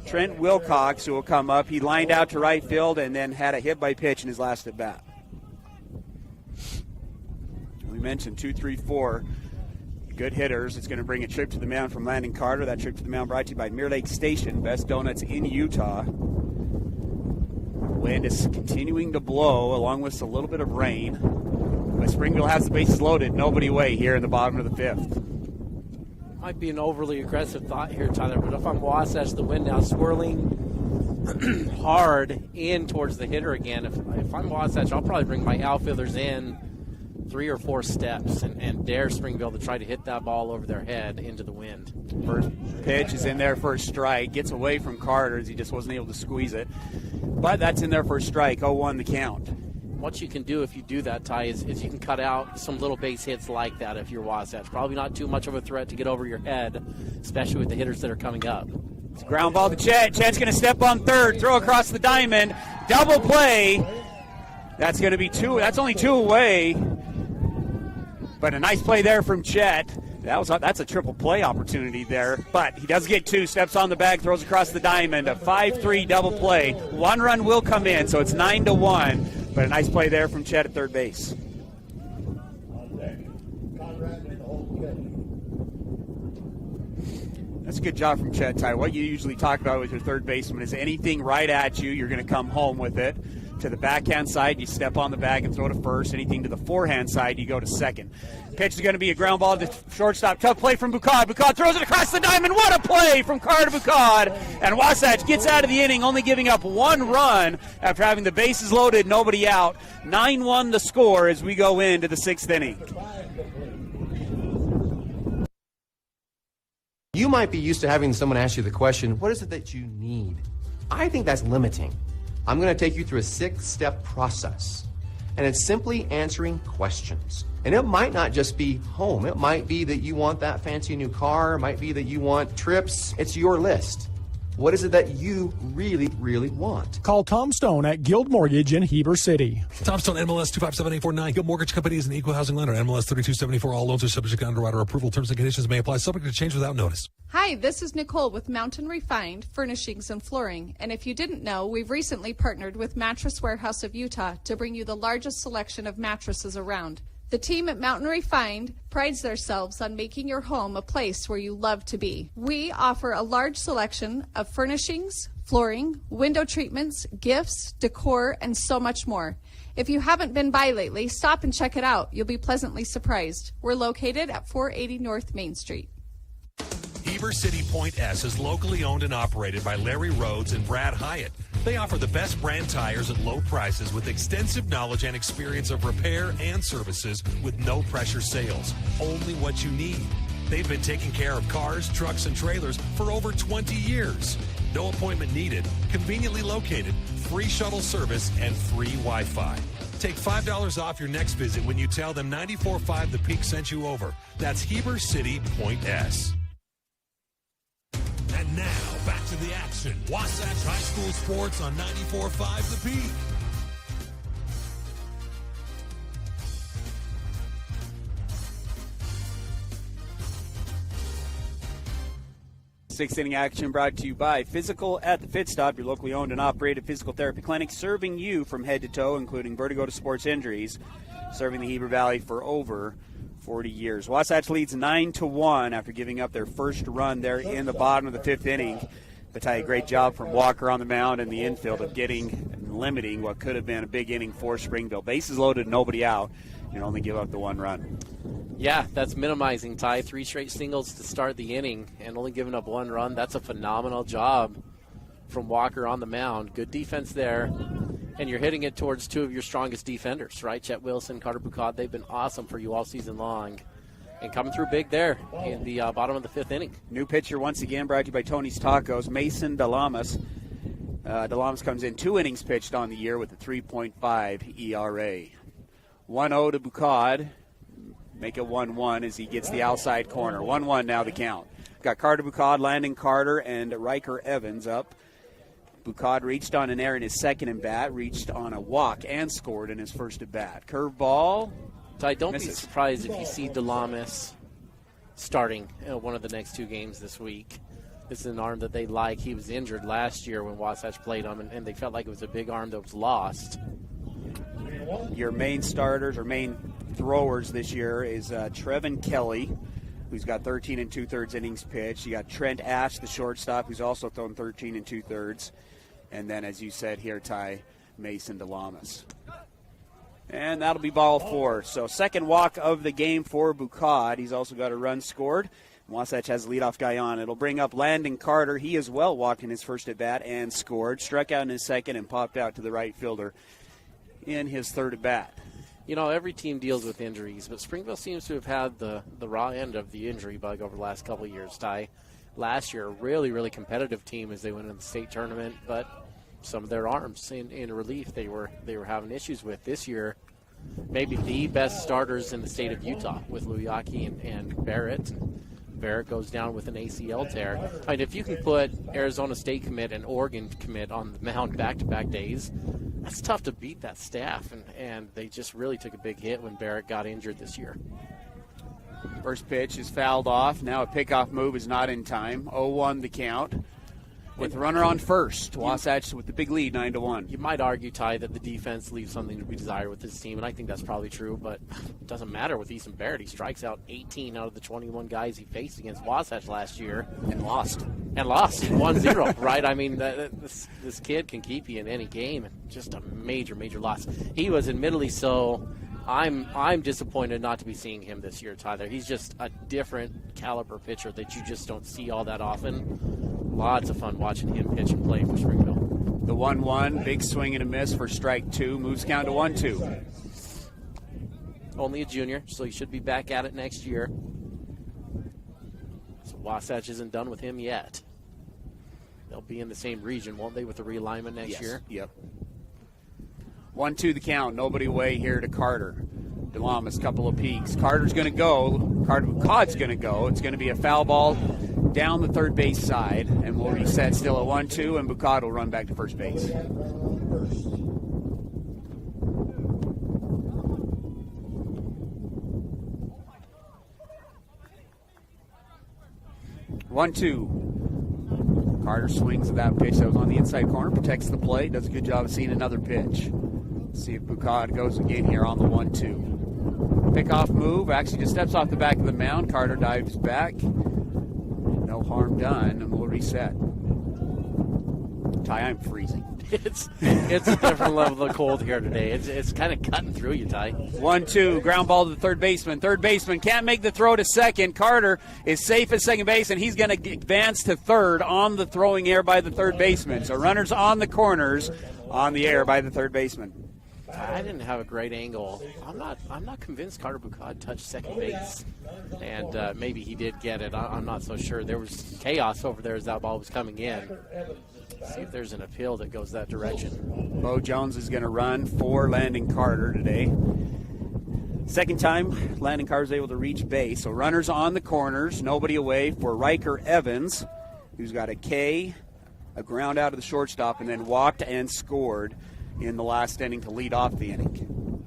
Trent Wilcox, who will come up. He lined out to right field and then had a hit by pitch in his last at bat. We mentioned 2, 3, 4 good hitters. It's going to bring a trip to the mound from Landon Carter. That trip to the mound brought to you by Mirror Lake Station, best donuts in Utah. Wind is continuing to blow along with a little bit of rain. But Springville has the bases loaded. Nobody away here in the bottom of the 5th. Might be an overly aggressive thought here, Tyler, but if I'm Wasatch, the wind now swirling hard in towards the hitter again. If I'm Wasatch, I'll probably bring my outfielders in 3 or 4 steps and dare Springville to try to hit that ball over their head into the wind. First pitch is in there for a strike. Gets away from Carter as he just wasn't able to squeeze it. But that's in there for a strike. 0-1 the count. What you can do if you do that, Ty, is you can cut out some little base hits like that if you're Wasatch. Probably not too much of a threat to get over your head, especially with the hitters that are coming up. It's a ground ball to Chett. Chett's going to step on third, throw across the diamond. Double play. That's going to be 2. That's only 2 away. But a nice play there from Chett. That's a triple play opportunity there. But he does get 2, steps on the bag, throws across the diamond. A 5-3 double play. 1 run will come in, so it's 9-1. But a nice play there from Chett at third base. On deck. Conrad in the hole catch. That's a good job from Chett, Ty. What you usually talk about with your third baseman is anything right at you, you're going to come home with it. To the backhand side, you step on the bag and throw to first. Anything to the forehand side, you go to second. Pitch is going to be a ground ball to shortstop. Tough play from Bucad. Bucad throws it across the diamond. What a play from Carter Bucad. And Wasatch gets out of the inning, only giving up 1 run after having the bases loaded, nobody out. 9-1 the score as we go into the 6th inning. You might be used to having someone ask you the question, what is it that you need? I think that's limiting. I'm going to take you through a 6-step process. And it's simply answering questions. And it might not just be home. It might be that you want that fancy new car. It might be that you want trips. It's your list. What is it that you really, really want? Call Tom Stone at Guild Mortgage in Heber City. Tom Stone, MLS 257849. Guild Mortgage Company is an equal housing lender. MLS 3274. All loans are subject to underwriter approval. Terms and conditions may apply. Subject to change without notice. Hi, this is Nicole with Mountain Refined Furnishings and Flooring. And if you didn't know, we've recently partnered with Mattress Warehouse of Utah to bring you the largest selection of mattresses around. The team at Mountain Refined prides themselves on making your home a place where you love to be. We offer a large selection of furnishings, flooring, window treatments, gifts, decor, and so much more. If you haven't been by lately, stop and check it out. You'll be pleasantly surprised. We're located at 480 North Main Street. Heber City Point S is locally owned and operated by Larry Rhodes and Brad Hyatt. They offer the best brand tires at low prices with extensive knowledge and experience of repair and services with no pressure sales. Only what you need. They've been taking care of cars, trucks, and trailers for over 20 years. No appointment needed, conveniently located, free shuttle service, and free Wi-Fi. Take $5 off your next visit when you tell them 94.5 The Peak sent you over. That's Heber City Point S. And now, back to the action. Wasatch High School Sports on 94.5 The Peak. Sixth inning action brought to you by Physical at the Fit Stop, your locally owned and operated physical therapy clinic, serving you from head to toe, including vertigo to sports injuries, serving the Heber Valley for over 40 years. Wasatch leads 9-1 after giving up their first run there in the bottom of the 5th inning. But a great job from Walker on the mound and the infield of getting and limiting what could have been a big inning for Springville. Bases loaded, nobody out, and only give up the 1 run. Yeah, that's minimizing, Ty. 3 straight singles to start the inning and only giving up 1 run. That's a phenomenal job from Walker on the mound. Good defense there. And you're hitting it towards 2 of your strongest defenders, right? Chett Wilson, Carter Bucad, they've been awesome for you all season long. And coming through big there in the bottom of the 5th inning. New pitcher once again brought to you by Tony's Tacos, Mason Delamas. Delamas comes in 2 innings pitched on the year with a 3.5 ERA. 1-0 to Bucad. Make it 1-1 as he gets the outside corner. 1-1 now the count. Got Carter Bucad, Landon Carter, and Ryker Evans up. Bucad reached on an error in his second at bat, reached on a walk and scored in his first at bat. Curveball. Ty, don't be surprised if you see Delamas starting one of the next 2 games this week. This is an arm that they like. He was injured last year when Wasatch played him, and they felt like it was a big arm that was lost. Your main starters or main throwers this year is Trevin Kelly, who's got 13 2/3 innings pitched. You got Trent Ash, the shortstop, who's also thrown 13 2/3. And then, as you said here, Ty, Mason Delamas. And that'll be ball 4. So second walk of the game for Bucad. He's also got a run scored. Wasatch has a leadoff guy on. It'll bring up Landon Carter. He as well walked in his first at bat and scored. Struck out in his second and popped out to the right fielder in his third at bat. You know, every team deals with injuries, but Springville seems to have had the raw end of the injury bug over the last couple of years, Ty. Last year, a really, really competitive team as they went into the state tournament, but some of their arms in relief they were having issues with. This year, maybe the best starters in the state of Utah with Luyaki and Barrett. Barrett goes down with an ACL tear. I mean, if you can put Arizona State commit and Oregon commit on the mound back-to-back days, that's tough to beat that staff, and they just really took a big hit when Barrett got injured this year. First pitch is fouled off. Now a pickoff move is not in time. 0-1 the count. With runner on first, Wasatch with the big lead, 9-1. You might argue, Ty, that the defense leaves something to be desired with this team, and I think that's probably true, but it doesn't matter with Easton Barrett. He strikes out 18 out of the 21 guys he faced against Wasatch last year. And lost. 1-0, right? I mean, this kid can keep you in any game, and just a major, major loss. He was admittedly so. I'm disappointed not to be seeing him this year, Tyler. He's just a different caliber pitcher that you just don't see all that often. Lots of fun watching him pitch and play for Springville. The 1-1, big swing and a miss for strike 2, moves count to 1-2. Only a junior, so he should be back at it next year. So Wasatch isn't done with him yet. They'll be in the same region, won't they, with the realignment next year? Yep. 1-2 the count. Nobody away here to Carter. DeLamas, couple of peaks. Carter's going to go. Carter Bucad's going to go. It's going to be a foul ball down the third base side, and we'll reset still at 1-2, and Bucad will run back to first base. Carter swings at that pitch that was on the inside corner, protects the plate, does a good job of seeing another pitch. Let's see if Bucad goes again here on the 1-2. Pick-off move, actually just steps off the back of the mound. Carter dives back. No harm done, and we'll reset. Ty, I'm freezing. It's a different level of cold here today. It's kind of cutting through you, Ty. 1-2, ground ball to the third baseman. Third baseman can't make the throw to second. Carter is safe at second base, and he's going to advance to third on the throwing air by the third baseman. So runners on the corners, on the air by the third baseman. I didn't have a great angle. I'm not convinced Carter Bucad touched second base, and maybe he did get it. I'm not so sure. There was chaos over there as that ball was coming in. See if there's an appeal that goes that direction. Bo Jones is going to run for Landon Carter today. Second time Landon Carter's able to reach base. So runners on the corners, nobody away for Ryker Evans, who's got a K, a ground out of the shortstop, and then walked and scored in the last inning to lead off the inning.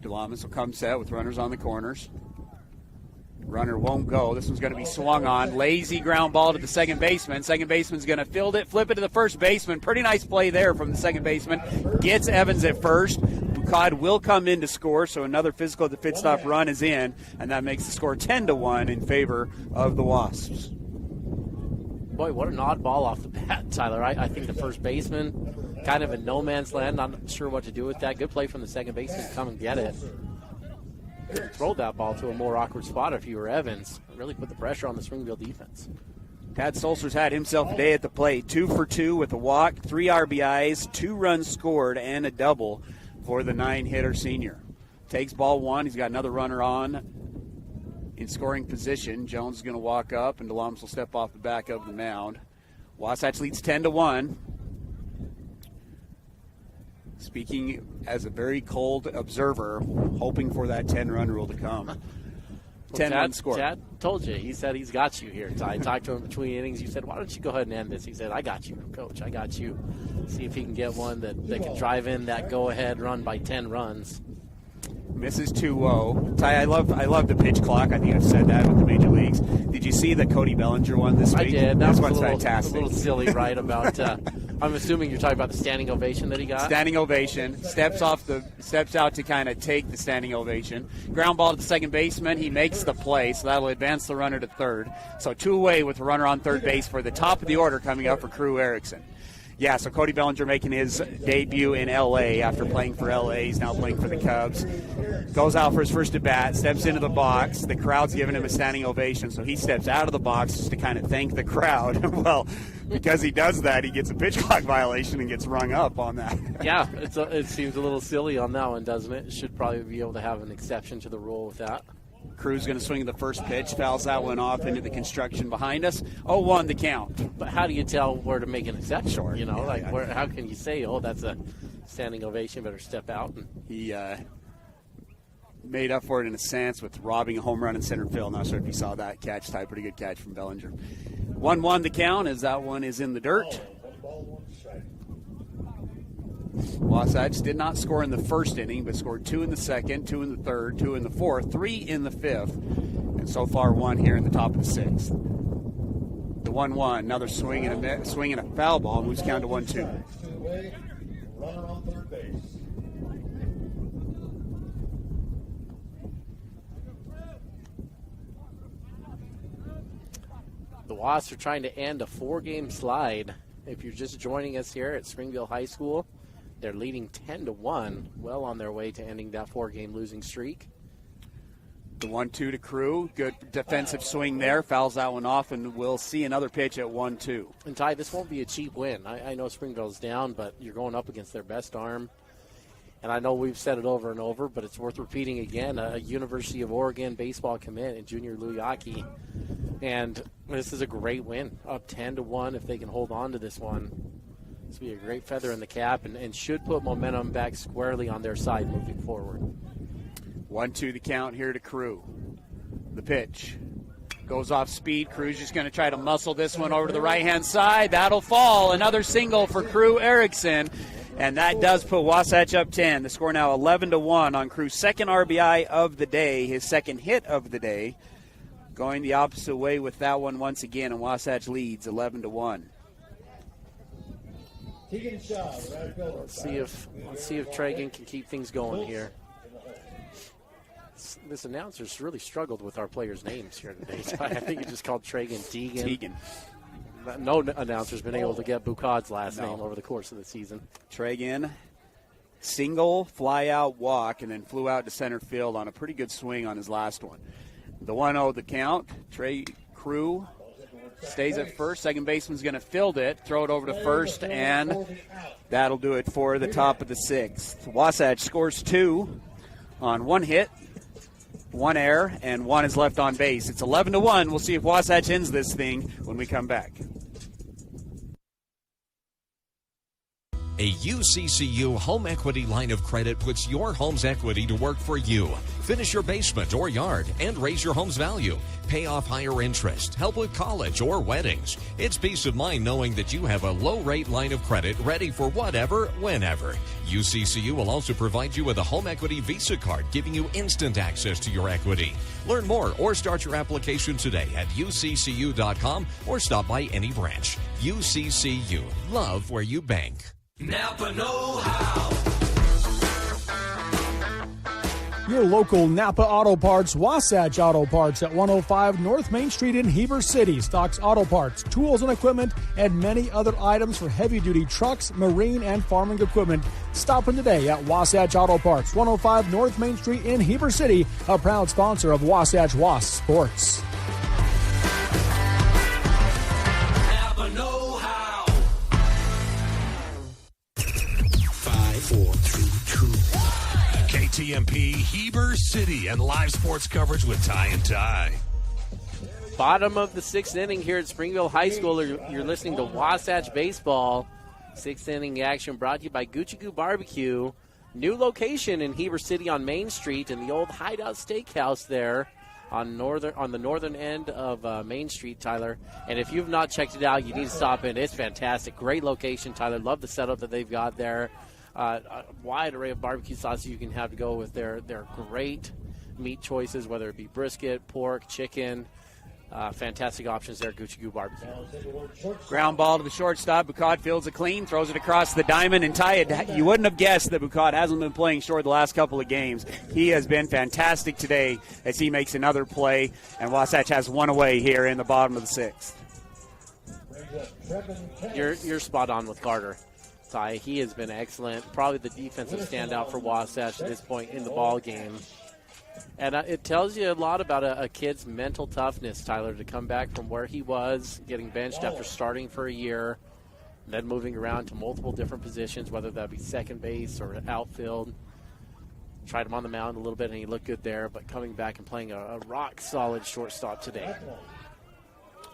DeLamas will come set with runners on the corners. Runner won't go. This one's going to be swung on. Lazy ground ball to the second baseman. Second baseman's going to field it, flip it to the first baseman. Pretty nice play there from the second baseman. Gets Evans at first. Bucad will come in to score, so another physical at the pit stop run is in, and that makes the score 10-1 in favor of the Wasps. Boy, what an odd ball off the bat, Tyler. I think the first baseman kind of in no man's land. Not sure what to do with that. Good play from the second baseman to come and get it. Throw that ball to a more awkward spot if you were Evans. Really put the pressure on the Springville defense. Tadd Sulser's had himself a day at the plate. 2 for 2 with a walk, 3 RBIs, 2 runs scored, and a double for the 9-hitter senior. Takes ball 1. He's got another runner on in scoring position. Jones is going to walk up, and DeLamas will step off the back of the mound. Wasatch leads 10-1. Speaking as a very cold observer, hoping for that 10-run rule to come. 10-1 score. Tadd told you. He said he's got you here. I talked to him between innings. You said, why don't you go ahead and end this? He said, I got you, Coach. I got you. See if he can get one that can drive in that go-ahead run by 10 runs. Misses 2-0. Ty, I love the pitch clock. I think I've said that with the major leagues. Did you see the Cody Bellinger one this week? I did. That was fantastic. A little silly, right? About I'm assuming you're talking about the standing ovation that he got. Standing ovation. Steps out to kind of take the standing ovation. Ground ball to the second baseman. He makes the play, so that'll advance the runner to third. So 2 away with the runner on third base for the top of the order coming up for Crew Erickson. Yeah, so Cody Bellinger making his debut in L.A. after playing for L.A. He's now playing for the Cubs. Goes out for his first at-bat, steps into the box. The crowd's giving him a standing ovation, so he steps out of the box just to kind of thank the crowd. Well, because he does that, he gets a pitch clock violation and gets rung up on that. Yeah, it seems a little silly on that one, doesn't it? Should probably be able to have an exception to the rule with that. Crew's going to swing the first pitch, fouls that one off into the construction behind us. 0-1 the count. But how do you tell where to make an exception? Sure. You know, how can you say, that's a standing ovation, better step out? He made up for it in a sense with robbing a home run in center field. Not sure if you saw that catch, Ty. Pretty good catch from Bellinger. 1-1 the count as that one is in the dirt. Wasatch did not score in the first inning, but scored 2 in the second, 2 in the third, 2 in the fourth, 3 in the fifth. And So far, one here in the top of the sixth. The 1-1, another swing and a foul ball, moves count to 1-2. Runner on third base. The Wasps are trying to end a 4-game slide. If you're just joining us here at Springville High School, they're leading 10-1, well on their way to ending that 4-game losing streak. The 1-2 to Crew. Good defensive swing there. Fouls that one off, and we'll see another pitch at 1-2. And Ty, this won't be a cheap win. I know Springville's down, but you're going up against their best arm. And I know we've said it over and over, but it's worth repeating again. A University of Oregon baseball commit in Junior Luyaki. And this is a great win, up 10-1 if they can hold on to this one. This will be a great feather in the cap and should put momentum back squarely on their side moving forward. 1-2 the count here to Crew. The pitch goes off speed. Crew's just going to try to muscle this one over to the right-hand side. That'll fall. Another single for Crew Erickson. And that does put Wasatch up 10. The score now 11-1 on Crew's second RBI of the day, his second hit of the day. Going the opposite way with that one once again, and Wasatch leads 11-1. Let's see if Tragun can keep things going here. This announcer's really struggled with our players' names here today. So I think he just called Tragun Teagan. No announcer's been able to get Bucad's last name over the course of the season. Tragun, single, fly-out, walk, and then flew out to center field on a pretty good swing on his last one. The 1-0 the count. Crew stays at first. Second baseman's going to field it, throw it over to first, and that'll do it for the top of the sixth. Wasatch scores 2 on 1 hit, 1 error, and 1 is left on base. It's 11-1. We'll see if Wasatch ends this thing when we come back. A UCCU home equity line of credit puts your home's equity to work for you. Finish your basement or yard and raise your home's value. Pay off higher interest, help with college or weddings. It's peace of mind knowing that you have a low-rate line of credit ready for whatever, whenever. UCCU will also provide you with a home equity Visa card, giving you instant access to your equity. Learn more or start your application today at uccu.com or stop by any branch. UCCU. Love where you bank. Napa know-how. Your local Napa Auto Parts, Wasatch Auto Parts at 105 North Main Street in Heber City stocks auto parts, tools and equipment, and many other items for heavy-duty trucks, marine, and farming equipment. Stop in today at Wasatch Auto Parts, 105 North Main Street in Heber City, a proud sponsor of Wasatch Wasp Sports. Napa know-how. 5, 4, 3, 2, 1. KTMP, Heber City, and live sports coverage with Ty and Ty. Bottom of the 6th inning here at Springville High School. You're listening to Wasatch Baseball. 6th inning action brought to you by Gutierrez Barbecue. New location in Heber City on Main Street in the old Hideout Steakhouse there on the northern end of Main Street, Tyler. And if you've not checked it out, you need to stop in. It's fantastic. Great location, Tyler. Love the setup that they've got there. A wide array of barbecue sauces you can have to go with their great meat choices, whether it be brisket, pork, chicken. Fantastic options there at Gutierrez Barbecue. Ground ball to the shortstop. Bucad fields it clean, throws it across the diamond, and you wouldn't have guessed that Bucad hasn't been playing short the last couple of games. He has been fantastic today as he makes another play, and Wasatch has one away here in the bottom of the 6th. You're spot on with Carter. Ty, he has been excellent. Probably the defensive standout for Wasatch at this point in the ball game. And it tells you a lot about a kid's mental toughness, Tyler, to come back from where he was, getting benched after starting for a year, then moving around to multiple different positions, whether that be second base or outfield. Tried him on the mound a little bit, and he looked good there, but coming back and playing a rock-solid shortstop today.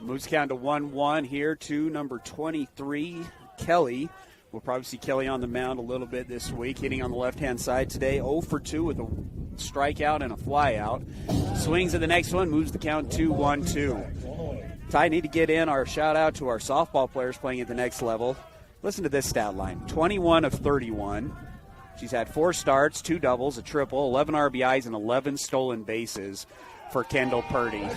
Moves count to 1-1 here to number 23, Kelly. We'll probably see Kelly on the mound a little bit this week, hitting on the left-hand side today, 0 for 2 with a strikeout and a flyout. Swings at the next one, moves the count to 1-2. Ty, need to get in our shout-out to our softball players playing at the next level. Listen to this stat line, 21 of 31. She's had 4 starts, 2 doubles, a triple, 11 RBIs, and 11 stolen bases. for Kendall Purdy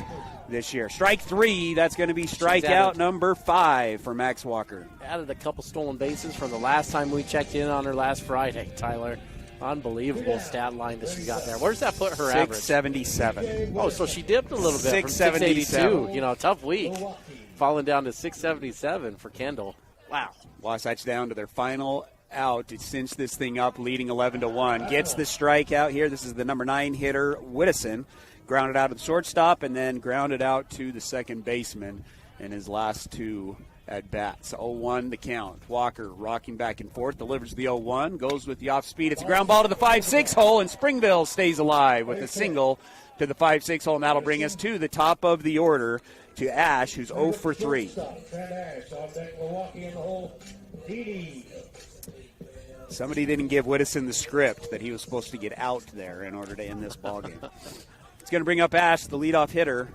this year. Strike 3, that's going to be strikeout number 5 for Max Walker. Added a couple stolen bases from the last time we checked in on her last Friday, Tyler. Unbelievable stat line that she got there. Where's that put her average? 677. Oh, so she dipped a little bit from 682. You know, tough week. Falling down to 677 for Kendall. Wow. Wasatch down to their final out to cinch this thing up, leading 11-1. Gets the strikeout here. This is the number 9 hitter, Whittison. Grounded out to the shortstop and then grounded out to the second baseman in his last 2 at bats. 0-1 the count. Walker rocking back and forth, delivers the 0-1, goes with the off speed. It's a ground ball to the 5-6 hole, and Springville stays alive with a single to the 5-6 hole, and that'll bring us to the top of the order to Ash, who's 0 for 3. Somebody didn't give Whittison the script that he was supposed to get out there in order to end this ballgame. It's going to bring up Ash, the leadoff hitter.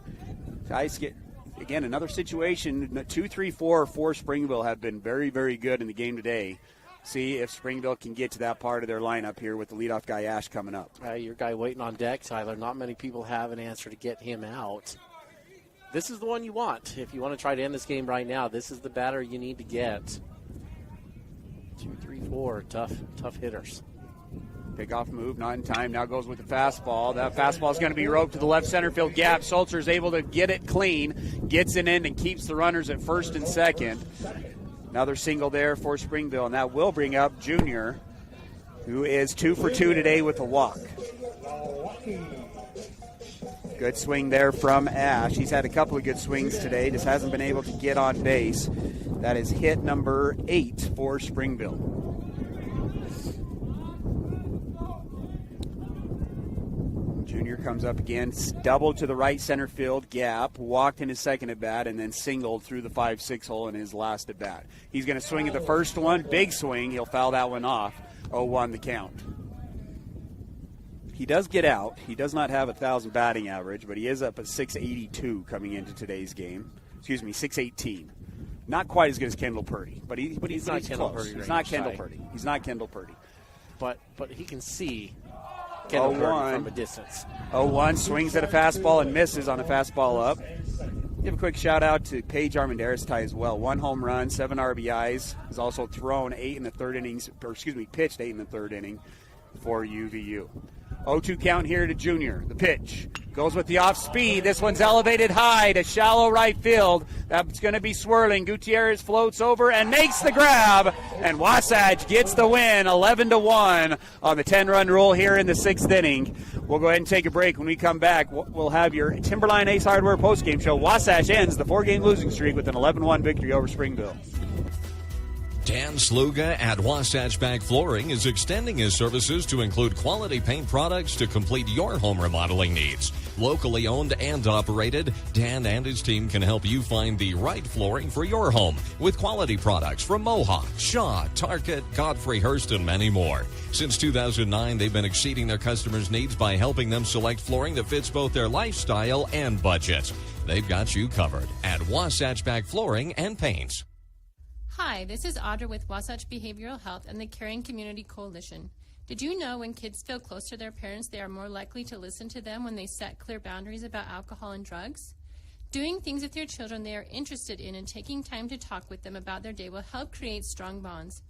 Guys get, again, another situation. 2, 3, 4 for Springville have been very, very good in the game today. See if Springville can get to that part of their lineup here with the leadoff guy, Ash, coming up. Your guy waiting on deck, Tyler. Not many people have an answer to get him out. This is the one you want. If you want to try to end this game right now, this is the batter you need to get. 2, 3, 4, tough hitters. Pickoff move, not in time. Now goes with the fastball. That fastball is going to be roped to the left center field gap. Sulser is able to get it clean, gets it in, and keeps the runners at first and second. Another single there for Springville, and that will bring up Junior, who is 2 for 2 today with a walk. Good swing there from Ash. He's had a couple of good swings today, just hasn't been able to get on base. That is hit number 8 for Springville. Junior comes up again, doubled to the right center field gap, walked in his second at bat, and then singled through the 5-6 hole in his last at bat. He's going to swing at the first one, big swing. He'll foul that one off. 0-1 the count. He does get out. He does not have 1,000 batting average, but he is up at 682 coming into today's game. 618. Not quite as good as Kendall Purdy, but he's not Kendall Purdy. He's not Kendall Purdy. He's not Kendall Purdy. But he can see Kendall Purdy from a distance. 0-1, swings at a fastball and misses on a fastball up. Give a quick shout out to Paige Armendariz as well. 1 home run, 7 RBIs. He's also thrown 8 in the third innings, pitched 8 in the third inning for UVU. 0-2 count here to Junior. The pitch goes with the off speed. This one's elevated high to shallow right field. That's going to be swirling. Gutierrez floats over and makes the grab. And Wasatch gets the win, 11-1 on the 10-run rule here in the 6th inning. We'll go ahead and take a break. When we come back, we'll have your Timberline Ace Hardware postgame show. Wasatch ends the 4-game losing streak with an 11-1 victory over Springville. Dan Sluga at Wasatch Bag Flooring is extending his services to include quality paint products to complete your home remodeling needs. Locally owned and operated, Dan and his team can help you find the right flooring for your home with quality products from Mohawk, Shaw, Target, Godfrey Hurst, and many more. Since 2009, they've been exceeding their customers' needs by helping them select flooring that fits both their lifestyle and budget. They've got you covered at Wasatch Bag Flooring and Paints. Hi, this is Audra with Wasatch Behavioral Health and the Caring Community Coalition. Did you know when kids feel close to their parents, they are more likely to listen to them when they set clear boundaries about alcohol and drugs? Doing things with your children they are interested in and taking time to talk with them about their day will help create strong bonds.